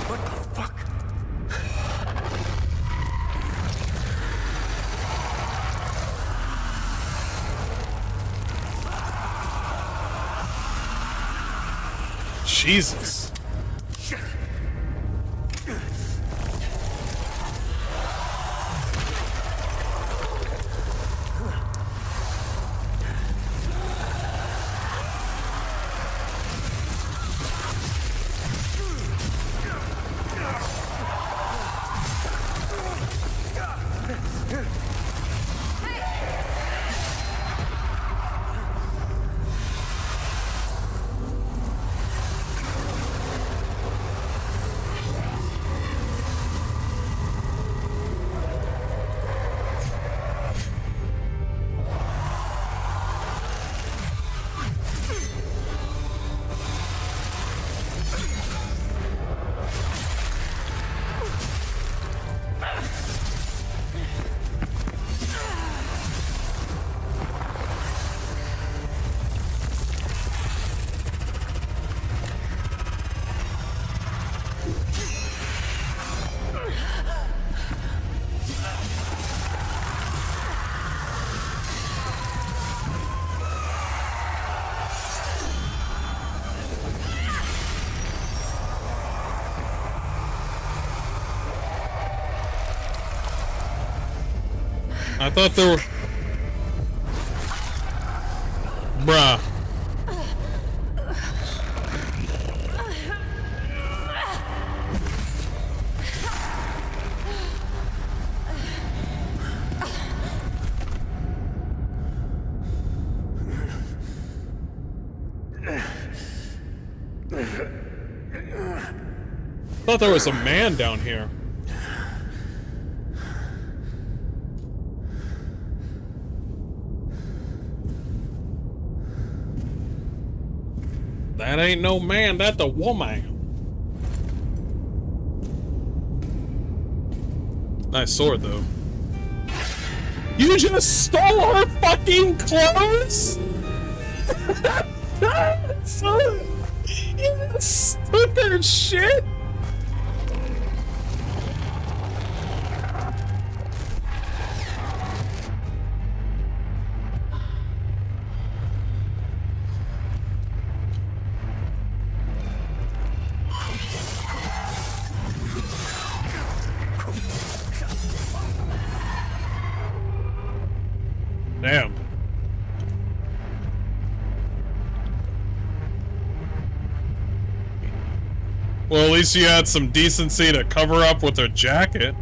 What the fuck? Jesus. Shit. I thought there were... Bruh. I thought there was a man down here. That ain't no man, that's a woman. Nice sword, though. You just stole her fucking clothes? Son, you just took her shit? Well, at least you had some decency to cover up with her jacket.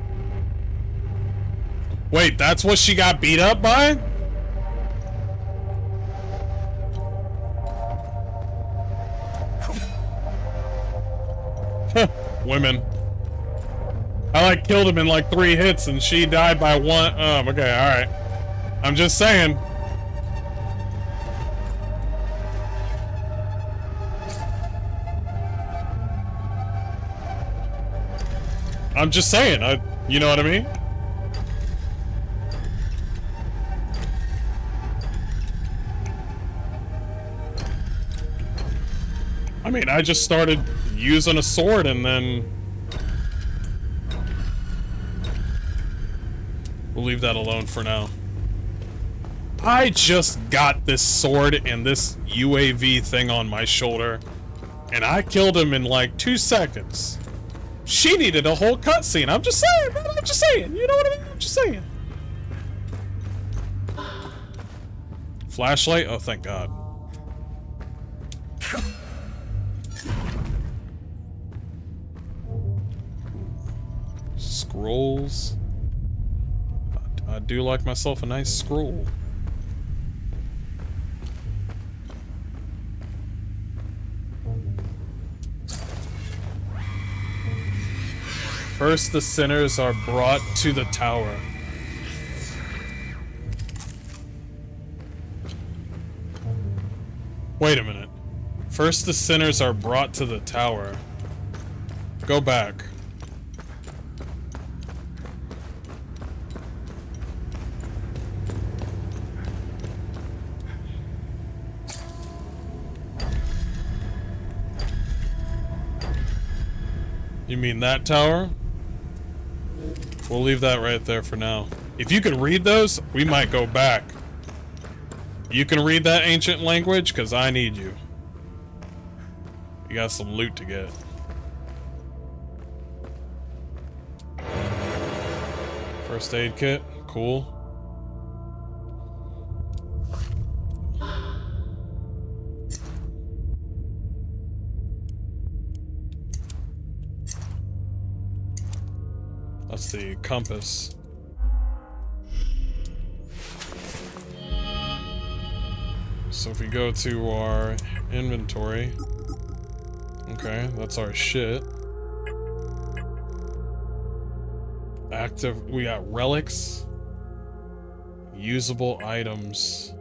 Wait, that's what she got beat up by? Women. I like killed him in like 3 hits and she died by 1. Okay, alright. I'm just saying. I'm just saying, you know what I mean? I mean, I just started using a sword and then... We'll leave that alone for now. I just got this sword and this UAV thing on my shoulder, and I killed him in like 2 seconds. She needed a whole cutscene. I'm just saying, man. I'm just saying. You know what I mean? I'm just saying. Flashlight? Oh, thank God. Scrolls. I do like myself a nice scroll. First, the sinners are brought to the tower. Wait a minute. First, the sinners are brought to the tower. Go back. You mean that tower? We'll leave that right there for now. If you can read those, we might go back. You can read that ancient language? Because I need you. You got some loot to get. First aid kit. Cool. That's the compass. So if we go to our inventory, okay, that's our shit. Active, we got relics, usable items.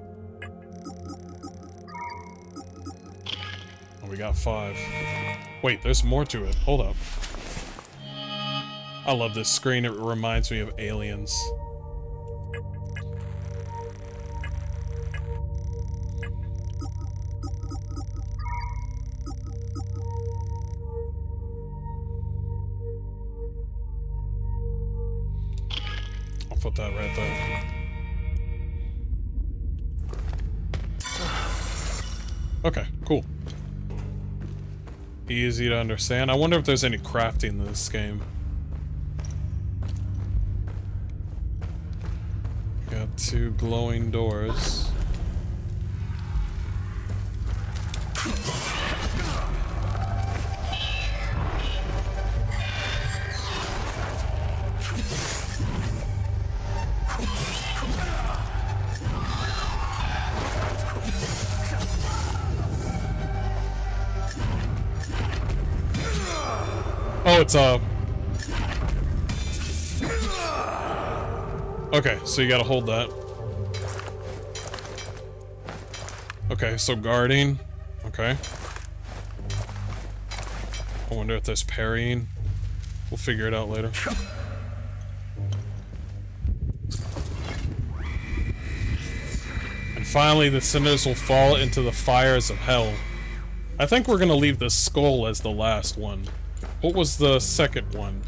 Oh, we got 5. Wait, there's more to it. Hold up. I love this screen. It reminds me of Aliens. I'll put that right there. Okay, cool. Easy to understand. I wonder if there's any crafting in this game. Got 2 glowing doors. Oh, it's okay, so you gotta hold that. Okay, so guarding. Okay. I wonder if there's parrying. We'll figure it out later. And finally, the sinners will fall into the fires of hell. I think we're gonna leave the skull as the last one. What was the second one?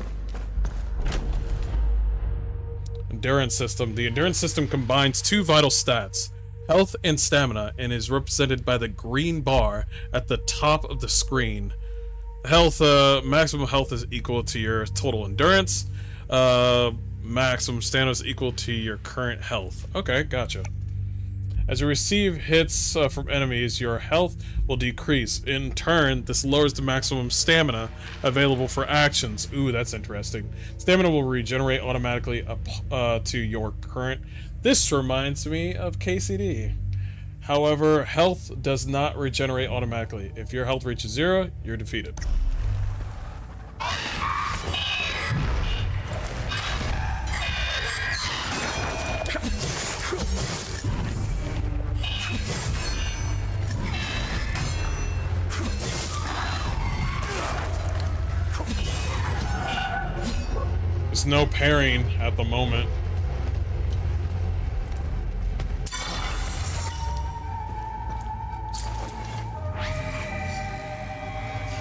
Endurance system. The endurance system combines 2 vital stats, health and stamina, and is represented by the green bar at the top of the screen. Health, maximum health is equal to your total endurance. Maximum stamina is equal to your current health. Okay, gotcha. As you receive hits from enemies, your health will decrease. In turn, this lowers the maximum stamina available for actions. Ooh, that's interesting. Stamina will regenerate automatically up to your current. This reminds me of KCD. However, health does not regenerate automatically. If your health reaches 0, you're defeated. There's no parrying at the moment.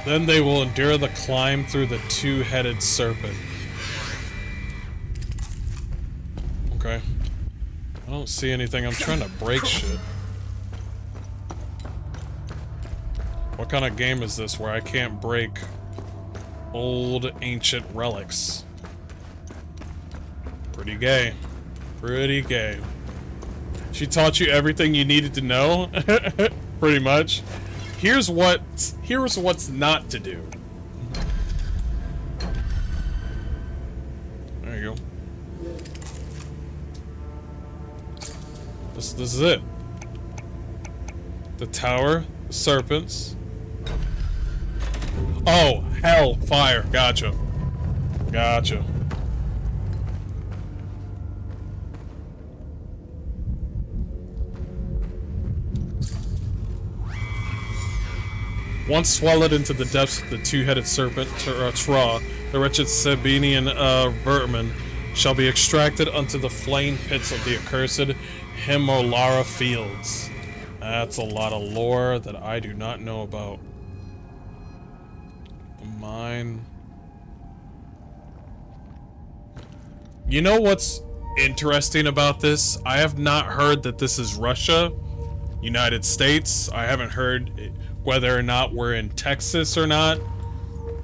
Then they will endure the climb through the two-headed serpent. Okay. I don't see anything. I'm trying to break shit. What kind of game is this where I can't break old ancient relics? Pretty gay. Pretty gay. She taught you everything you needed to know? Pretty much. Here's what's not to do. There you go. This is it. The tower, the serpents. Oh, hell, fire. Gotcha. Gotcha. Once swallowed into the depths of the two-headed serpent, Tra, the wretched Sabinian vermin shall be extracted unto the flame pits of the accursed Himolara fields. That's a lot of lore that I do not know about. Mine. You know what's interesting about this? I have not heard that this is Russia, United States. I haven't heard whether or not we're in Texas or not.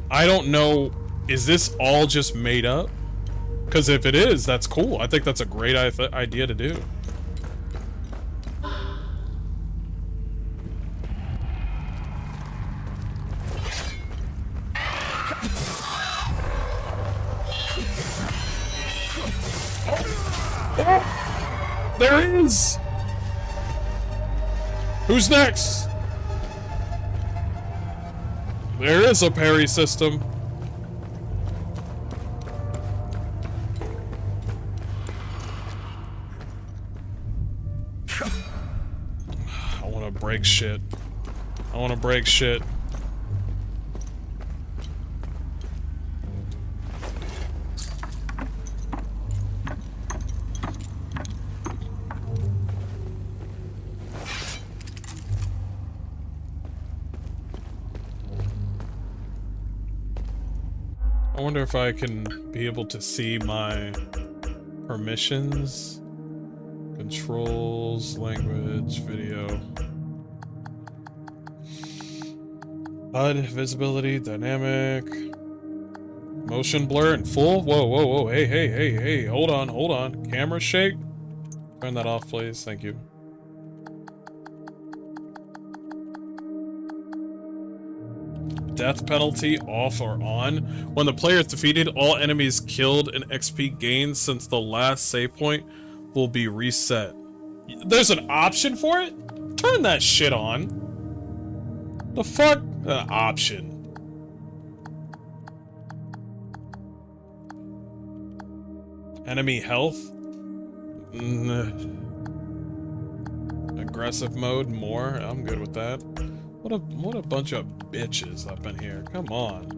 I don't know. Is this all just made up? Because if it is, that's cool. I think that's a great idea to do. There is! Who's next? There is a parry system. I want to break shit. I want to break shit. I wonder if I can be able to see my permissions, controls, language, video, HUD, visibility, dynamic, motion blur and full. Whoa, whoa, whoa, hey, hey, hey, hey, hold on. Camera shake. Turn that off, please. Thank you. Death penalty off or on. When the player is defeated, all enemies killed and XP gained since the last save point will be reset. There's an option for it? Turn that shit on. The fuck? Option. Enemy health? Aggressive mode, more. I'm good with that. What a bunch of bitches up in here. Come on.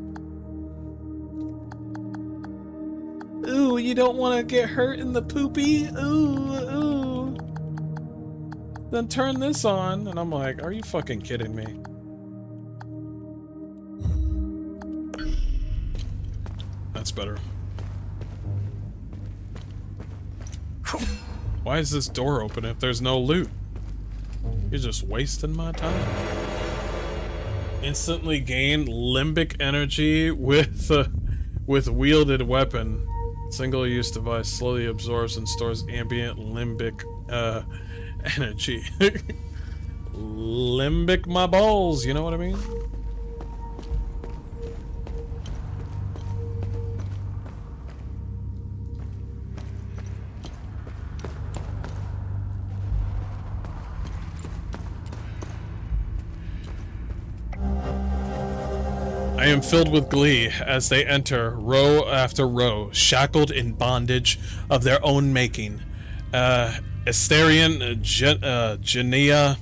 Ooh, you don't want to get hurt in the poopy? Ooh. Then turn this on. And I'm like, are you fucking kidding me? That's better. Why is this door open if there's no loot? You're just wasting my time. Instantly gain limbic energy with wielded weapon. Single-use device slowly absorbs and stores ambient limbic energy. Limbic my balls, you know what I mean? I am filled with glee as they enter row after row, shackled in bondage of their own making. Asterian, Genea,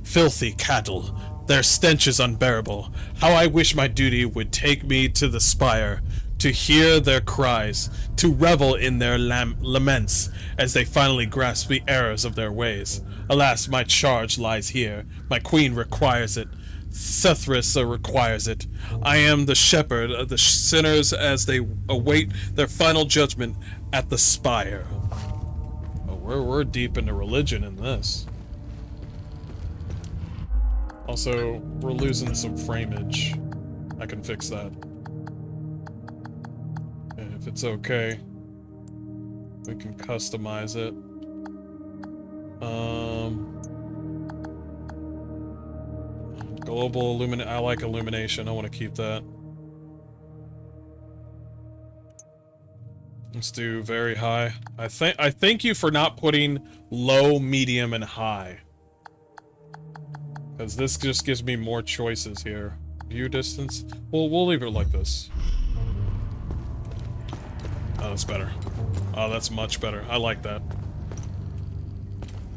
filthy cattle. Their stench is unbearable. How I wish my duty would take me to the spire, to hear their cries, to revel in their laments as they finally grasp the errors of their ways. Alas, my charge lies here. My queen requires it. Sethris requires it. I am the shepherd of the sinners as they await their final judgment at the spire. Oh, we're deep into religion in this. Also, we're losing some frameage. I can fix that. And if it's okay, we can customize it. Global illumination. I like illumination. I want to keep that. Let's do very high. I thank you for not putting low, medium, and high. Because this just gives me more choices here. View distance. We'll leave it like this. Oh, that's better. Oh, that's much better. I like that.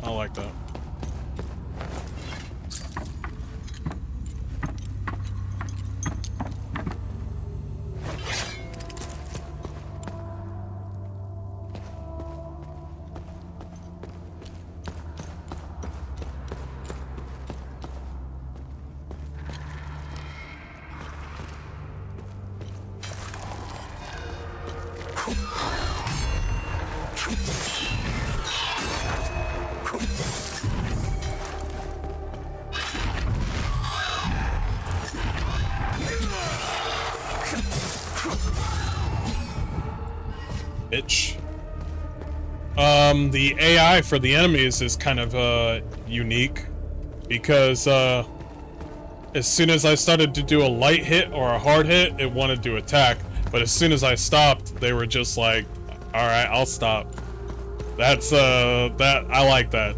I like that. Bitch. The AI for the enemies is kind of unique because as soon as I started to do a light hit or a hard hit, it wanted to attack, but as soon as I stopped, they were just like, all right, I'll stop. That's that I like that.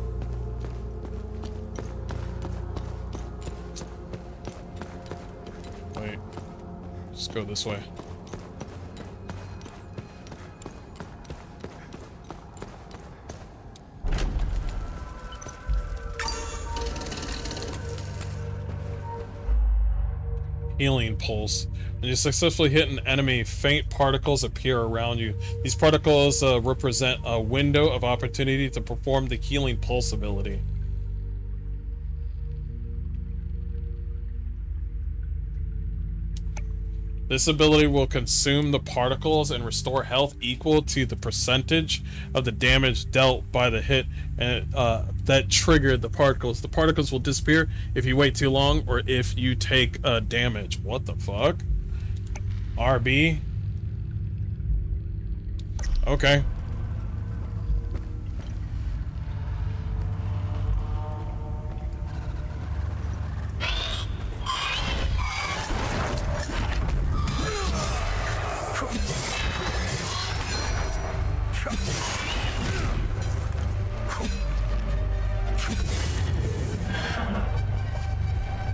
Wait, just go this way. Healing pulse. When you successfully hit an enemy, faint particles appear around you. These particles represent a window of opportunity to perform the healing pulse ability. This ability will consume the particles and restore health equal to the percentage of the damage dealt by the hit and that triggered the particles. The particles will disappear if you wait too long or if you take damage. What the fuck? RB? Okay.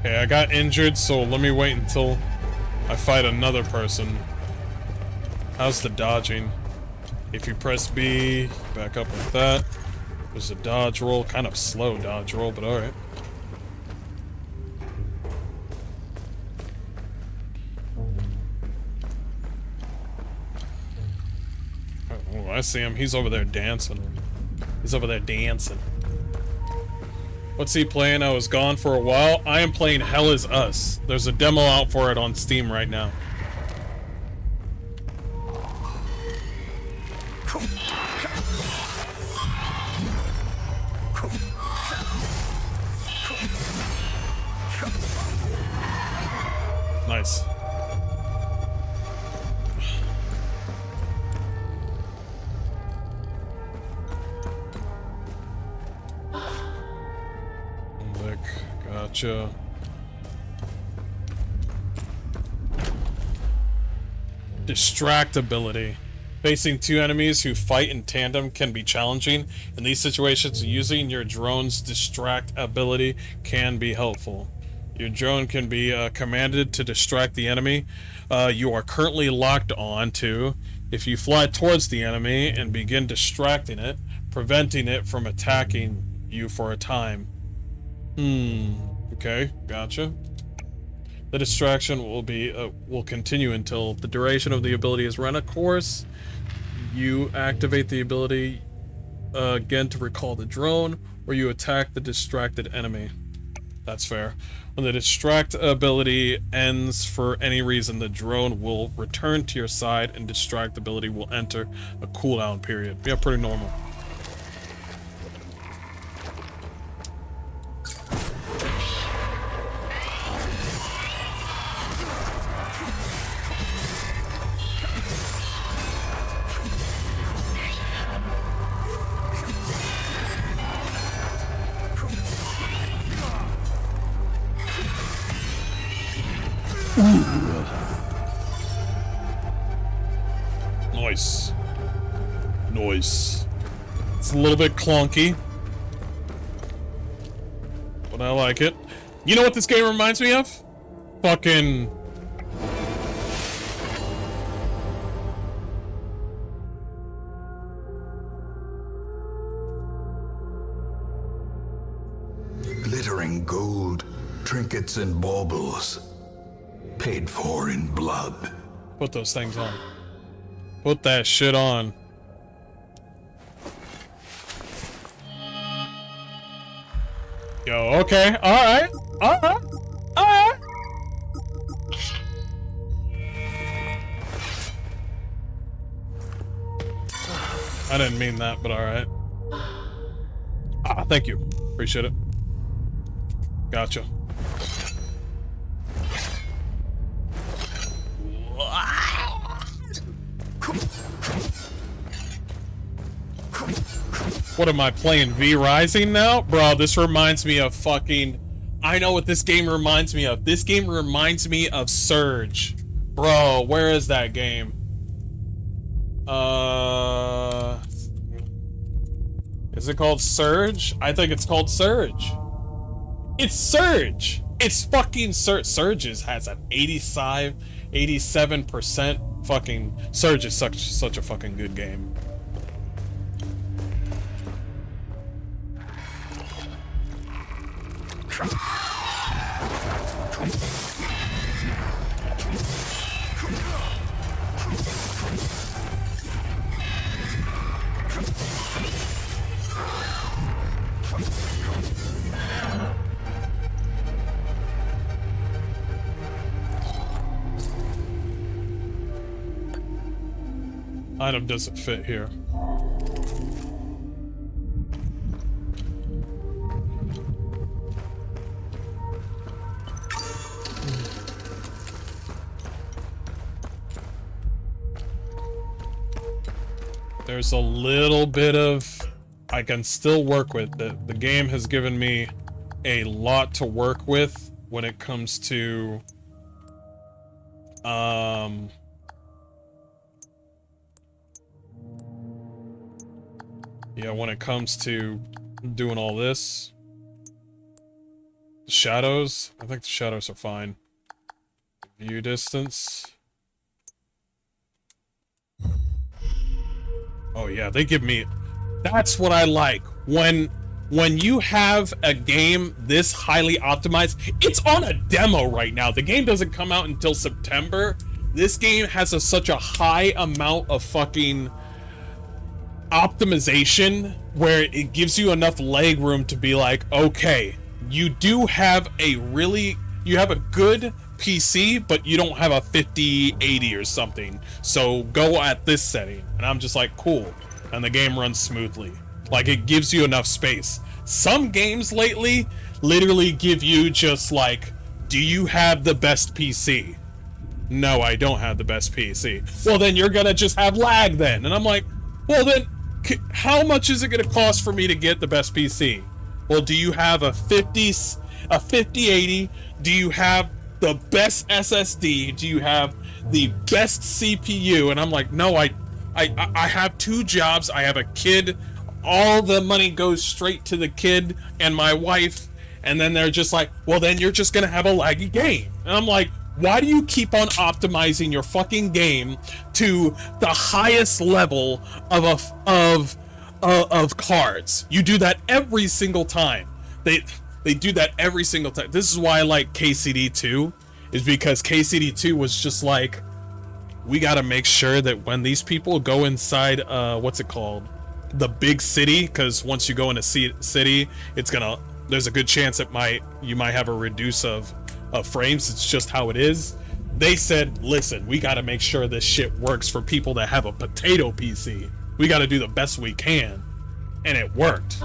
Okay, I got injured, so let me wait until I fight another person. How's the dodging? If you press B, back up like that. There's a dodge roll, kind of slow dodge roll, but alright. Oh, I see him. He's over there dancing. He's over there dancing. What's he playing? I was gone for a while. I am playing Hell Is Us. There's a demo out for it on Steam right now. Nice. Gotcha. Distractibility. Facing two enemies who fight in tandem can be challenging. In these situations, using your drone's distract ability can be helpful. Your drone can be commanded to distract the enemy you are currently locked on to. If you fly towards the enemy and begin distracting it, preventing it from attacking you for a time. Okay, gotcha. The distraction will continue until the duration of the ability is run a course. You activate the ability again to recall the drone, or you attack the distracted enemy. That's fair. When the distract ability ends for any reason, the drone will return to your side and distract ability will enter a cooldown period. Yeah, pretty normal. Nice. Nice. It's a little bit clunky, but I like it. You know what this game reminds me of? Fucking... Glittering gold, trinkets and baubles. Paid for in blood. Put those things on. Put that shit on. Yo, okay, alright, alright, alright. I didn't mean that, but alright. Ah, thank you. Appreciate it. Gotcha. What am I playing? V Rising now? Bro, this reminds me of fucking... I know what this game reminds me of. This game reminds me of Surge. Bro, where is that game? Is it called Surge? I think it's called Surge. It's Surge! It's fucking Surge. Surge has an 87% fucking... Surge is such a fucking good game. Item doesn't fit here. There's a little bit of... I can still work with. The game has given me a lot to work with when it comes to... yeah, when it comes to doing all this. The shadows, I think the shadows are fine. View distance. Oh yeah, they give me... That's what I like. When you have a game this highly optimized... It's on a demo right now. The game doesn't come out until September. This game has such a high amount of fucking... optimization where it gives you enough leg room to be like, okay, you do have a good PC, but you don't have a 5080 or something, so go at this setting. And I'm just like, cool, and the game runs smoothly. Like, it gives you enough space. Some games lately literally give you just like, do you have the best PC? No, I don't have the best PC. Well, then you're gonna just have lag then. And I'm like, well then, how much is it going to cost for me to get the best PC? Well, do you have a a 5080? Do you have the best SSD? Do you have the best CPU? And I'm like, no, I have 2 jobs. I have a kid. All the money goes straight to the kid and my wife. And then they're just like, well, then you're just gonna have a laggy game. And I'm like, why do you keep on optimizing your fucking game to the highest level of cards? You do that every single time. They do that every single time. This is why I like KCD2, is because KCD2 was just like, we gotta make sure that when these people go inside, what's it called? The big city, because once you go in a city, it's gonna, there's a good chance it you might have a reduce of frames. It's just how it is. They said, listen, we gotta make sure this shit works for people that have a potato PC. We gotta do the best we can. And it worked.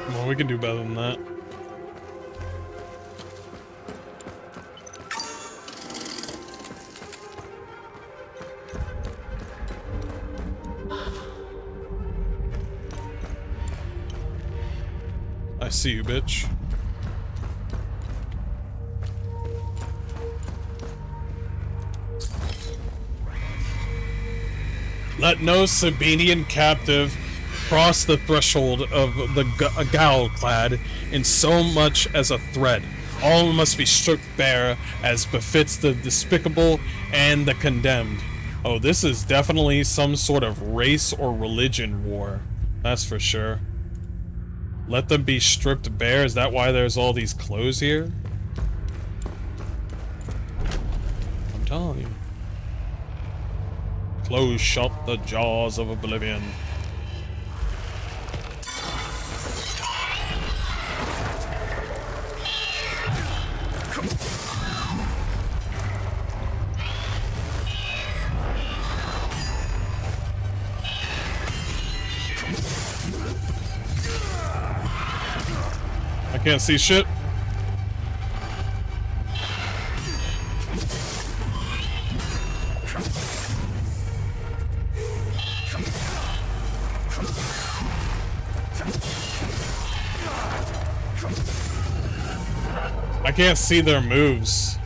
Well, we can do better than that. I see you, bitch. Let no Sabinian captive cross the threshold of the Gaul-clad in so much as a thread. All must be stripped bare as befits the despicable and the condemned. Oh, this is definitely some sort of race or religion war. That's for sure. Let them be stripped bare? Is that why there's all these clothes here? I'm telling you. Close shut the jaws of oblivion. I can't see shit. I can't see their moves.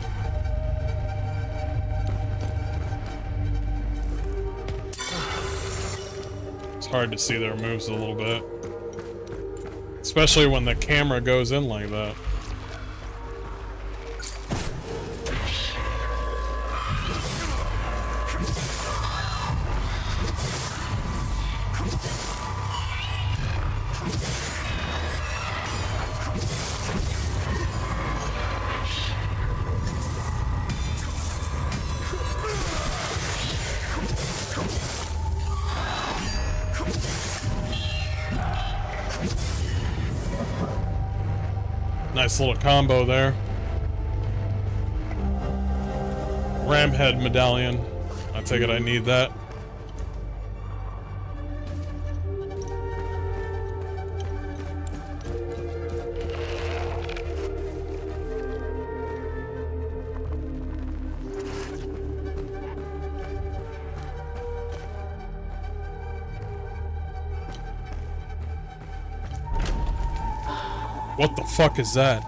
It's hard to see their moves a little bit. Especially when the camera goes in like that. Nice little combo there. Ram head medallion. I take it I need that. What the fuck is that?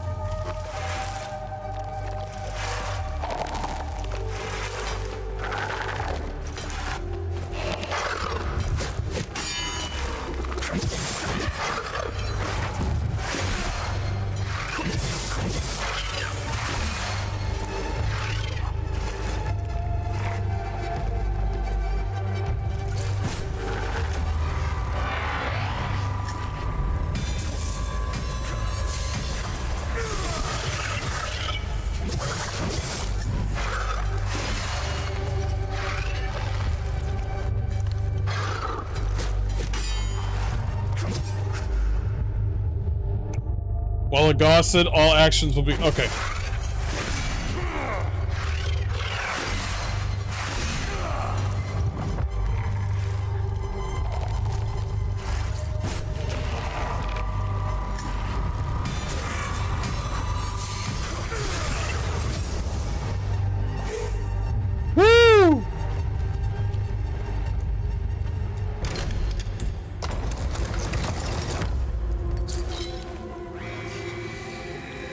While exhausted, all actions will be... Okay.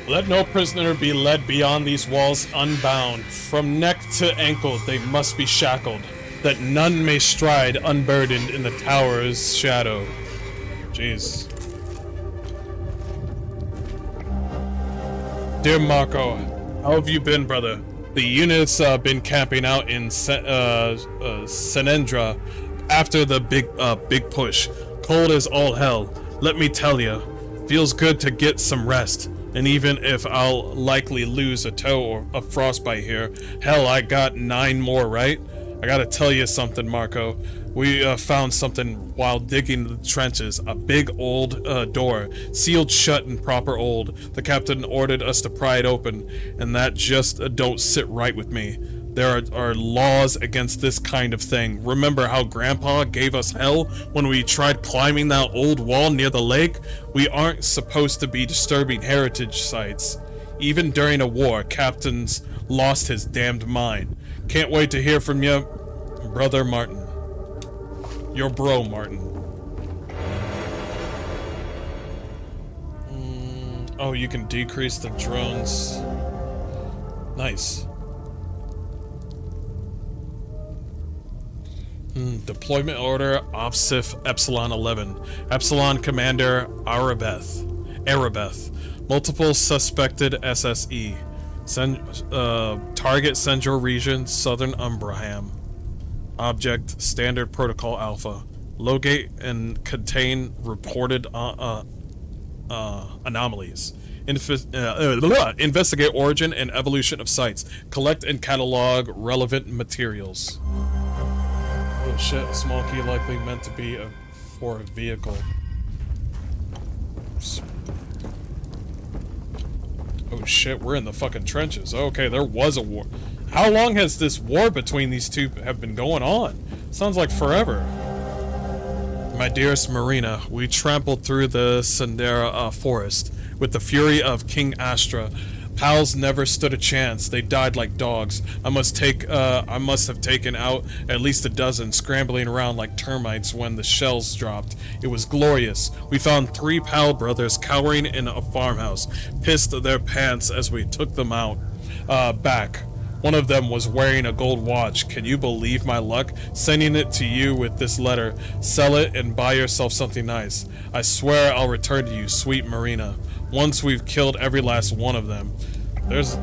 Let no prisoner be led beyond these walls unbound. From neck to ankle they must be shackled, that none may stride unburdened in the tower's shadow. Jeez. Dear Marco, how have you been, brother? The unit's been camping out in Senendra after the big push. Cold as all hell. Let me tell ya, feels good to get some rest. And even if I'll likely lose a toe or a frostbite here, hell, I got 9 more, right? I gotta tell you something, Marco. We found something while digging the trenches. A big old door, sealed shut and proper old. The captain ordered us to pry it open, and that just don't sit right with me. There are laws against this kind of thing. Remember how Grandpa gave us hell when we tried climbing that old wall near the lake? We aren't supposed to be disturbing heritage sites. Even during a war, captains lost his damned mind. Can't wait to hear from you, Brother Martin. Your bro, Martin. Oh, you can decrease the drones. Nice. Deployment order, OPSIF Epsilon 11. Epsilon Commander Arabeth. Multiple suspected SSE. Target Central Region, Southern Umbraham. Object, Standard Protocol Alpha. Locate and contain reported anomalies. Investigate origin and evolution of sites. Collect and catalog relevant materials. Oh shit, small key likely meant to be for a vehicle. Oh shit, we're in the fucking trenches. Okay, there was a war. How long has this war between these two have been going on? Sounds like forever. My dearest Marina, we trampled through the Sendera forest with the fury of King Astra. Pals never stood a chance. They died like dogs. I must have taken out at least a dozen, scrambling around like termites when the shells dropped. It was glorious. We found 3 Pal brothers cowering in a farmhouse, pissed their pants as we took them out. Back. One of them was wearing a gold watch. Can you believe my luck? Sending it to you with this letter. Sell it and buy yourself something nice. I swear I'll return to you, sweet Marina. Once we've killed every last one of them. There's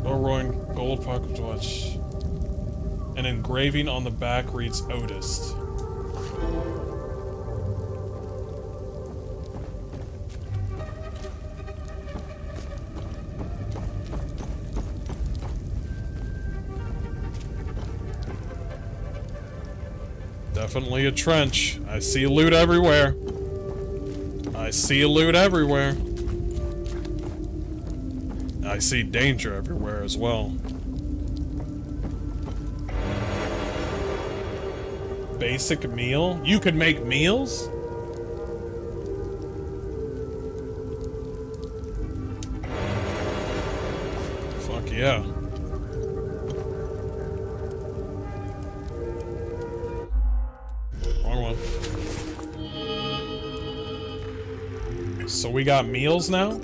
Norroin gold pocket watch. An engraving on the back reads Otis. Definitely a trench. I see loot everywhere. I see loot everywhere. I see danger everywhere as well. Basic meal? You could make meals? Fuck yeah. Wrong one. So we got meals now?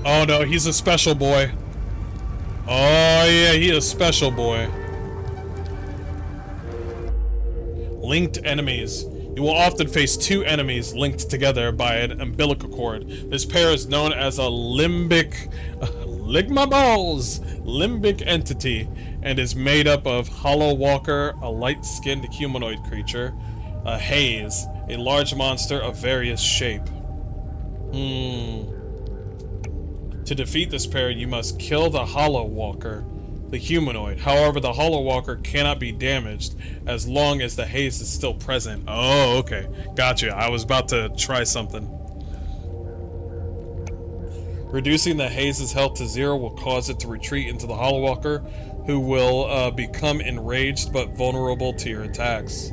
Oh no, he's a special boy. Oh yeah, he is a special boy. Linked enemies. You will often face 2 enemies linked together by an umbilical cord. This pair is known as a limbic entity and is made up of Hollow Walker, a light-skinned humanoid creature, a haze, a large monster of various shape. To defeat this pair, you must kill the Hollow Walker, the humanoid. However, the Hollow Walker cannot be damaged as long as the haze is still present. Oh, okay. Gotcha. I was about to try something. Reducing the haze's health to 0 will cause it to retreat into the Hollow Walker. who will become enraged but vulnerable to your attacks.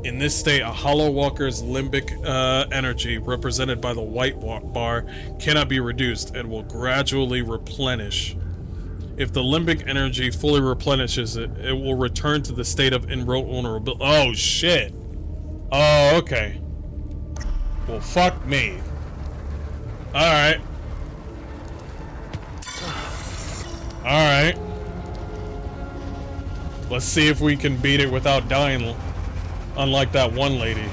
In this state, a Hollow Walker's limbic energy, represented by the white bar, cannot be reduced and will gradually replenish. If the limbic energy fully replenishes it, it will return to the state of invulnerability. Oh, shit. Oh, okay. Well, fuck me. Alright. Alright. Let's see if we can beat it without dying, unlike that one lady.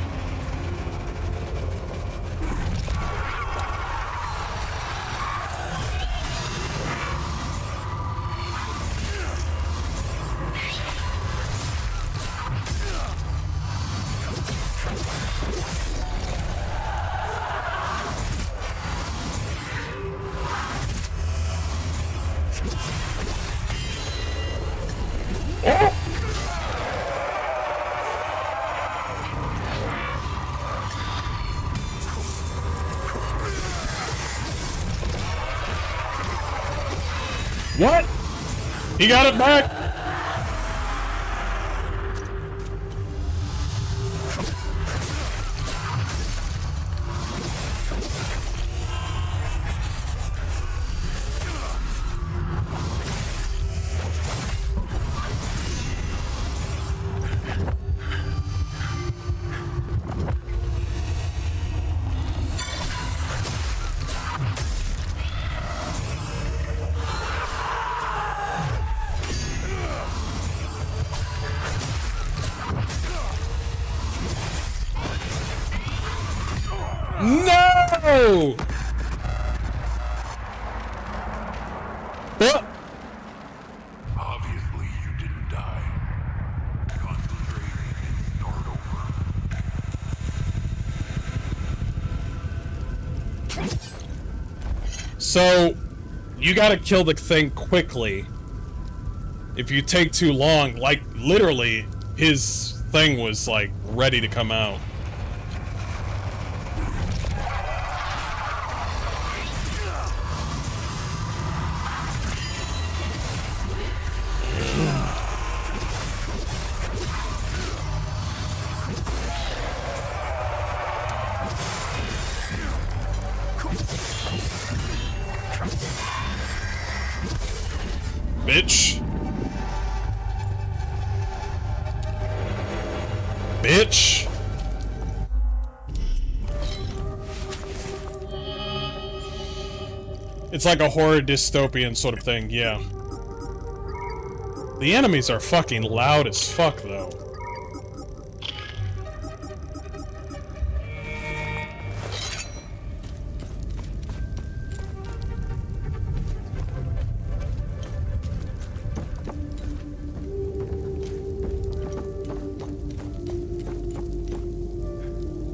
What? He got it back? No! What? Obviously, you didn't die. Concentrate and start over. So, you gotta kill the thing quickly. If you take too long, like, literally, his thing was, like, ready to come out. Bitch. Bitch. It's like a horror dystopian sort of thing, yeah. The enemies are fucking loud as fuck, though.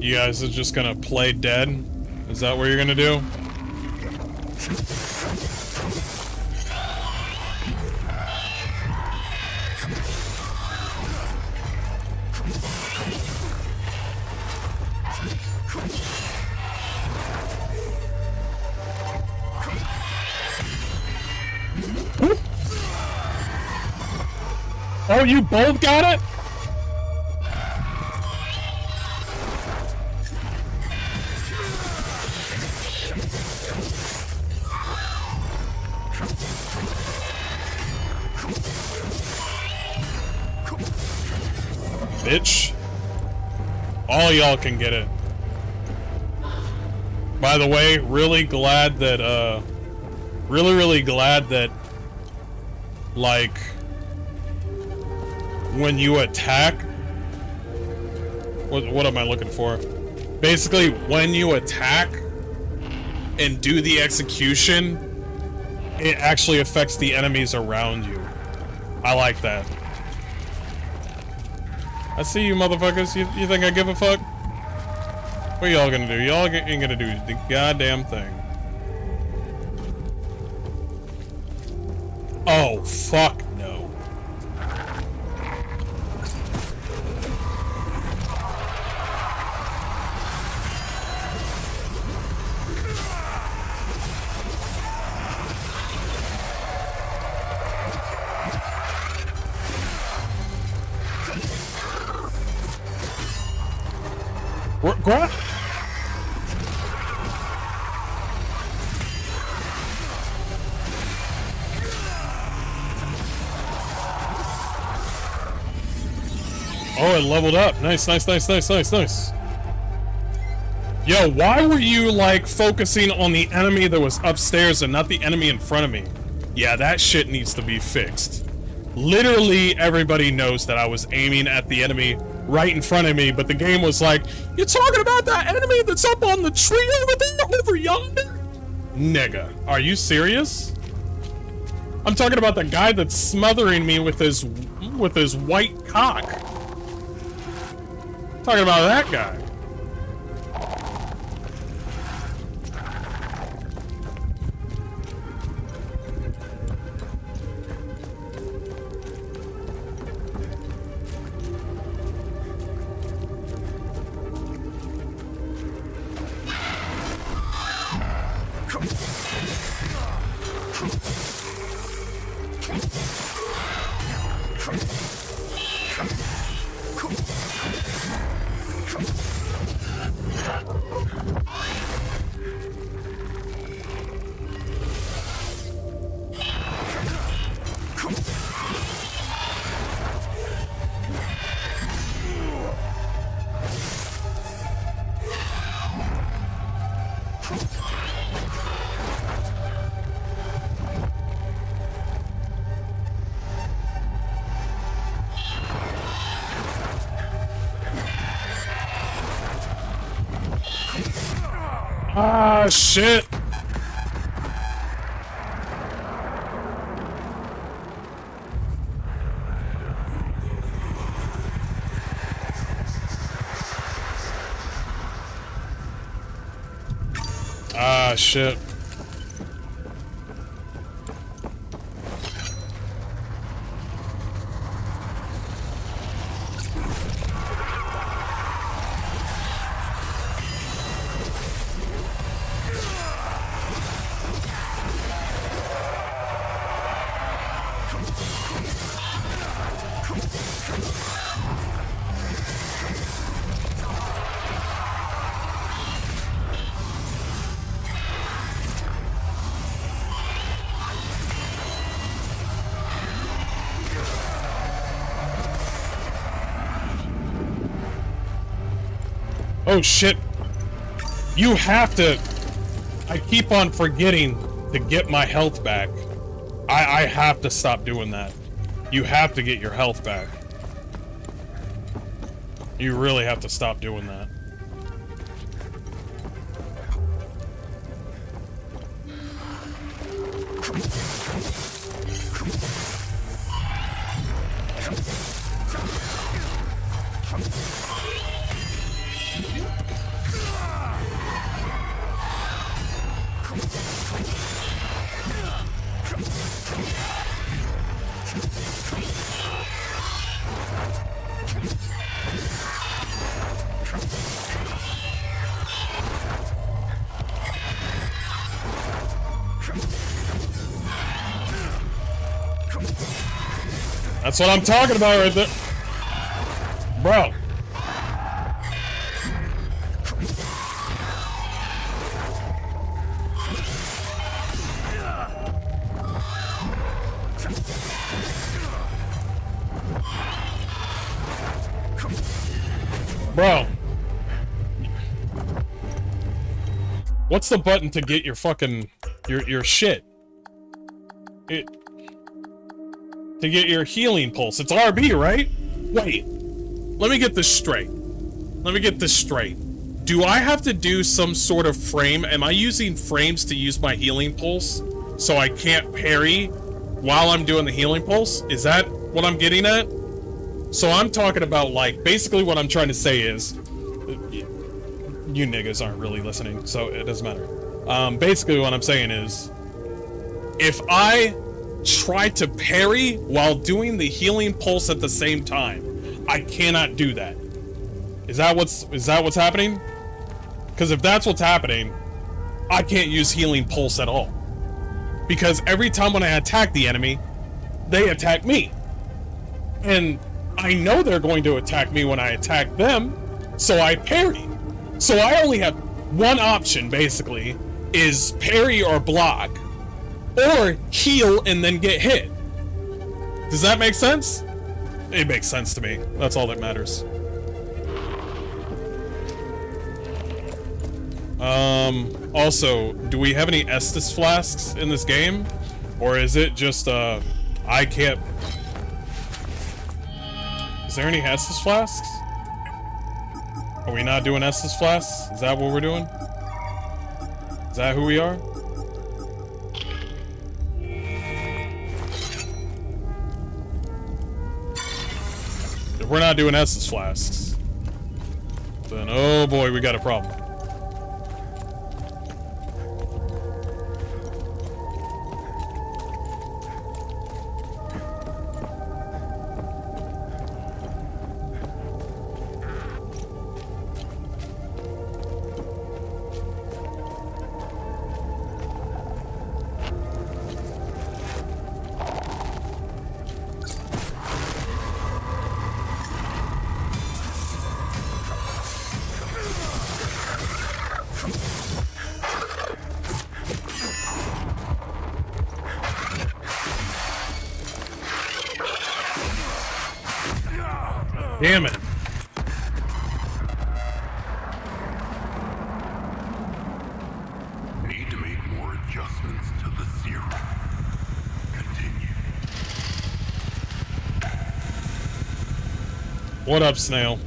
You guys are just gonna play dead? Is that what you're gonna do? Oh, you both got it? Bitch. All y'all can get it. By the way, really glad that, really glad that, like, when you attack, what am I looking for? Basically, when you attack and do the execution, it actually affects the enemies around you. I like that. I see you motherfuckers. You think I give a fuck? What y'all gonna do? Y'all ain't gonna do the goddamn thing. Oh, fuck no. Grab. Oh, it leveled up. Nice, nice, nice, nice, nice, nice. Yo, why were you, like, focusing on the enemy that was upstairs and not the enemy in front of me? Yeah, that shit needs to be fixed. Literally, everybody knows that I was aiming at the enemy right in front of me, but the game was like, you're talking about that enemy that's up on the tree over there, over yonder? Nigga, are you serious? I'm talking about the guy that's smothering me with his white cock. Talking about that guy. Ah, shit. Ah, shit. Oh shit. You have to... I keep on forgetting to get my health back. I have to stop doing that. You have to get your health back. You really have to stop doing that. That's what I'm talking about right there. Bro. Bro. What's the button to get your fucking your shit? To get your healing pulse. It's RB, right? Wait. Let me get this straight. Let me get this straight. Do I have to do some sort of frame? Am I using frames to use my healing pulse so I can't parry while I'm doing the healing pulse? Is that what I'm getting at? So I'm talking about, like, basically what I'm trying to say is, you niggas aren't really listening, so it doesn't matter. Basically what I'm saying is, if I try to parry while doing the healing pulse at the same time, I cannot do that. Is that what's happening? Because if that's what's happening, I can't use healing pulse at all. Because every time when I attack the enemy, they attack me. And I know they're going to attack me when I attack them, so I parry. So I only have one option, basically, is parry or block, or heal and then get hit. Does that make sense? It makes sense to me. That's all that matters. Also, do we have any Estus flasks in this game? Or is it just, I can't... Is there any Estus flasks? Are we not doing Estus flasks? Is that what we're doing? Is that who we are? If we're not doing Estus flasks, then oh boy, we got a problem. Damn it. Need to make more adjustments to the serum. Continue. What up, Snail?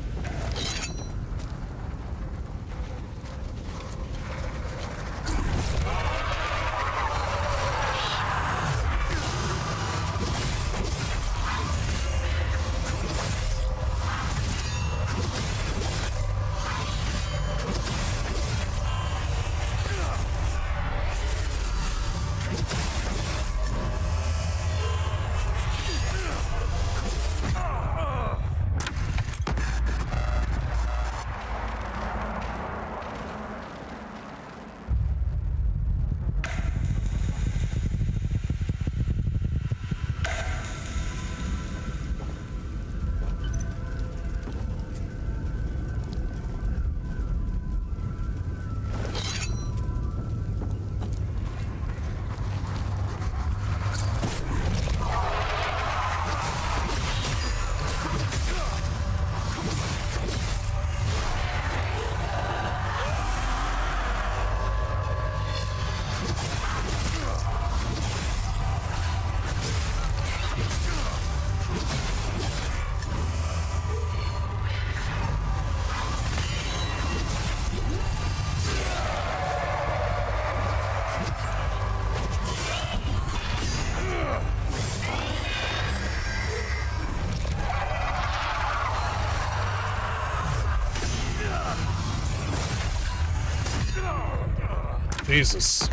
Jesus.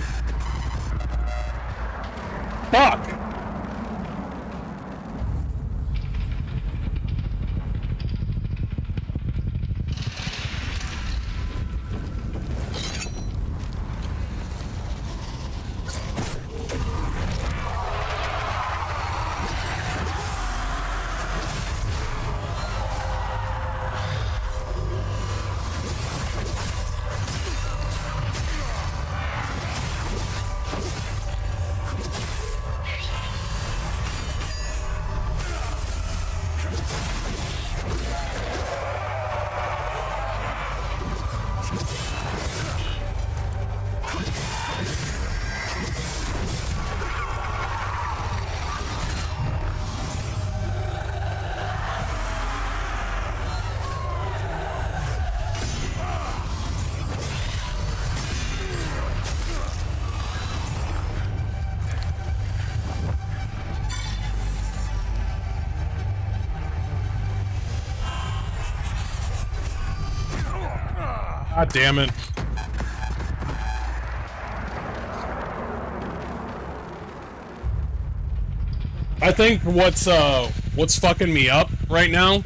Fuck! God damn it. I think what's fucking me up right now,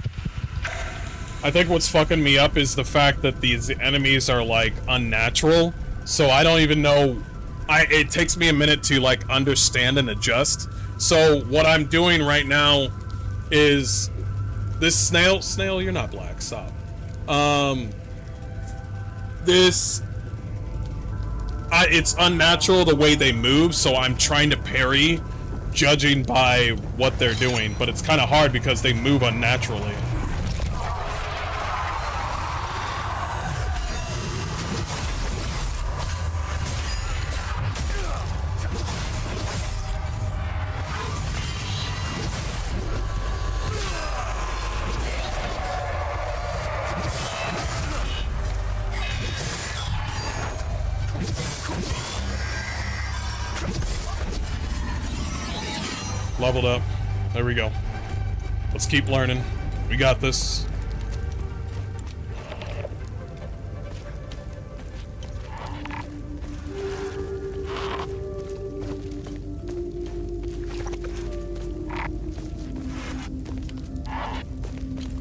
I think what's fucking me up is the fact that these enemies are like unnatural, so I don't even know, it takes me a minute to like understand and adjust. So what I'm doing right now is this snail, you're not black, stop. it's unnatural the way they move, so I'm trying to parry, judging by what they're doing, but it's kind of hard because they move unnaturally. Leveled up. There we go. Let's keep learning. We got this.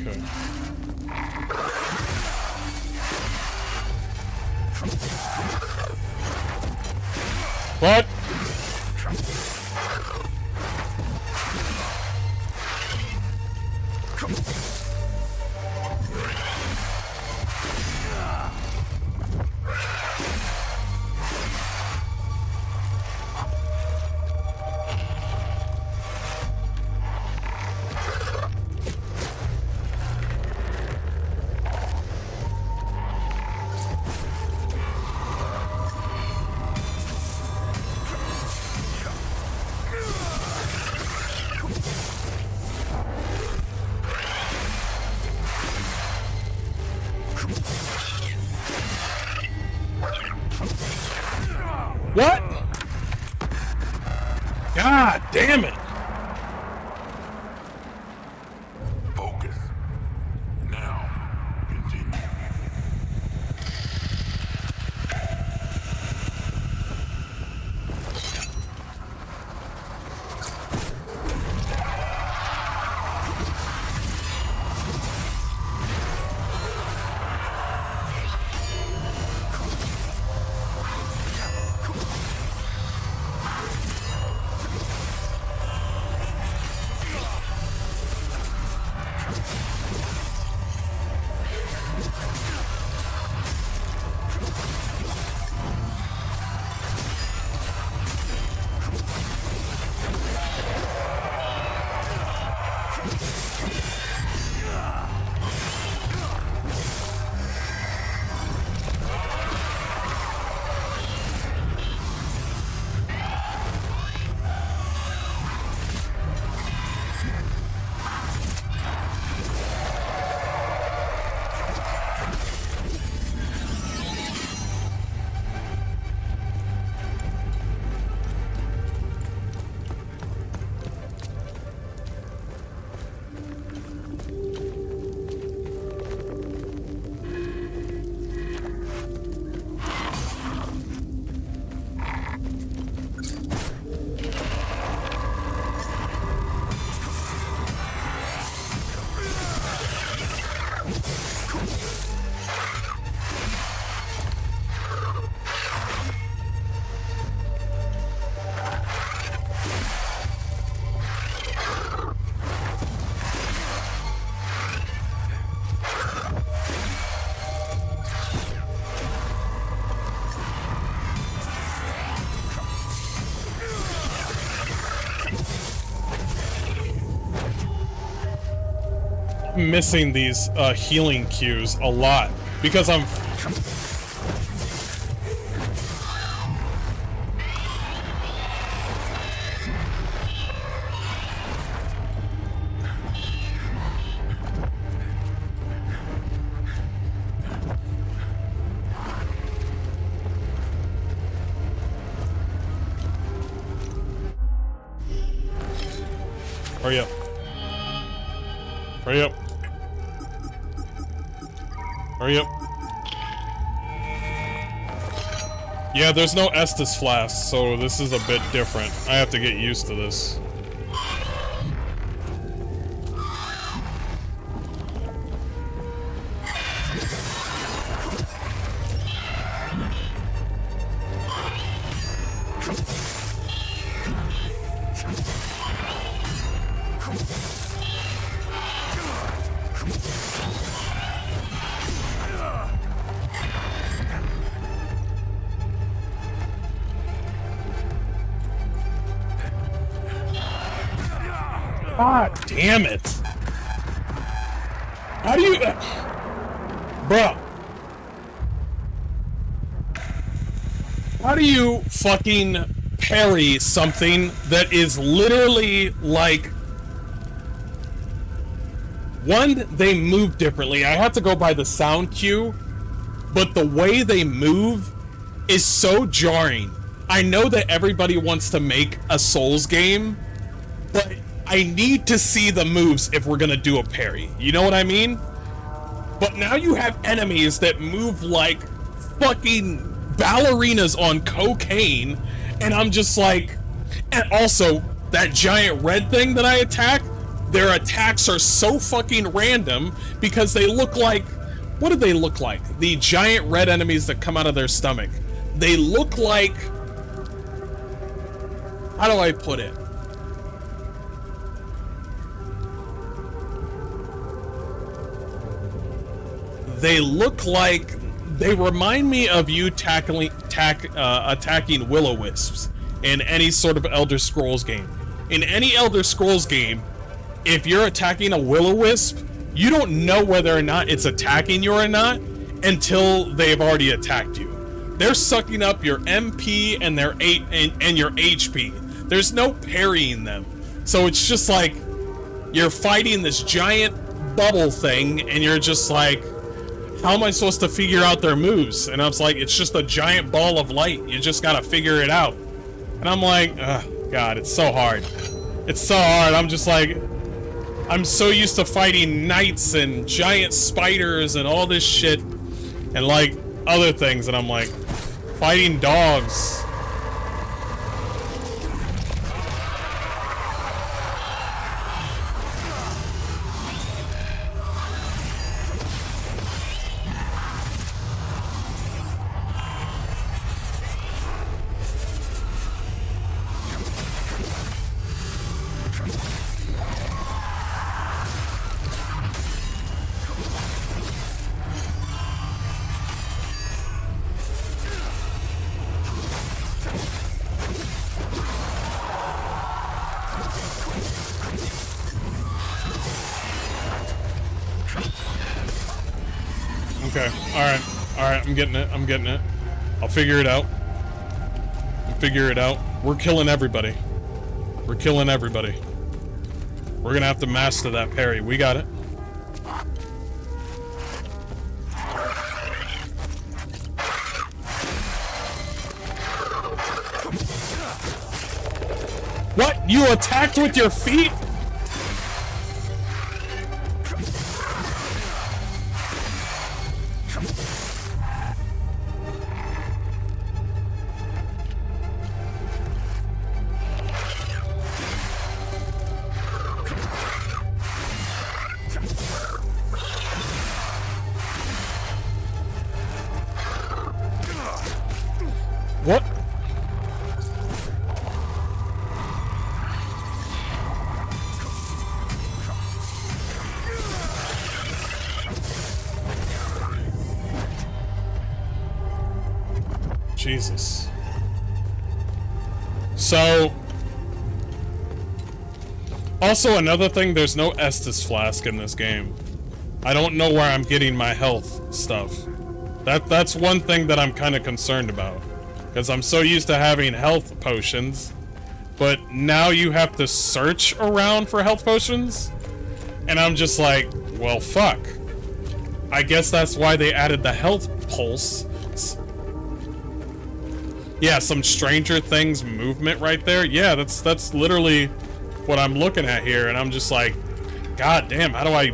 Okay. What? What? God damn it. Focus. Now, continue. Missing these healing cues a lot because I'm hurry up. Hurry up. Hurry up. Yeah, there's no Estus flask, so this is a bit different. I have to get used to this. God damn it. How do you... Bro. How do you fucking parry something that is literally like... One, they move differently. I have to go by the sound cue, but the way they move is so jarring. I know that everybody wants to make a Souls game, but I need to see the moves if we're gonna do a parry. You know what I mean? But now you have enemies that move like fucking ballerinas on cocaine, and I'm just like... And also, that giant red thing that I attack, their attacks are so fucking random because they look like... What do they look like? The giant red enemies that come out of their stomach. They look like... How do I put it? They look like... They remind me of you attacking will-o-wisps in any sort of Elder Scrolls game. In any Elder Scrolls game, if you're attacking a will-o-wisp, you don't know whether or not it's attacking you or not until they've already attacked you. They're sucking up your MP and their and your HP. There's no parrying them. So it's just like you're fighting this giant bubble thing and you're just like, how am I supposed to figure out their moves? And I was like, it's just a giant ball of light. You just gotta figure it out. And I'm like, oh God, it's so hard. It's so hard. I'm just like, I'm so used to fighting knights and giant spiders and all this shit and like other things, and I'm like, fighting dogs. Okay, alright, I'm getting it. I'll figure it out. We're killing everybody. We're gonna have to master that parry. We got it. What? You attacked with your feet? What? Jesus. So, also another thing, there's no Estus flask in this game. I don't know where I'm getting my health stuff. That's one thing that I'm kind of concerned about. Because I'm so used to having health potions, but now you have to search around for health potions? And I'm just like, well, fuck. I guess that's why they added the health pulse. Yeah, some Stranger Things movement right there. Yeah, that's literally what I'm looking at here, and I'm just like, God damn, how do I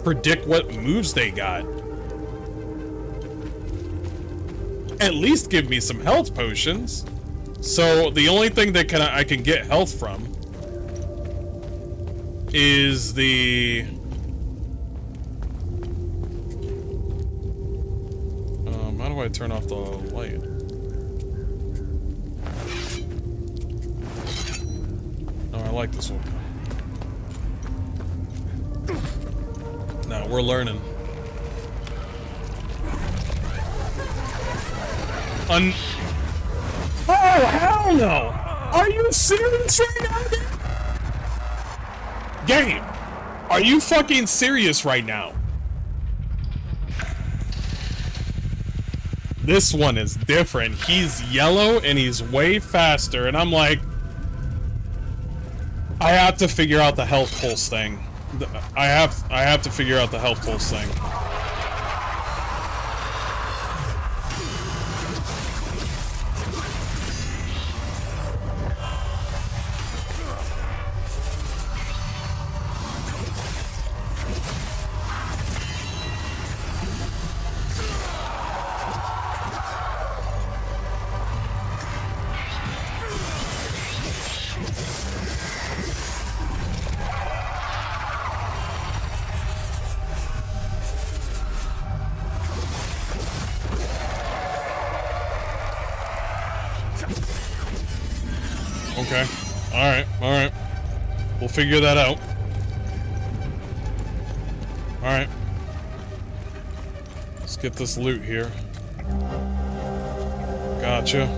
predict what moves they got? At least give me some health potions. So the only thing that I can get health from is the how do I turn off the light? Oh, I like this one. No, we're learning. Oh, hell no! Are you serious right now, dude? Game! Are you fucking serious right now? This one is different. He's yellow and he's way faster, and I'm like, I have to figure out the health pulse thing. I have to figure out the health pulse thing. Okay. Alright. We'll figure that out. Alright. Let's get this loot here. Gotcha.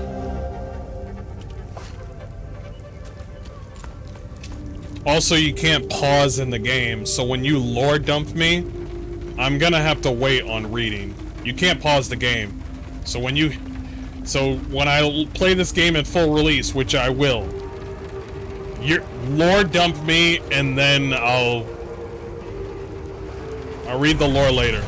Also, you can't pause in the game, so when you lore dump me, I'm gonna have to wait on reading. You can't pause the game. So when I play this game in full release, which I will, you lore dump me, and then I'll read the lore later.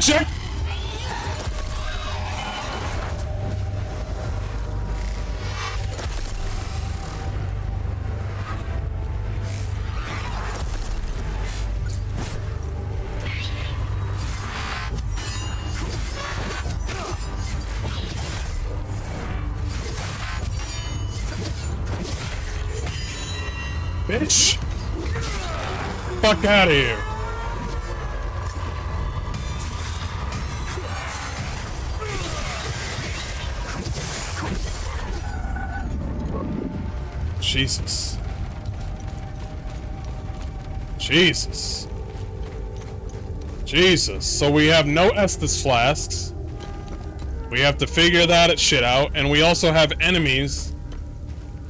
Check. Bitch. Fuck out of here. Jesus. So we have no Estus flasks. We have to figure that shit out, and we also have enemies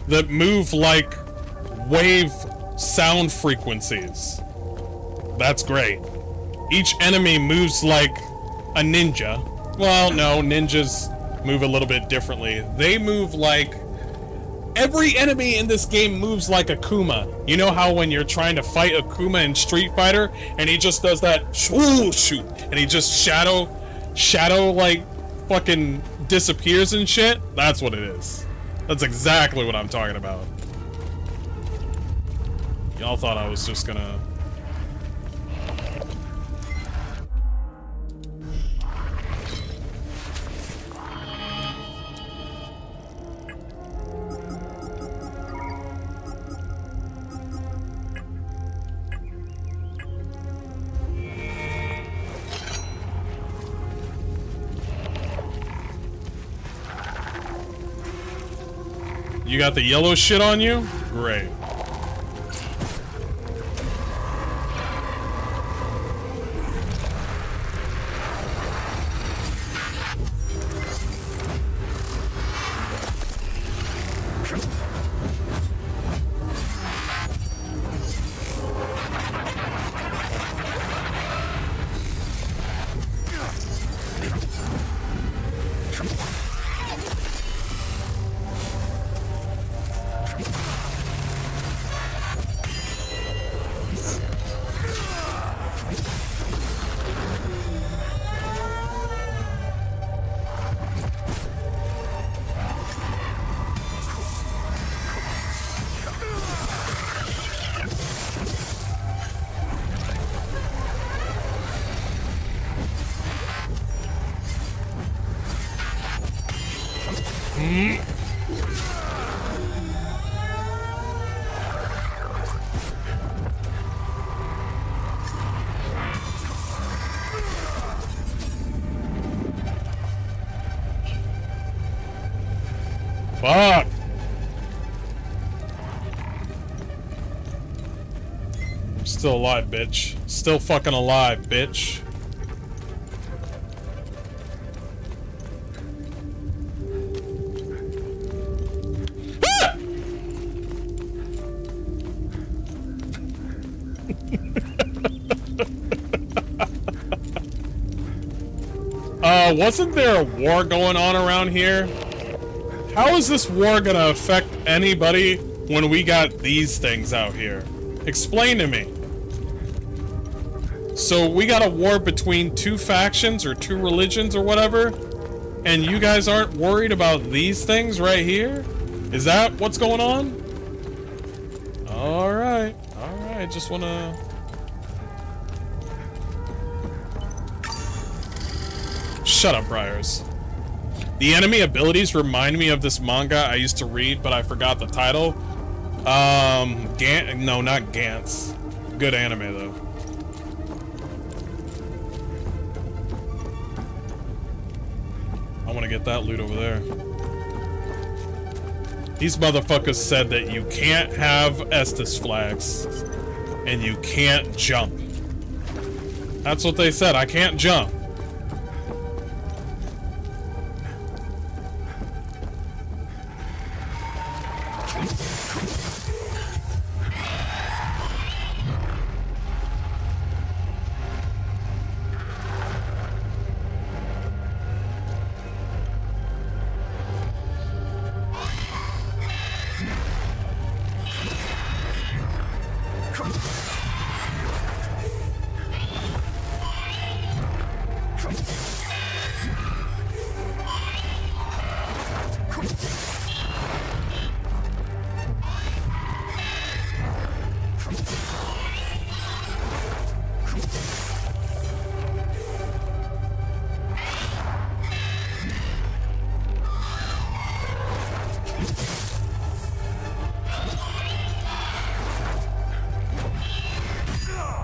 that move like wave sound frequencies. That's great. Each enemy moves like a ninja. Well, no, ninjas move a little bit differently. They move like... Every enemy in this game moves like Akuma. You know how when you're trying to fight Akuma in Street Fighter, and he just does that shoot, and he just shadow like fucking disappears and shit? That's what it is. That's exactly what I'm talking about. Y'all thought I was just gonna... You got the yellow shit on you? Great. Fuck! I'm still alive, bitch. Still fucking alive, bitch. Wasn't there a war going on around here? How is this war gonna affect anybody when we got these things out here? Explain to me. So we got a war between two factions or two religions or whatever, and you guys aren't worried about these things right here? Is that what's going on? Alright, alright, just wanna... Shut up, Briars. The enemy abilities remind me of this manga I used to read, but I forgot the title. No, not Gantz. Good anime, though. I want to get that loot over there. These motherfuckers said that you can't have Estus flags, and you can't jump. That's what they said, I can't jump.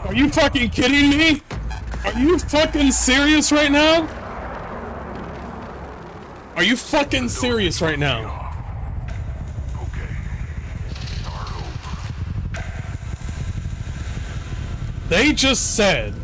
Are you fucking kidding me? Are you fucking serious right now? Are you fucking serious right now? They just said...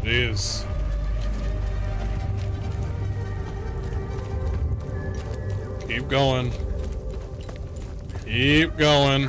Jeez. Keep going. Keep going.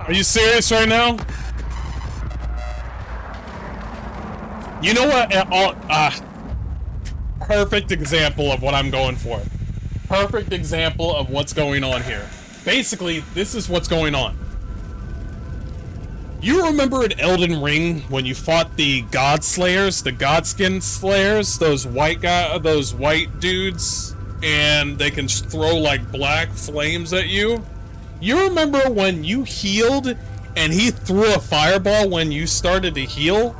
Are you serious right now? You know what? Perfect example of what I'm going for. Perfect example of what's going on here. Basically, this is what's going on. You remember in Elden Ring when you fought the God Slayers, the Godskin Slayers, those white dudes, and they can throw like black flames at you? You remember when you healed and he threw a fireball when you started to heal?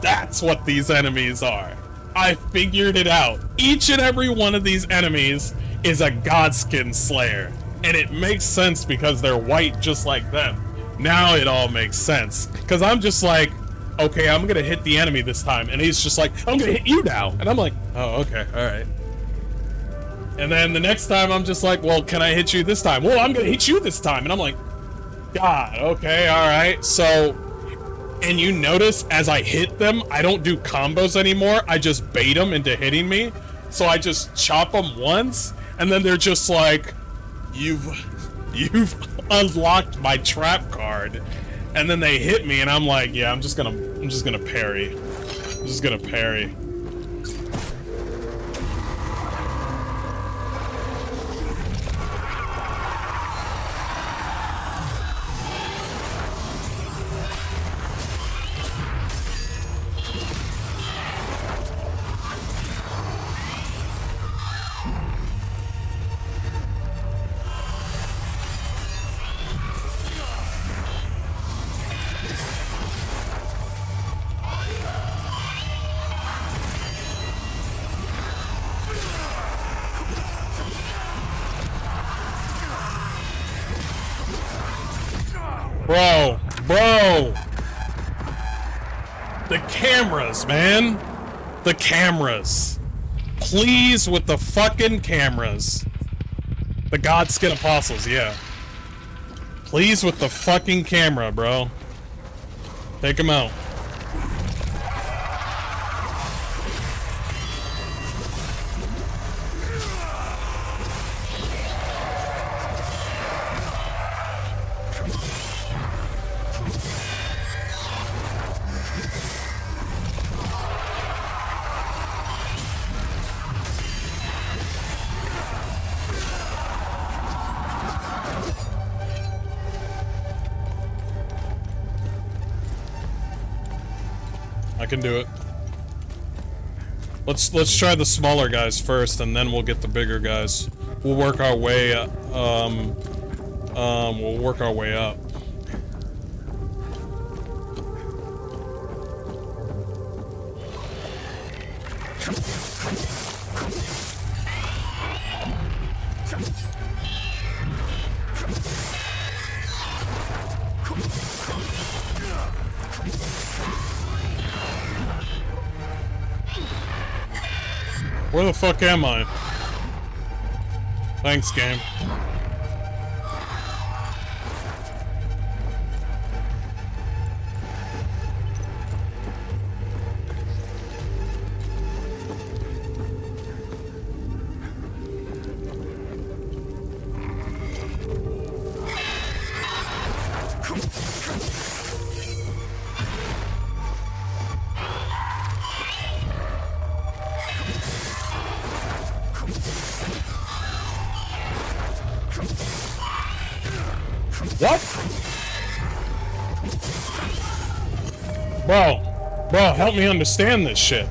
That's what these enemies are. I figured it out. Each and every one of these enemies is a Godskin Slayer. And it makes sense because they're white just like them. Now it all makes sense. Because I'm just like, okay, I'm gonna hit the enemy this time. And he's just like, I'm gonna hit you now. And I'm like, oh, okay, alright. And then the next time I'm just like, well, can I hit you this time? Well, I'm gonna hit you this time. And I'm like, God, okay, alright. So, and you notice as I hit them, I don't do combos anymore. I just bait them into hitting me. So I just chop them once, and then they're just like, you've unlocked my trap card. And then they hit me, and I'm like, yeah, I'm just gonna parry. I'm just gonna parry. Bro! The cameras, man! The cameras. Please with the fucking cameras. The Godskin Apostles, yeah. Please with the fucking camera, bro. Take him out. I can do it. Let's try the smaller guys first, and then we'll get the bigger guys. We'll work our way up. We'll work our way up. Where the fuck am I? Thanks, game. What? Bro, help me understand this shit.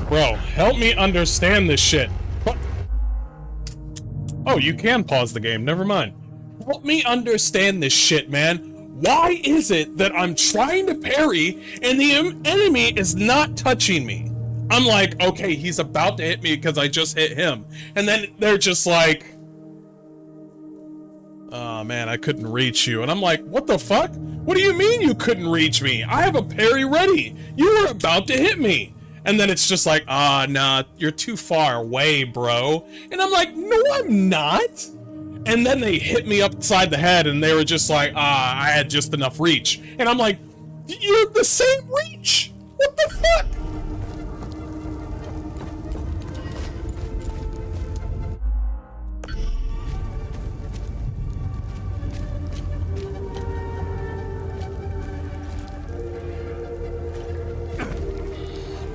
Bro, help me understand this shit. What? Oh, you can pause the game. Never mind. Help me understand this shit, man. Why is it that I'm trying to parry and the enemy is not touching me? I'm like, okay, he's about to hit me because I just hit him. And then they're just like, oh man, I couldn't reach you. And I'm like, what the fuck? What do you mean you couldn't reach me? I have a parry ready. You were about to hit me. And then it's just like, nah, you're too far away, bro. And I'm like, no, I'm not. And then they hit me upside the head and they were just like, I had just enough reach. And I'm like, you're the same reach. What the fuck?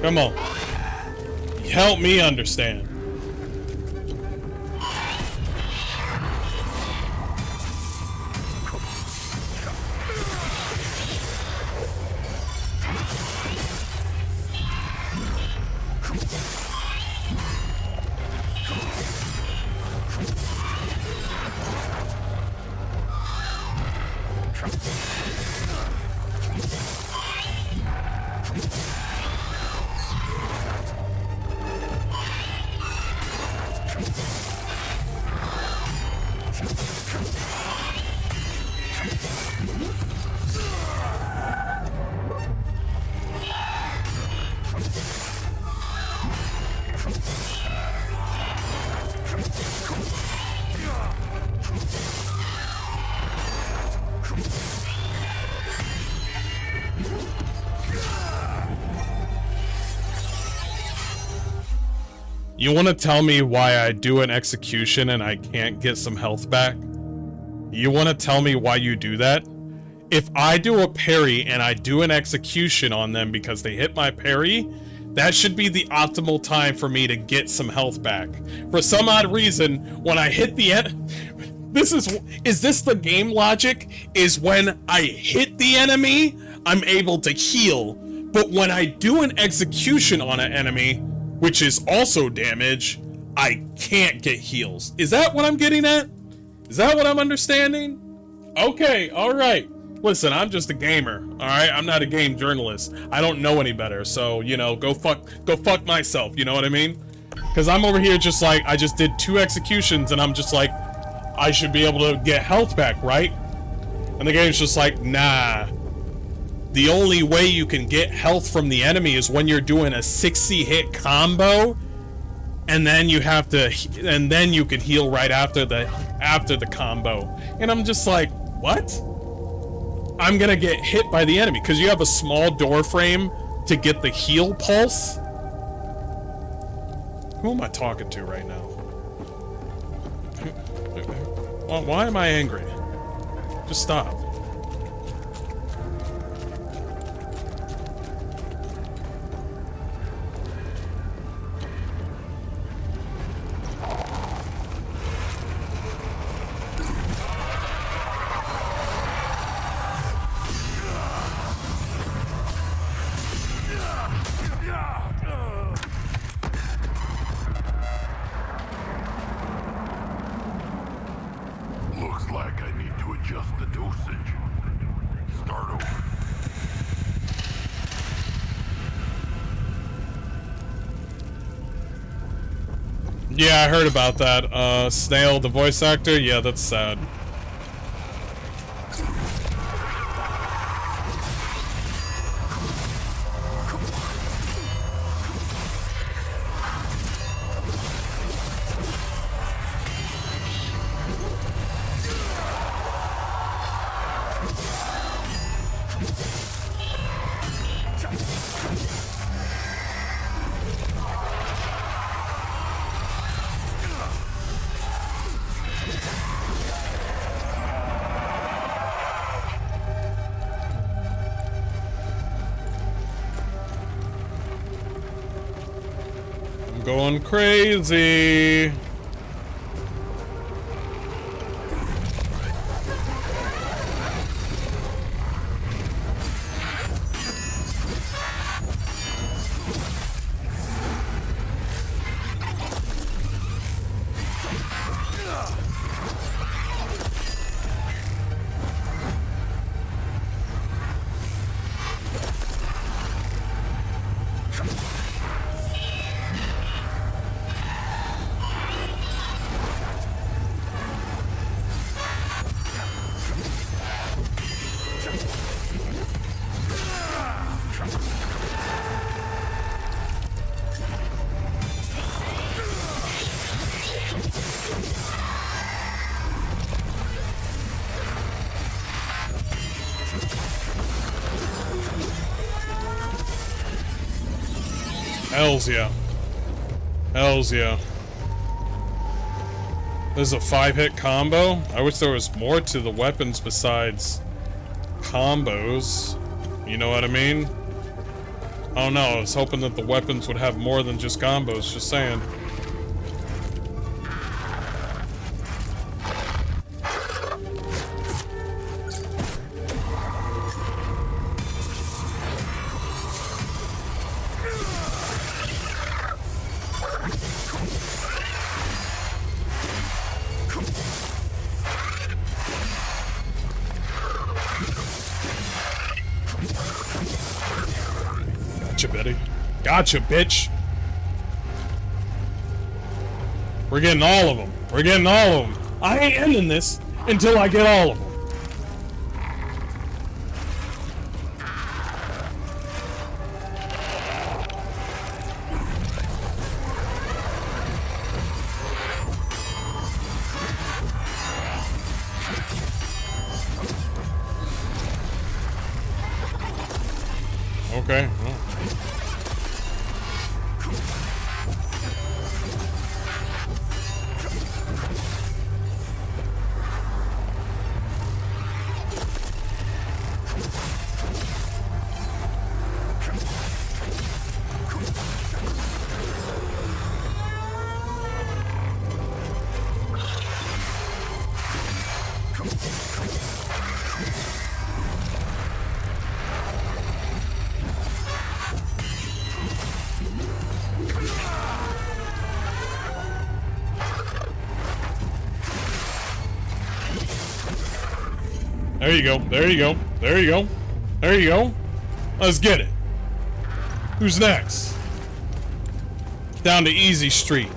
Come on. Help me understand. You want to tell me why I do an execution and I can't get some health back? You want to tell me why you do that? If I do a parry and I do an execution on them because they hit my parry, that should be the optimal time for me to get some health back. For some odd reason, when I hit the end... Is this the game logic? Is when I hit the enemy, I'm able to heal. But when I do an execution on an enemy, which is also damage, I can't get heals. Is that what I'm getting at? Is that what I'm understanding? Okay, alright. Listen, I'm just a gamer, alright? I'm not a game journalist. I don't know any better, so, you know, go fuck myself, you know what I mean? Because I'm over here just like, I just did 2 executions and I'm just like, I should be able to get health back, right? And the game's just like, nah. The only way you can get health from the enemy is when you're doing a 60 hit combo, and then you have to, and then you can heal right after the combo. And I'm just like, what? I'm gonna get hit by the enemy because you have a small door frame to get the heal pulse. Who am I talking to right now? Why am I angry? Just stop. Looks like I need to adjust the dosage. Start over. Yeah, I heard about that. Snail, the voice actor? Yeah, that's sad. Going crazy. Hells yeah. Hells yeah. This is a 5-hit combo? I wish there was more to the weapons besides combos. You know what I mean? I don't know, I was hoping that the weapons would have more than just combos, just saying. Gotcha, Betty. Gotcha, bitch. We're getting all of them. We're getting all of them. I ain't ending this until I get all of them. Okay. Well. There you go. There you go. There you go. There you go. Let's get it. Who's next? Down to Easy Street.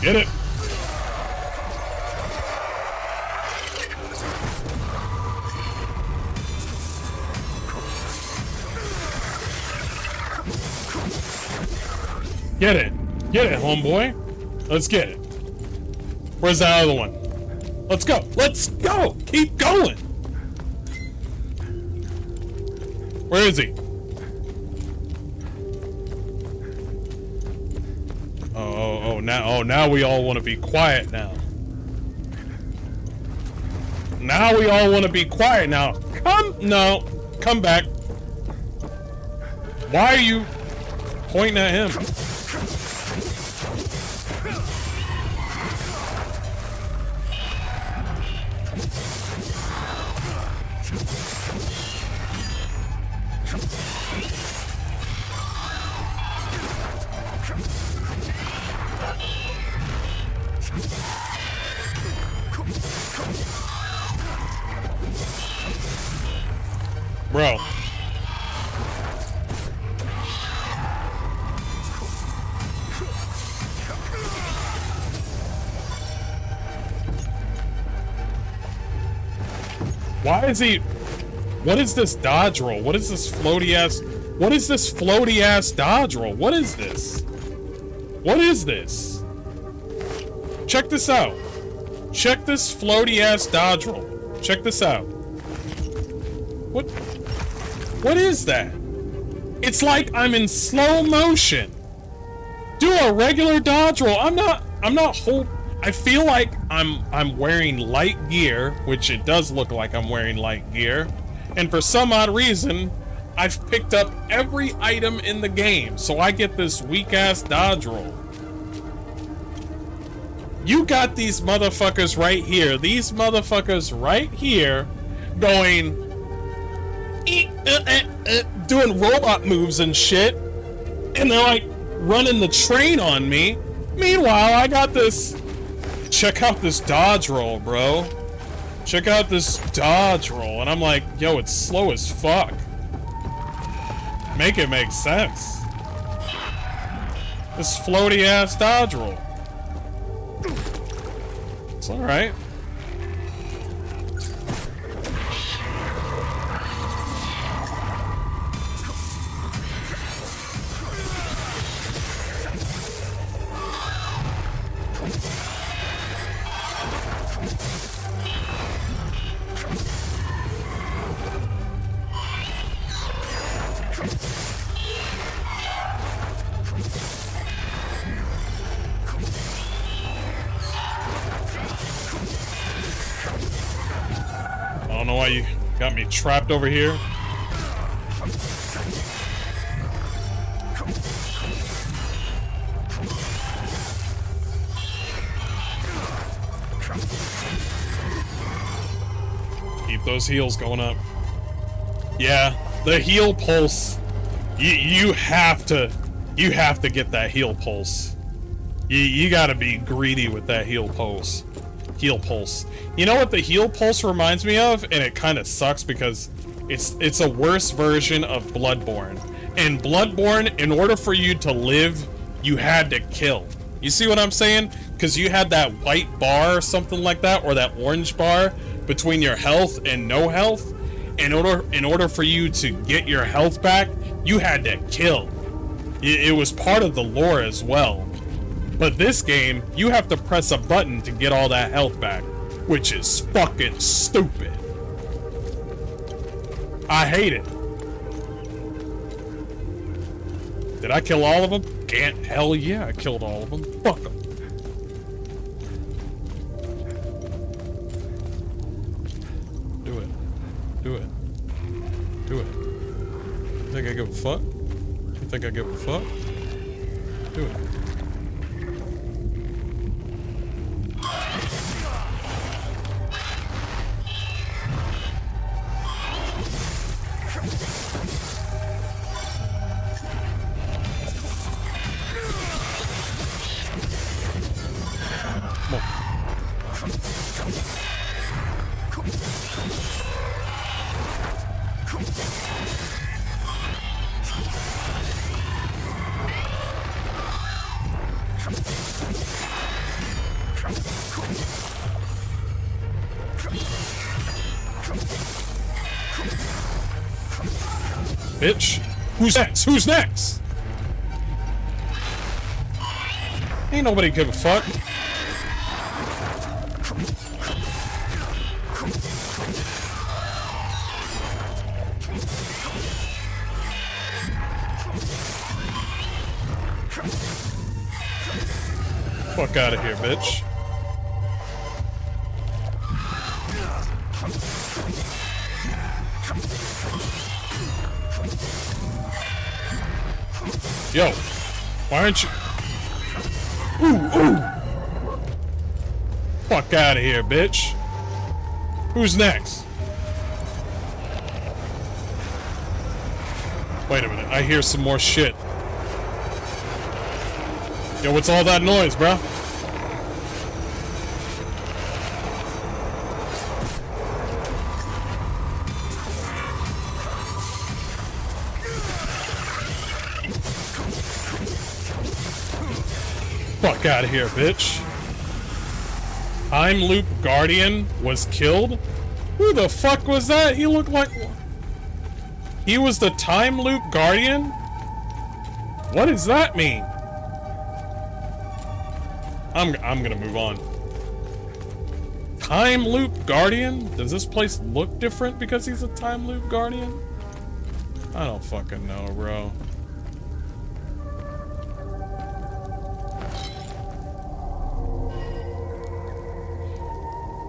Get it. Get it. Get it, homeboy. Let's get it. Where's that other one? Let's go. Let's go. Keep going. Where is he? Now we all want to be quiet now. Now we all want to be quiet now. Come back. Why are you pointing at him? Bro. Why is he... What is this dodge roll? What is this floaty ass... What is this floaty ass dodge roll? What is this? What is this? Check this out. Check this floaty ass dodge roll. Check this out. What is that? It's like I'm in slow motion. Do a regular dodge roll. I'm not I feel like I'm wearing light gear, which it does look like I'm wearing light gear. And for some odd reason, I've picked up every item in the game, so I get this weak ass dodge roll. You got these motherfuckers right here. These motherfuckers right here going doing robot moves and shit, and they're like running the train on me. Meanwhile, I got this. Check out this dodge roll, bro. Check out this dodge roll. And I'm like, yo, it's slow as fuck. Make it make sense. This floaty ass dodge roll. It's alright. I don't know why you got me trapped over here. Keep those heals going up. Yeah, the heal pulse. You have to you have to get that heal pulse. You gotta be greedy with that heal pulse. Heal pulse. You know what the heal pulse reminds me of? And it kind of sucks because it's a worse version of Bloodborne. In Bloodborne, in order for you to live, you had to kill. You see what I'm saying? Because you had that white bar or something like that, or that orange bar between your health and no health. In order for you to get your health back, you had to kill. It was part of the lore as well. But this game, you have to press a button to get all that health back, which is fucking stupid. I hate it. Did I kill all of them? Can't. Hell yeah, I killed all of them. Fuck them. Do it. Do it. Do it. You think I give a fuck? You think I give a fuck? Do it. Bitch. Who's next? Who's next? Ain't nobody give a fuck. Fuck out of here, bitch. Yo, why aren't you? Ooh, ooh. Fuck out of here, bitch. Who's next? Wait a minute, I hear some more shit. Yo, what's all that noise, bro? Fuck out of here, bitch. Time Loop Guardian was killed? Who the fuck was that? He looked like... He was the Time Loop Guardian? What does that mean? I'm gonna move on. Time Loop Guardian? Does this place look different because he's a Time Loop Guardian? I don't fucking know, bro.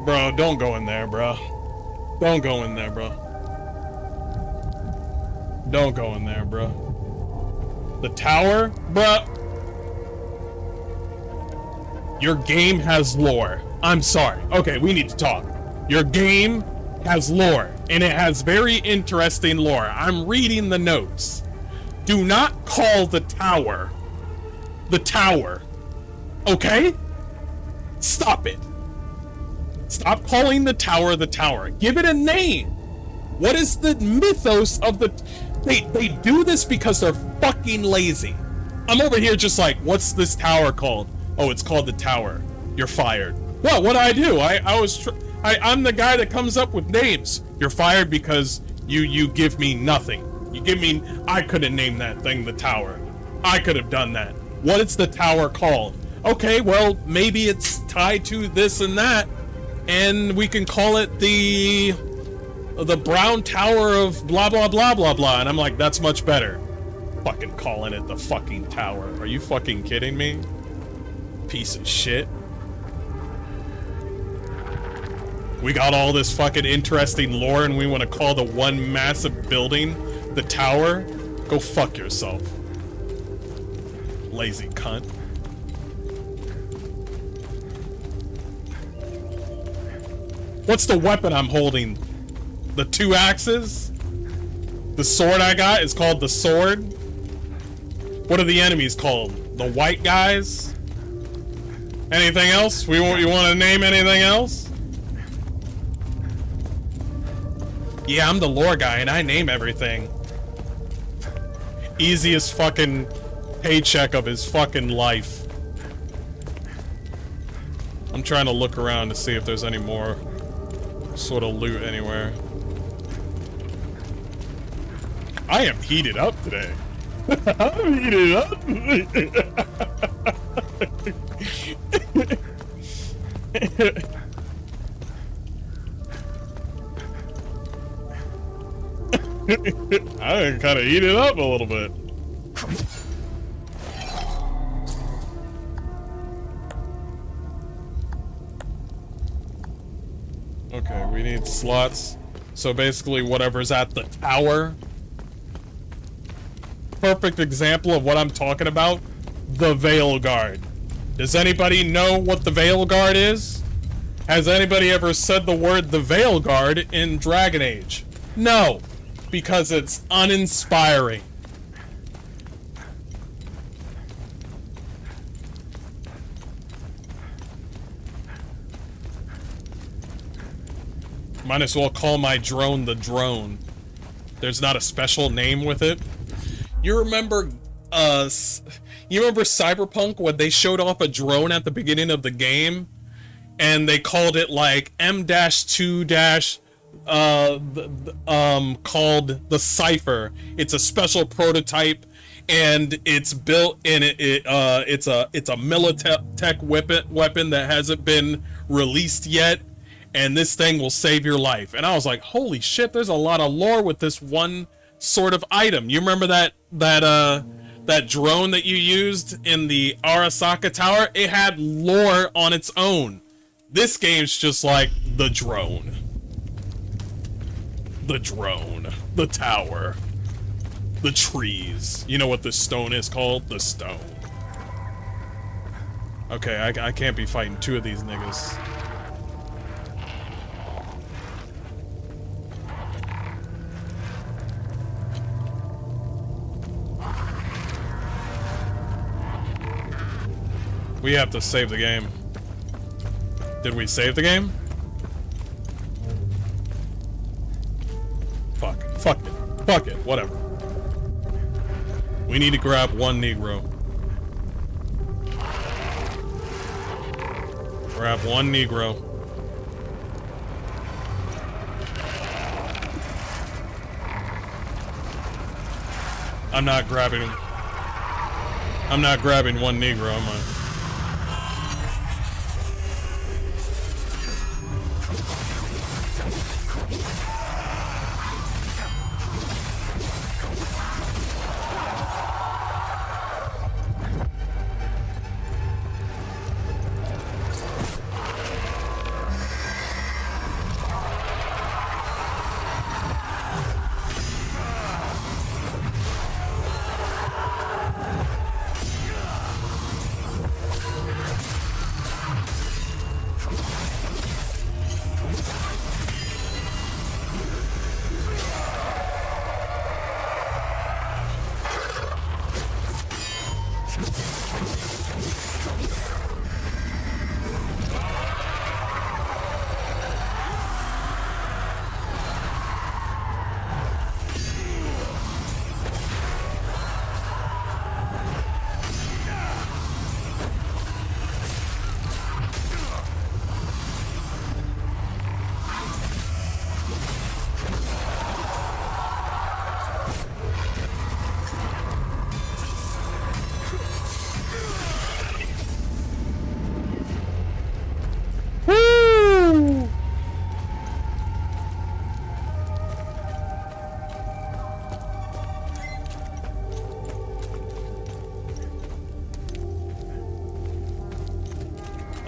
Bro, don't go in there, bro. Don't go in there, bro. Don't go in there, bro. The tower? Bro. Your game has lore. I'm sorry. Okay, we need to talk. Your game has lore, and it has very interesting lore. I'm reading the notes. Do not call the tower the tower. Okay? Stop it. Stop calling the tower the tower. Give it a name. What is the mythos of the... They do this because they're fucking lazy. I'm over here just like, what's this tower called? Oh, it's called the tower. You're fired. Well, what'd I do? I'm the guy that comes up with names. You're fired because you give me nothing. You give me... I could have named that thing the tower. I could have done that. What is the tower called? Okay, well, maybe it's tied to this and that. And we can call it the Brown Tower of blah, blah, blah, blah, blah. And I'm like, that's much better. Fucking calling it the fucking tower. Are you fucking kidding me? Piece of shit. We got all this fucking interesting lore and we want to call the one massive building the tower? Go fuck yourself. Lazy cunt. What's the weapon I'm holding? The 2 axes? The sword I got is called the sword? What are the enemies called? The white guys? Anything else? You want to name anything else? Yeah, I'm the lore guy and I name everything. Easiest fucking paycheck of his fucking life. I'm trying to look around to see if there's any more sort of loot anywhere. I am heated up today. I'm heated up. I kind of heated up a little bit. Okay, we need slots. So basically whatever's at the tower. Perfect example of what I'm talking about. The Veil Guard. Does anybody know what the Veil Guard is? Has anybody ever said the word the Veil Guard in Dragon Age? No, because it's uninspiring. Might as well call my drone the drone. There's not a special name with it. You remember Cyberpunk when they showed off a drone at the beginning of the game and they called it like M-2- called the Cypher. It's a special prototype and it's built in it's a Militech weapon that hasn't been released yet, and this thing will save your life. And I was like, holy shit, there's a lot of lore with this one sort of item. You remember that drone that you used in the Arasaka Tower? It had lore on its own. This game's just like the drone. The drone. The tower. The trees. You know what this stone is called? The stone. Okay, I can't be fighting two of these niggas. We have to save the game. Did we save the game? Fuck it, whatever. We need to grab one Negro. Grab one Negro. I'm not grabbing one Negro, am I?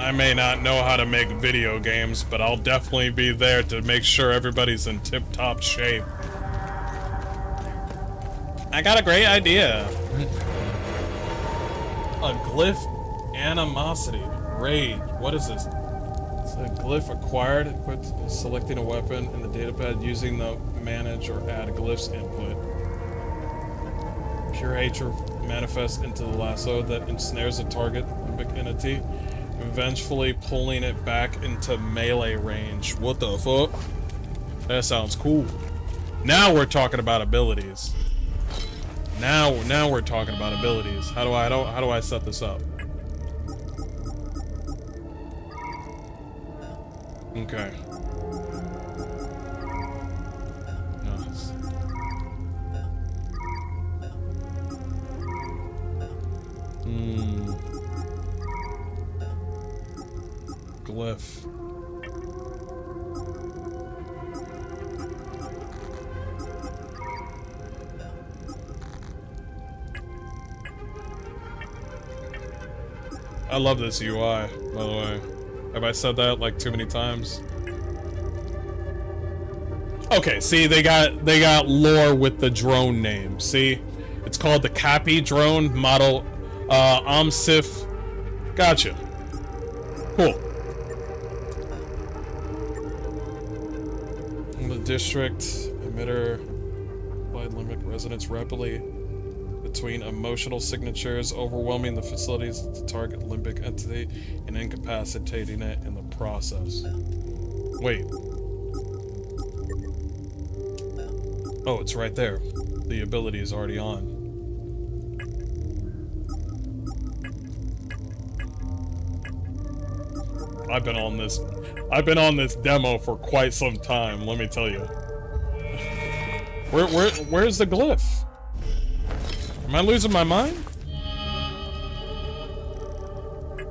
I may not know how to make video games, but I'll definitely be there to make sure everybody's in tip-top shape. I got a great idea. A glyph animosity. Rage. What is this? It's a glyph acquired, equipped, selecting a weapon in the datapad using the manage or add glyphs input. Pure hatred manifests into the lasso that ensnares a target limbic entity, vengefully pulling it back into melee range. What the fuck? That sounds cool. Now we're talking about abilities. Now we're talking about abilities. How do I set this up? Okay. Nice. Glyph. I love this UI, by the way. Have I said that like too many times? Okay, see, they got lore with the drone name. See, it's called the Cappy drone model, Amsif. Gotcha. Cool. In the district, emitter by limit residents rapidly between emotional signatures, overwhelming the facilities to target limbic entity and incapacitating it in the process. Wait. Oh, it's right there. The ability is already on. I've been on this demo for quite some time, let me tell you. Where's the glyph? Am I losing my mind?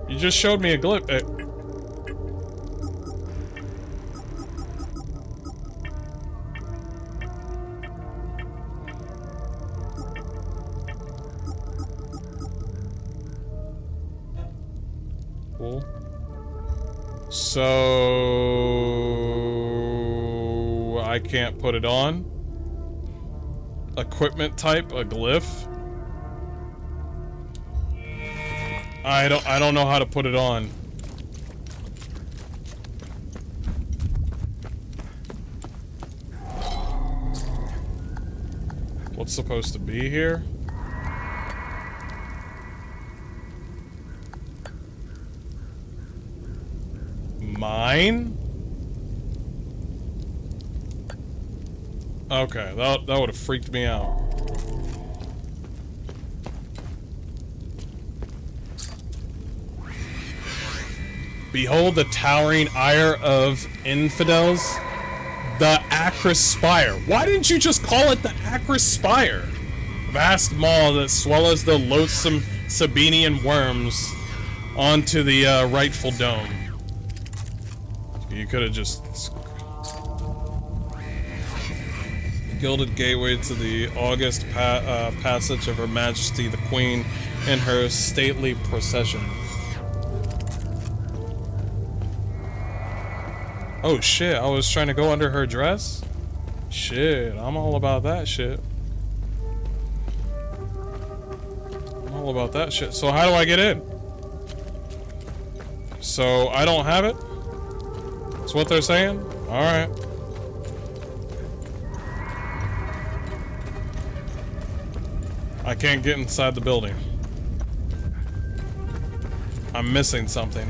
You just showed me a glyph. Cool. So I can't put it on. Equipment type, a glyph. I don't know how to put it on. What's supposed to be here? Mine? Okay, that would have freaked me out. Behold the towering ire of infidels, the Acris Spire. Why didn't you just call it the Acris Spire? Vast maw that swallows the loathsome Sabinian worms onto the rightful dome. You could have just... Gilded gateway to the august passage of Her Majesty the Queen in her stately procession. Oh shit, I was trying to go under her dress? Shit, I'm all about that shit. I'm all about that shit. So how do I get in? So I don't have it? That's what they're saying? Alright. I can't get inside the building. I'm missing something.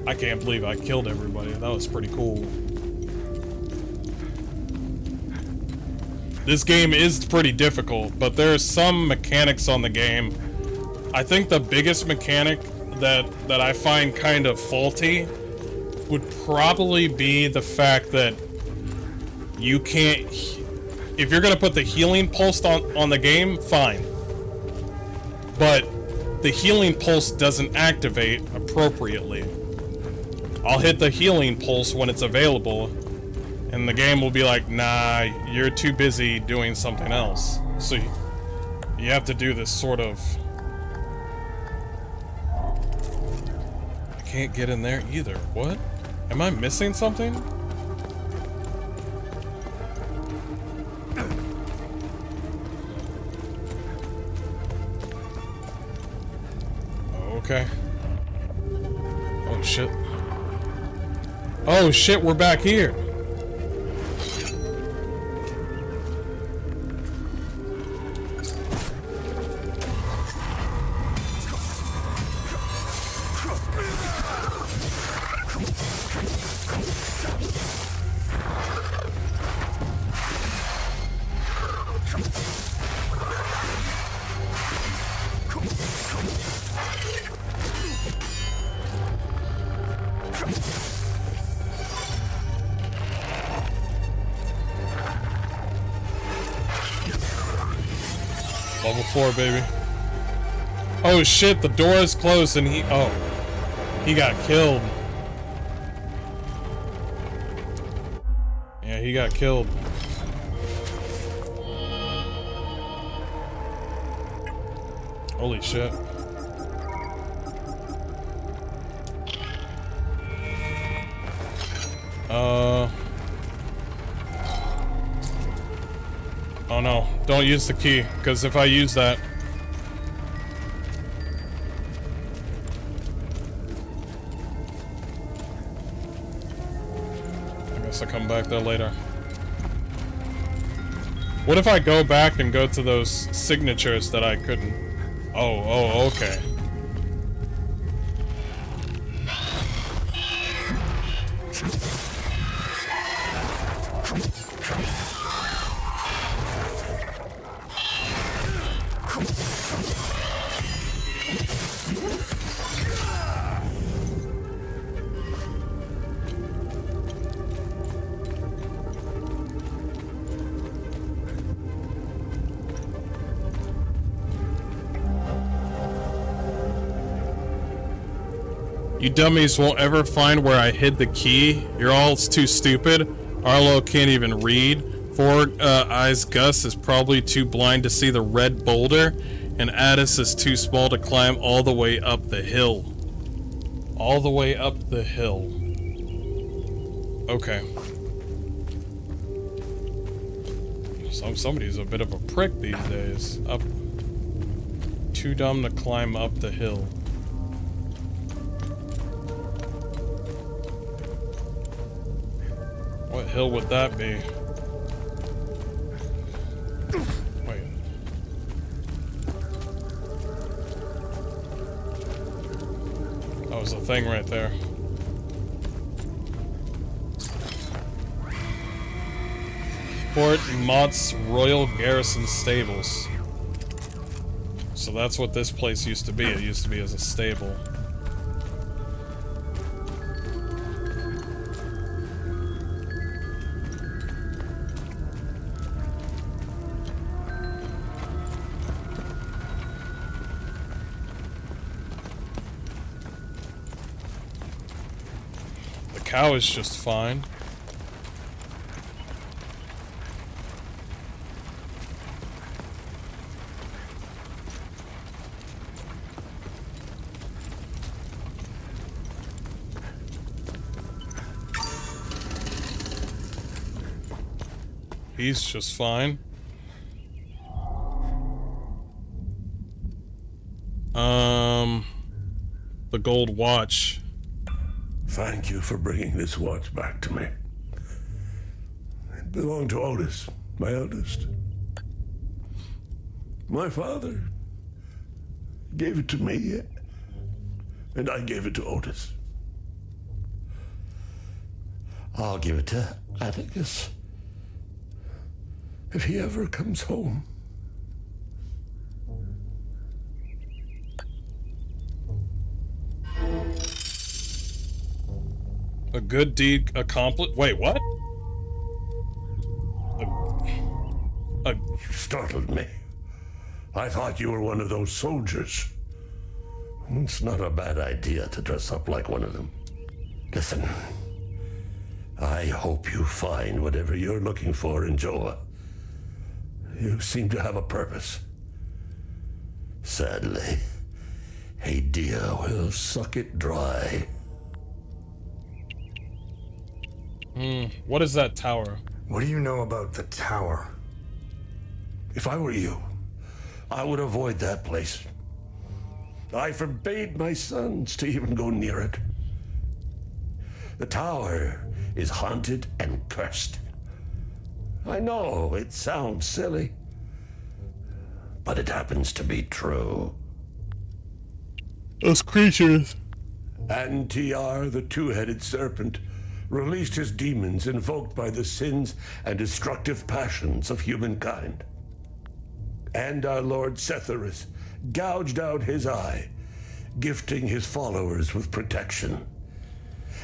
I can't believe I killed everybody. That was pretty cool. This game is pretty difficult, but there are some mechanics on the game. I think the biggest mechanic that I find kind of faulty would probably be the fact that you can't... If you're gonna put the healing pulse on the game, fine. But the healing pulse doesn't activate appropriately. I'll hit the healing pulse when it's available, and the game will be like, nah, you're too busy doing something else. So you have to do this sort of... I can't get in there either. What? Am I missing something? Okay. Oh shit. Oh shit, we're back here. Level 4, baby. Oh shit, the door is closed and he got killed. Yeah, he got killed. Holy shit. Oh no, don't use the key, because if I use that... I guess I'll come back there later. What if I go back and go to those signatures that I couldn't... Oh, okay. You dummies won't ever find where I hid the key. You're all too stupid. Arlo can't even read. Four Eyes Gus is probably too blind to see the red boulder. And Addis is too small to climb all the way up the hill. All the way up the hill. Okay. Somebody's a bit of a prick these days. Up. Too dumb to climb up the hill. What hill would that be? Wait. That was a thing right there. Fort Mott's Royal Garrison Stables. So that's what this place used to be. It used to be as a stable. The cow is just fine. He's just fine. The gold watch. Thank you for bringing this watch back to me. It belonged to Otis, my eldest. My father gave it to me, and I gave it to Otis. I'll give it to Atticus if he ever comes home. A good deed accomplished. Wait, what? You startled me. I thought you were one of those soldiers. It's not a bad idea to dress up like one of them. Listen, I hope you find whatever you're looking for in Joa. You seem to have a purpose. Sadly, Hadia will suck it dry. What is that tower? What do you know about the tower? If I were you, I would avoid that place. I forbade my sons to even go near it. The tower is haunted and cursed. I know it sounds silly, but it happens to be true. Those creatures. And TR, the two-headed serpent, released his demons invoked by the sins and destructive passions of humankind. And our Lord Setherus gouged out his eye, gifting his followers with protection.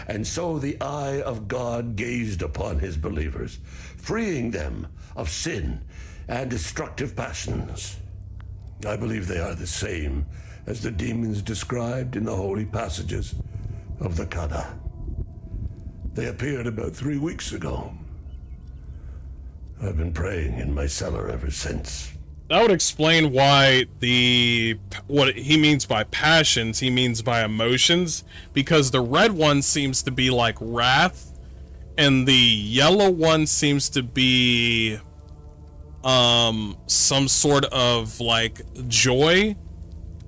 And so the eye of God gazed upon his believers, freeing them of sin and destructive passions. I believe they are the same as the demons described in the holy passages of the Kada. They appeared about 3 weeks ago. I've been praying in my cellar ever since. That would explain why what he means by passions, he means by emotions, because the red one seems to be like wrath, and the yellow one seems to be some sort of like joy,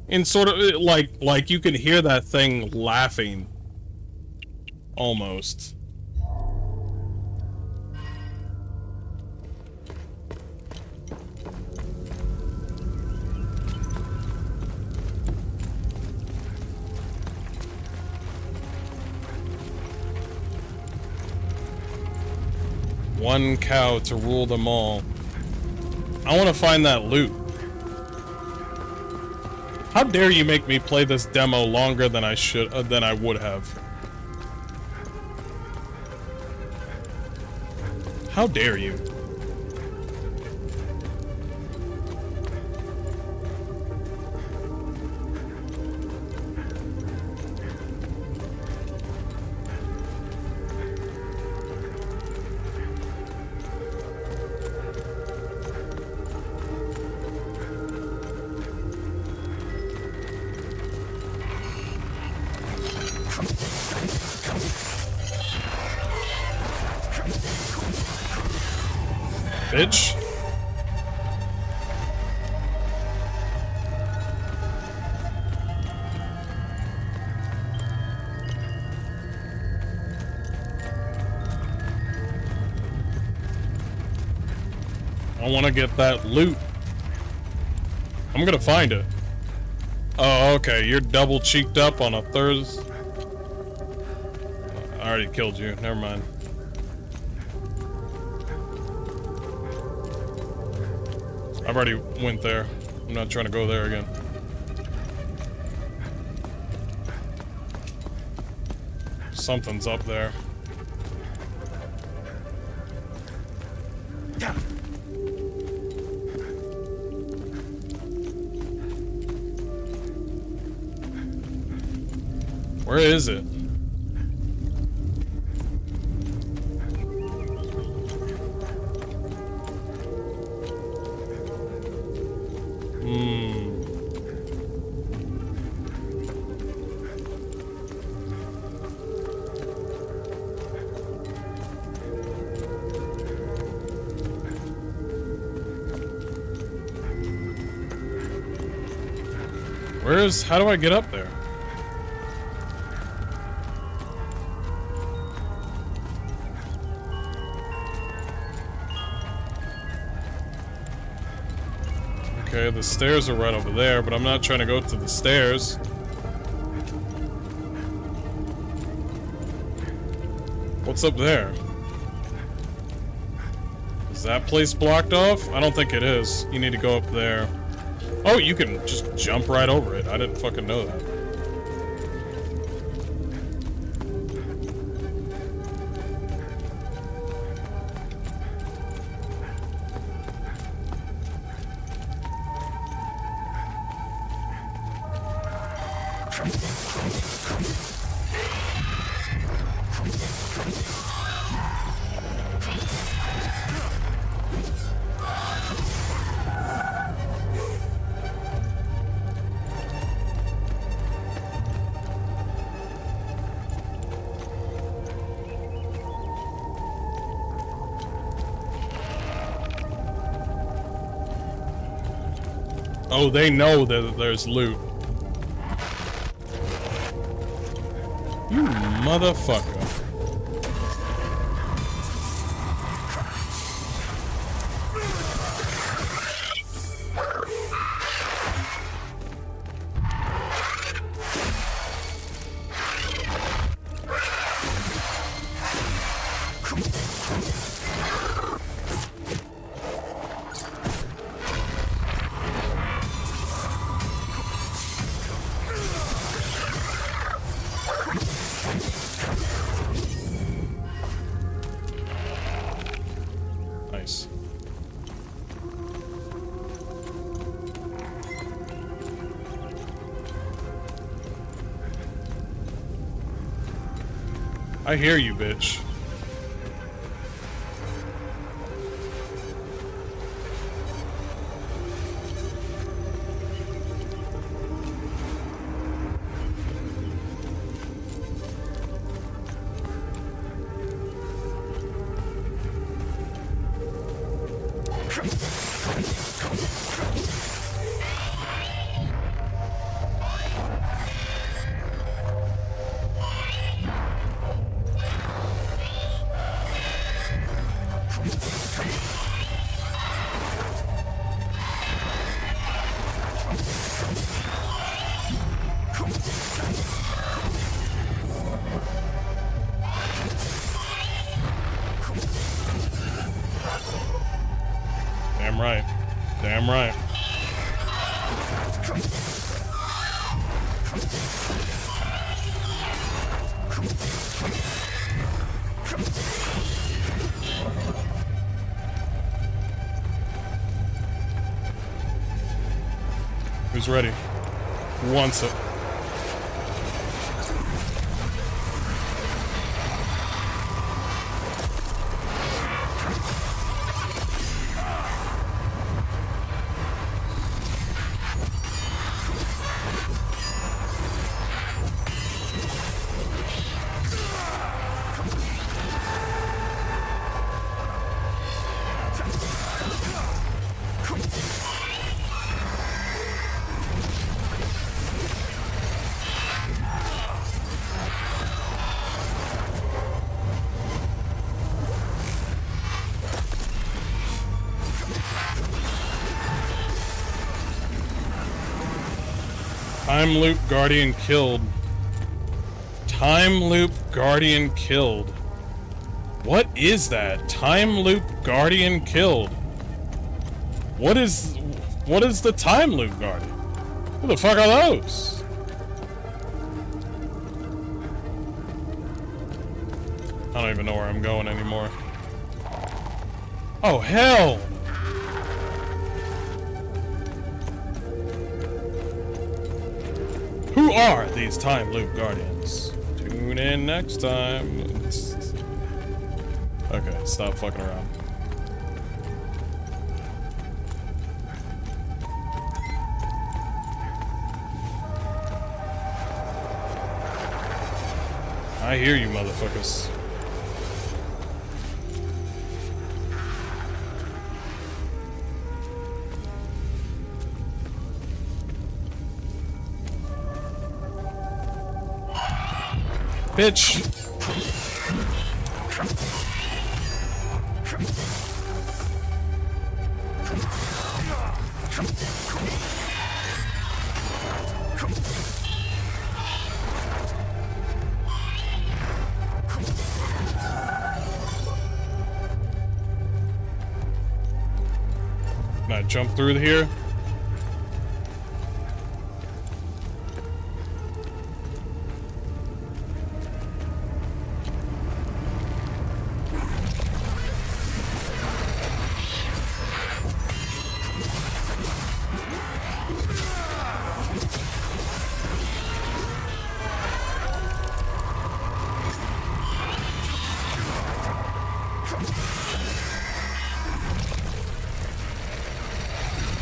and sort of like you can hear that thing laughing almost. One cow to rule them all. I want to find that loot. How dare you make me play this demo longer than I would have? How dare you? Bitch. I want to get that loot. I'm gonna find it. Oh, okay. You're double cheeked up on a Thursday. I already killed you. Never mind. I've already went there. I'm not trying to go there again. Something's up there. Where is it? How do I get up there? Okay, the stairs are right over there, but I'm not trying to go to the stairs. What's up there? Is that place blocked off? I don't think it is. You need to go up there. Oh, you can just jump right over it. I didn't fucking know that. Oh, they know that there's loot. You motherfucker. I hear you, bitch. Damn right. Damn right. Who's ready? Who wants it? Time loop guardian killed. Time loop guardian killed. What is that? Time loop guardian killed. What is the time loop guardian? Who the fuck are those? I don't even know where I'm going anymore. Oh hell! Who are these time loop guardians? Tune in next time. Okay, stop fucking around. I hear you, motherfuckers. Bitch. Can I jump through here?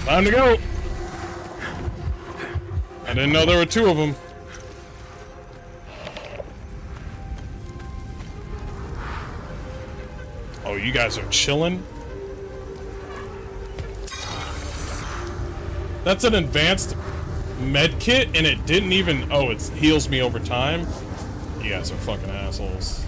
Time to go! I didn't know there were two of them. Oh, you guys are chilling? That's an advanced med kit and it didn't even... Oh, it heals me over time? You guys are fucking assholes.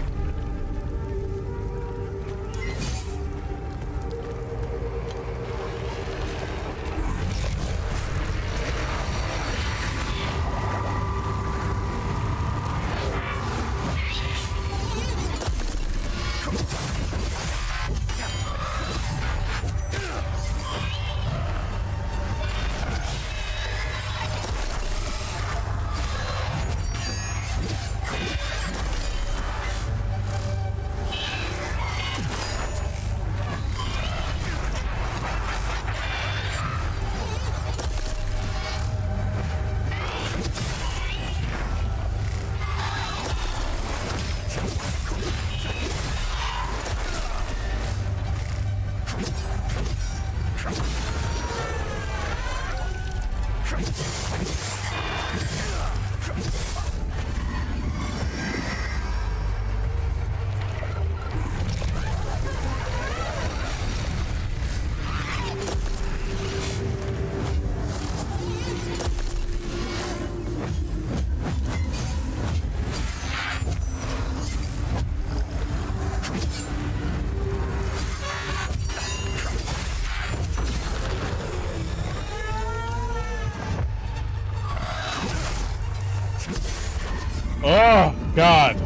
Oh, God.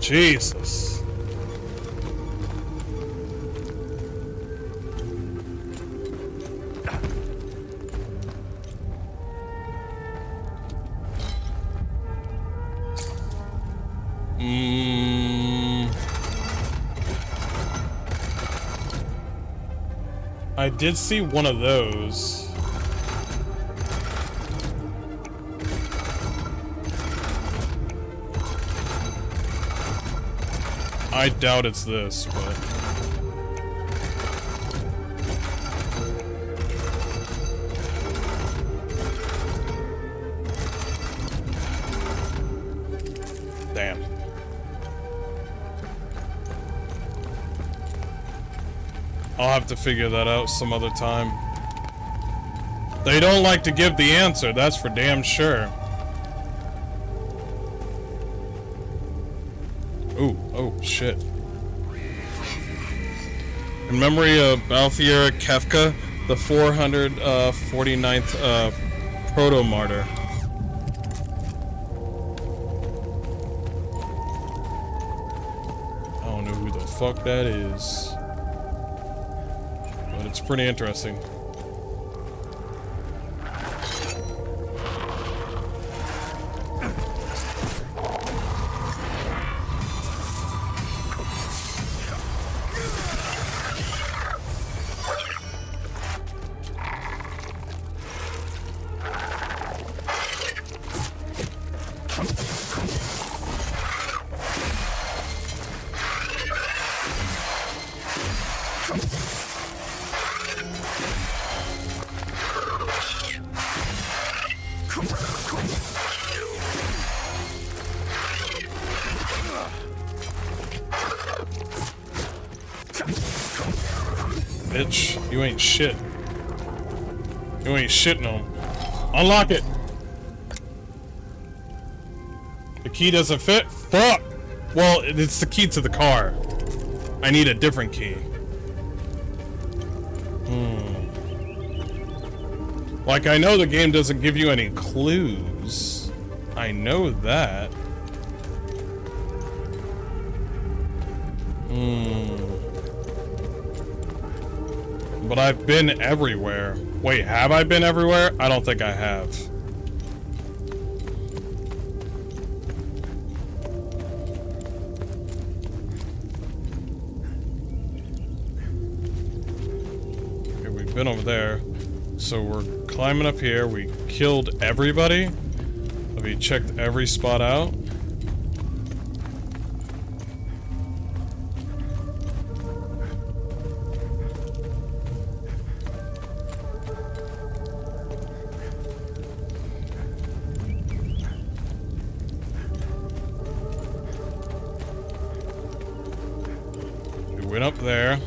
Jesus. I did see one of those. I doubt it's this, but... Damn. I'll have to figure that out some other time. They don't like to give the answer, that's for damn sure. Ooh, oh shit. In memory of Balthier Kefka, the 449th proto-martyr. I don't know who the fuck that is. But it's pretty interesting. Bitch, you ain't shit. You ain't shit no. Unlock it. The key doesn't fit? Fuck! Well, it's the key to the car. I need a different key. Like, I know the game doesn't give you any clues. I know that. But I've been everywhere. Wait, have I been everywhere? I don't think I have. Okay, we've been over there. So we're climbing up here. We killed everybody. We checked every spot out. Went up there.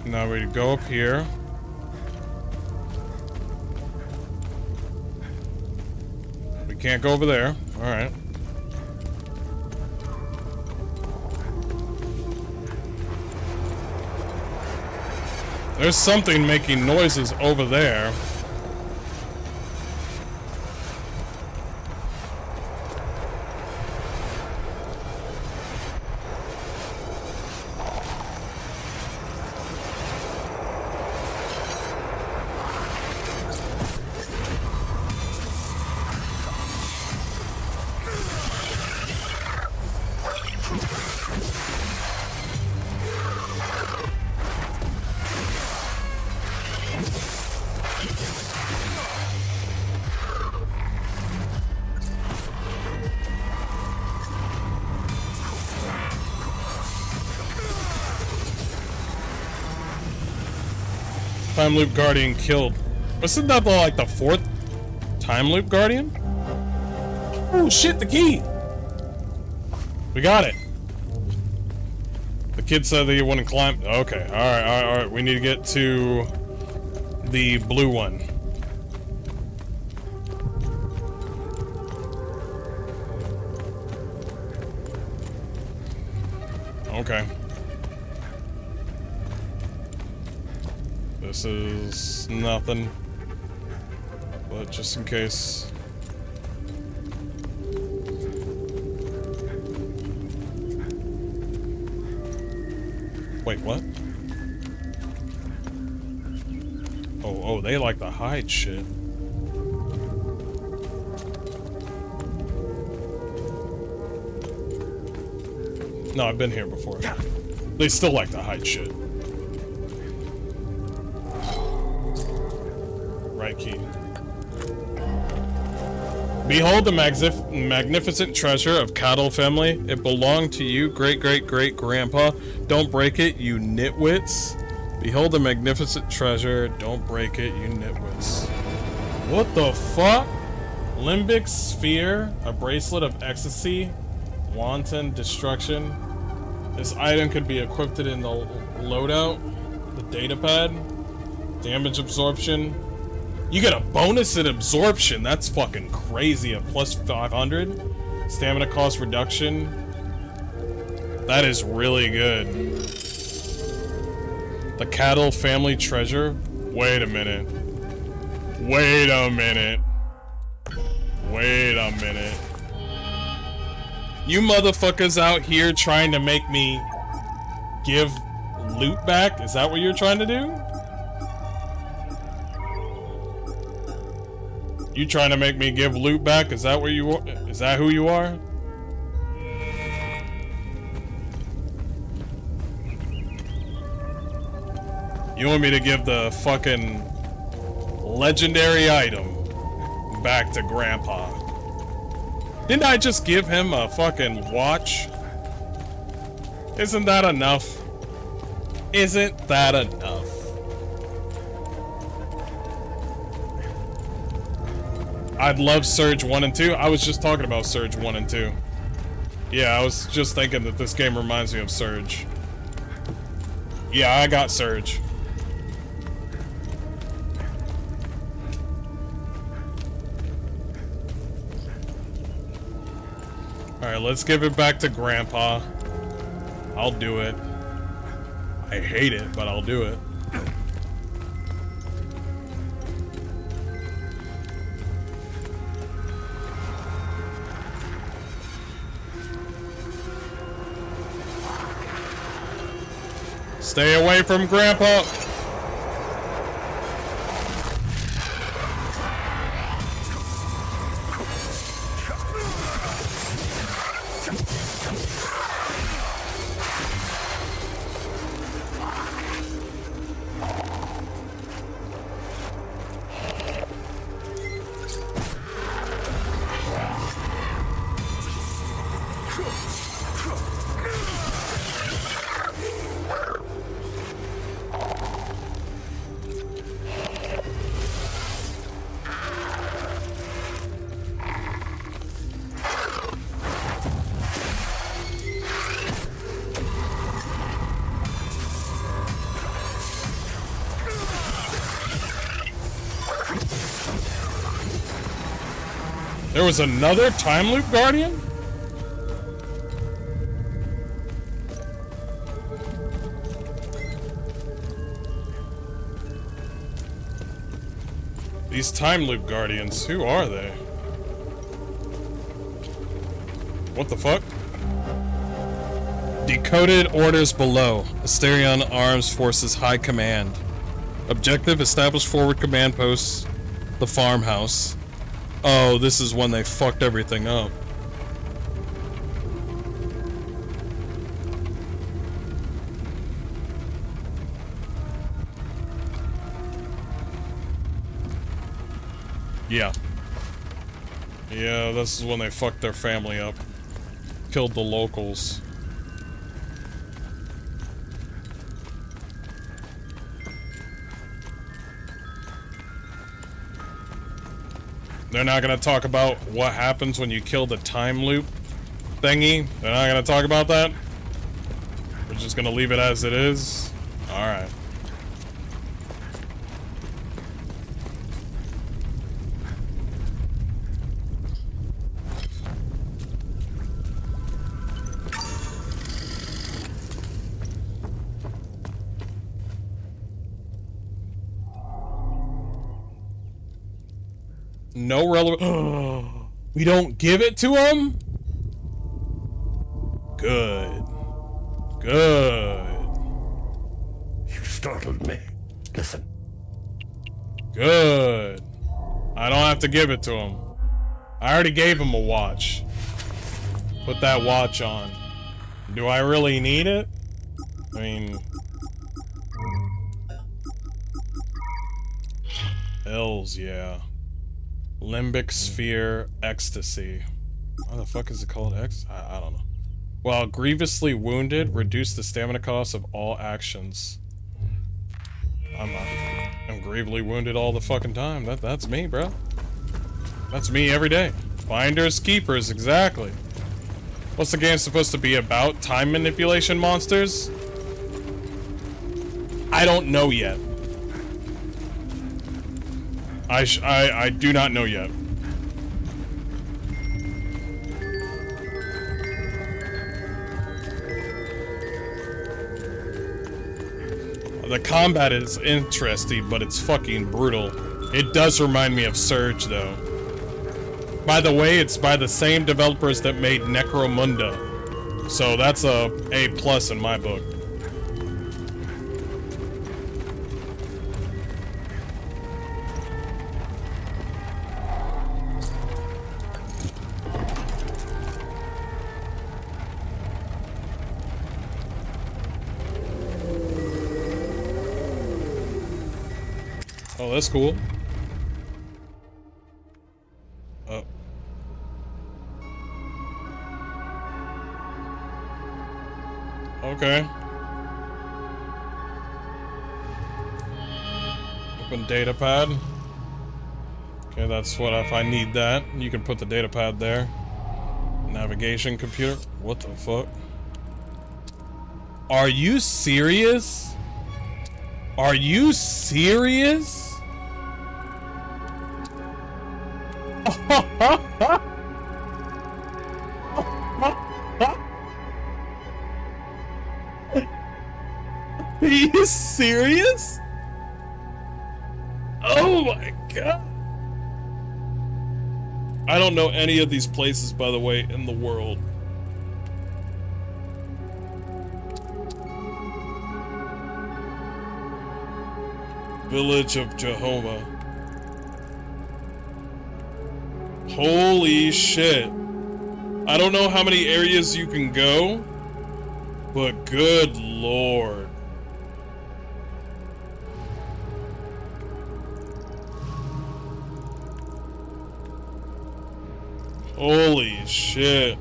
Now we go up here. We can't go over there. Alright. There's something making noises over there. Time Loop Guardian killed. Wasn't that like the 4th Time Loop Guardian? Oh shit, the key! We got it. The kid said that he wouldn't climb. Okay, alright. We need to get to the blue one. Okay. This is nothing. just in case. Wait, what? Oh, they like to hide shit. No, I've been here before. They still like to hide shit. Right key. Behold the magnificent treasure of cattle family. It belonged to you, great-great-great-grandpa. Don't break it, you nitwits. Behold the magnificent treasure. Don't break it, you nitwits. What the fuck? Limbic sphere, a bracelet of ecstasy, wanton destruction. This item could be equipped in the loadout, the data pad, damage absorption. You get a bonus in absorption. That's fucking crazy. A plus 500. Stamina cost reduction. That is really good. The cattle family treasure. Wait a minute. Wait a minute. Wait a minute. You motherfuckers out here trying to make me give loot back? Is that what you're trying to do? You trying to make me give loot back? Is that what you are? Is that who you are? You want me to give the fucking legendary item back to Grandpa? Didn't I just give him a fucking watch? Isn't that enough? Isn't that enough? I'd love Surge 1 and 2. I was just talking about Surge 1 and 2. Yeah, I was just thinking that this game reminds me of Surge. Yeah, I got Surge. Alright, let's give it back to Grandpa. I'll do it. I hate it, but I'll do it. Stay away from Grandpa! There was another time loop guardian? These time loop guardians, who are they? What the fuck? Decoded orders below. Asterion Arms Forces High Command. Objective, establish forward command posts. The farmhouse. Oh, this is when they fucked everything up. Yeah. Yeah, this is when they fucked their family up. Killed the locals. They're not gonna talk about what happens when you kill the time loop thingy? They're not gonna talk about that? We're just gonna leave it as it is? Alright. No relevant. We don't give it to him? Good. Good. You startled me. Listen. Good. I don't have to give it to him. I already gave him a watch. Put that watch on. Do I really need it? I mean... Hells yeah. Limbic Sphere Ecstasy. Why the fuck is it called X? I don't know. While grievously wounded, reduce the stamina cost of all actions. I'm grievously wounded all the fucking time. That's me, bro. That's me every day. Finders, keepers, exactly. What's the game supposed to be about? Time manipulation monsters? I don't know yet. I do not know yet. The combat is interesting, but it's fucking brutal. It does remind me of Surge, though. By the way, it's by the same developers that made Necromunda. So that's a A+ in my book. Oh, that's cool. Oh. Okay. Open data pad. Okay, that's what if I need that. You can put the data pad there. Navigation computer. What the fuck? Are you serious? Are you serious? Are you serious? Oh my god. I don't know any of these places, by the way, in the world. Village of Jehovah. Holy shit. I don't know how many areas you can go, but good lord. Holy shit.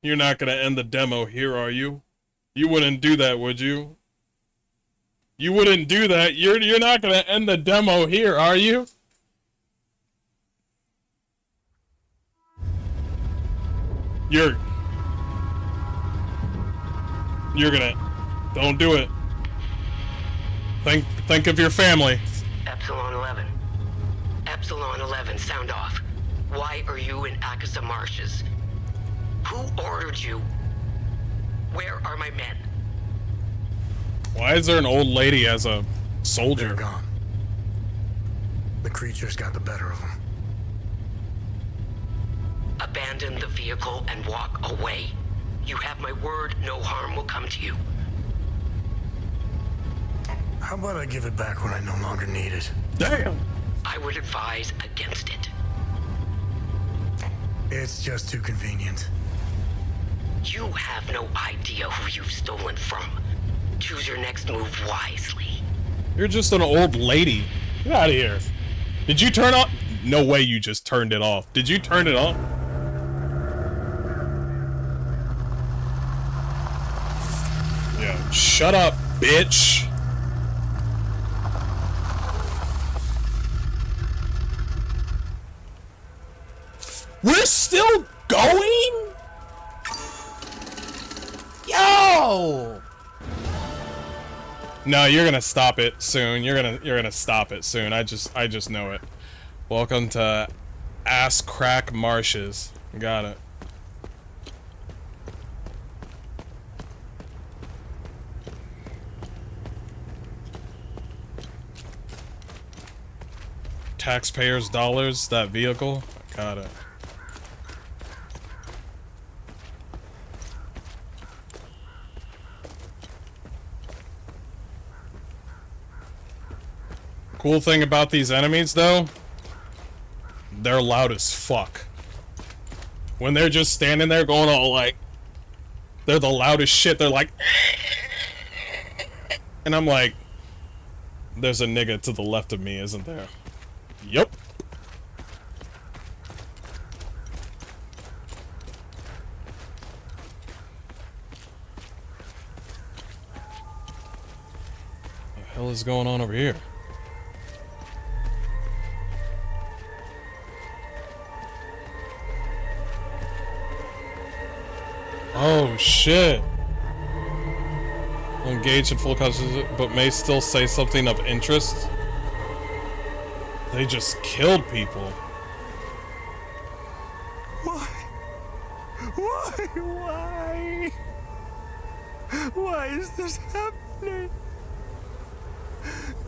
You're not gonna end the demo here, are you? You wouldn't do that, would you? You wouldn't do that. You're not gonna end the demo here, are you? You're gonna... Don't do it. Think of your family. Epsilon 11. Epsilon 11, sound off. Why are you in Akasa Marshes? Who ordered you? Where are my men? Why is there an old lady as a soldier? They're gone. The creatures got the better of them. Abandon the vehicle and walk away. You have my word, no harm will come to you. How about I give it back when I no longer need it? Damn! I would advise against it. It's just too convenient. You have no idea who you've stolen from. Choose your next move wisely. You're just an old lady. Get out of here. Did you turn off? No way you just turned it off. Did you turn it off? Yeah, shut up, bitch. We're still going? Yo! No, you're gonna stop it soon. You're gonna stop it soon. I just know it. Welcome to Ass Crack Marshes. Got it. taxpayers' dollars, that vehicle. Got it. Cool thing about these enemies, though, they're loud as fuck. When they're just standing there going all like, they're the loudest shit. They're like, and I'm like, there's a nigga to the left of me, isn't there? Yup. What the hell is going on over here? Oh shit. Engaged in full consciousness, but may still say something of interest. They just killed people. Why? Why is this happening?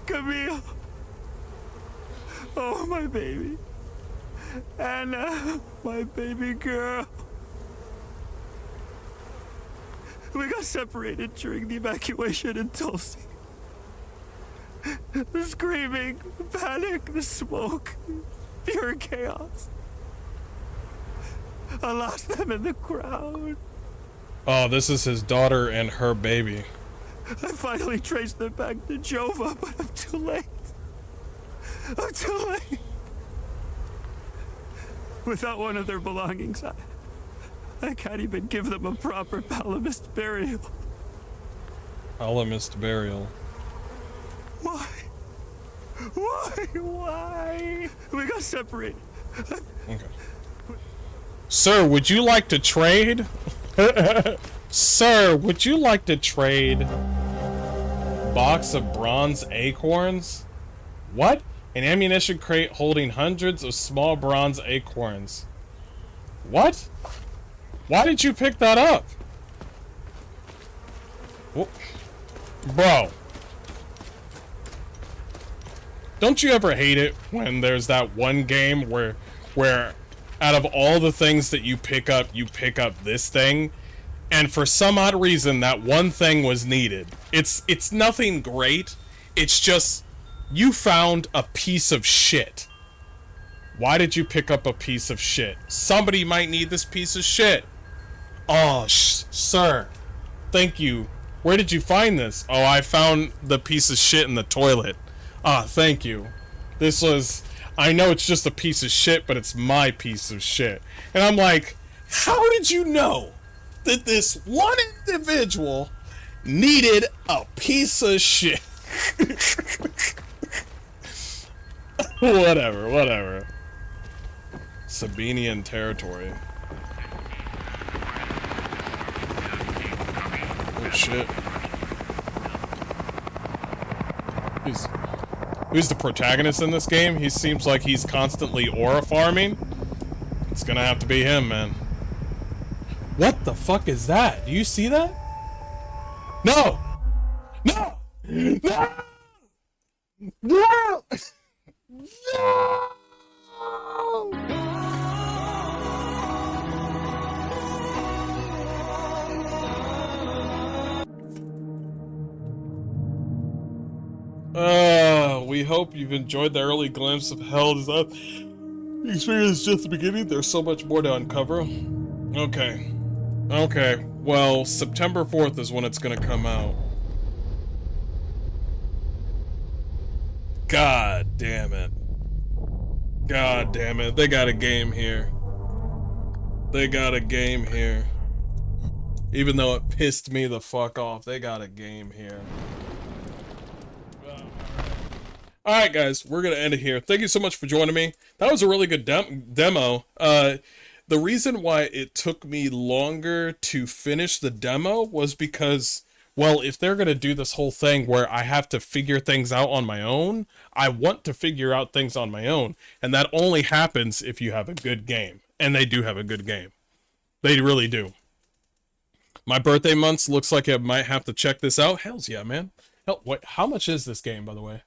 Camille. Oh, my baby. Anna, my baby girl. We got separated during the evacuation in Tulsi. The screaming, the panic, the smoke, pure chaos. I lost them in the crowd. Oh, this is his daughter and her baby. I finally traced them back to Jova, but I'm too late. I'm too late. Without one of their belongings, I can't even give them a proper Palamist burial. Palamist burial. Why? We got separated. Okay. Sir, would you like to trade? Sir, would you like to trade? Box of bronze acorns? What? An ammunition crate holding hundreds of small bronze acorns. What? Why did you pick that up? Bro. Don't you ever hate it when there's that one game where out of all the things that you pick up this thing, and for some odd reason that one thing was needed. It's nothing great. It's just you found a piece of shit. Why did you pick up a piece of shit? Somebody might need this piece of shit. Oh, sir. Thank you. Where did you find this? Oh, I found the piece of shit in the toilet. Ah, thank you. This was... I know it's just a piece of shit, but it's my piece of shit. And I'm like, how did you know that this one individual needed a piece of shit? Whatever. Sabinian territory. Oh shit. Who's the protagonist in this game? He seems like he's constantly aura farming. It's gonna have to be him, man. What the fuck is that? Do you see that? No! No! No! No! No! We hope you've enjoyed the early glimpse of hell. Is that the experience is just the beginning? There's so much more to uncover. Okay. Well, September 4th is when it's gonna come out. God damn it. They got a game here. Even though it pissed me the fuck off, they got a game here. Alright guys, we're gonna end it here. Thank you so much for joining me. That was a really good demo. The reason why it took me longer to finish the demo was because, well, if they're gonna do this whole thing where I have to figure things out on my own, I want to figure out things on my own. And that only happens if you have a good game. And they do have a good game. They really do. My birthday months looks like I might have to check this out. Hells yeah, man. Hell, wait, how much is this game, by the way?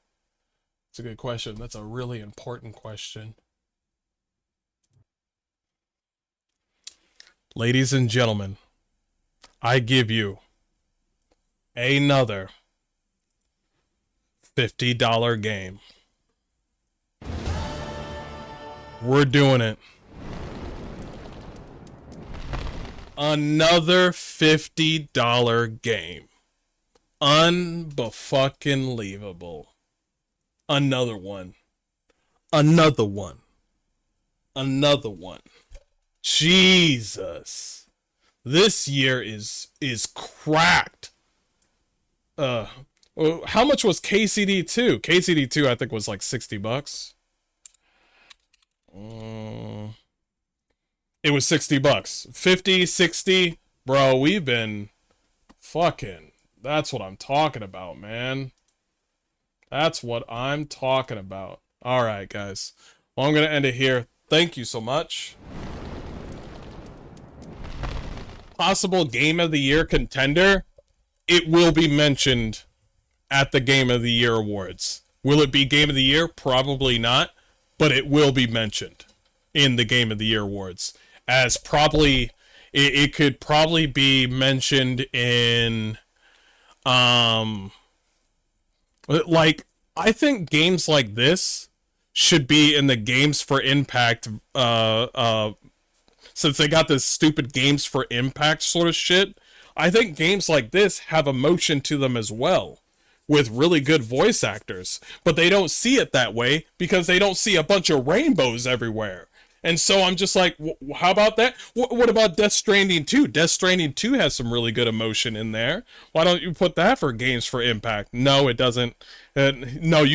It's a good question. That's a really important question. Ladies and gentlemen, I give you another $50 game. We're doing it. Another $50 game. Unbefucking-leavable. Another one. Another one. Another one. Jesus. This year is cracked. How much was KCD2? KCD2 I think was like $60. It was $60. 50, 60. Bro, we've been fucking. That's what I'm talking about, man. That's what I'm talking about. All right, guys. Well, I'm going to end it here. Thank you so much. Possible Game of the Year contender. It will be mentioned at the Game of the Year awards. Will it be Game of the Year? Probably not. But it will be mentioned in the Game of the Year awards. As probably, it could probably be mentioned in, like, I think games like this should be in the Games for Impact, since they got this stupid Games for Impact sort of shit. I think games like this have emotion to them as well, with really good voice actors, but they don't see it that way because they don't see a bunch of rainbows everywhere. And so I'm just like, how about that? What about Death Stranding 2? Death Stranding 2 has some really good emotion in there. Why don't you put that for Games for Impact? No, it doesn't. No,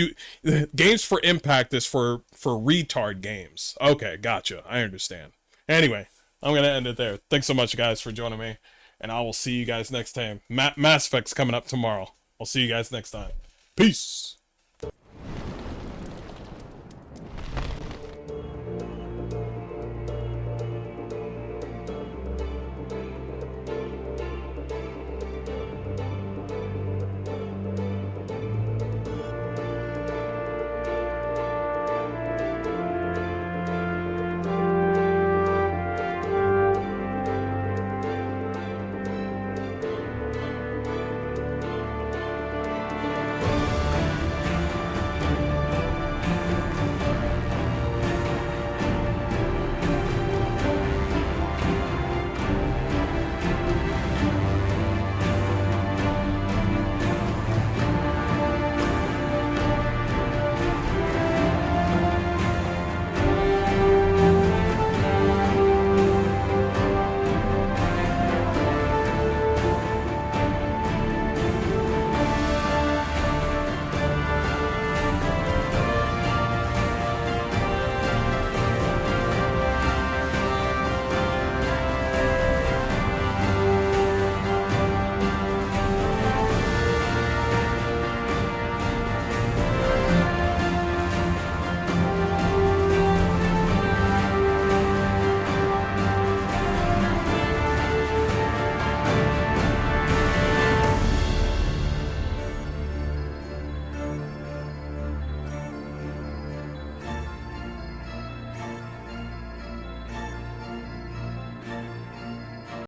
Games for Impact is for retard games. Okay, gotcha. I understand. Anyway, I'm going to end it there. Thanks so much, guys, for joining me. And I will see you guys next time. Mass Effect's coming up tomorrow. I'll see you guys next time. Peace.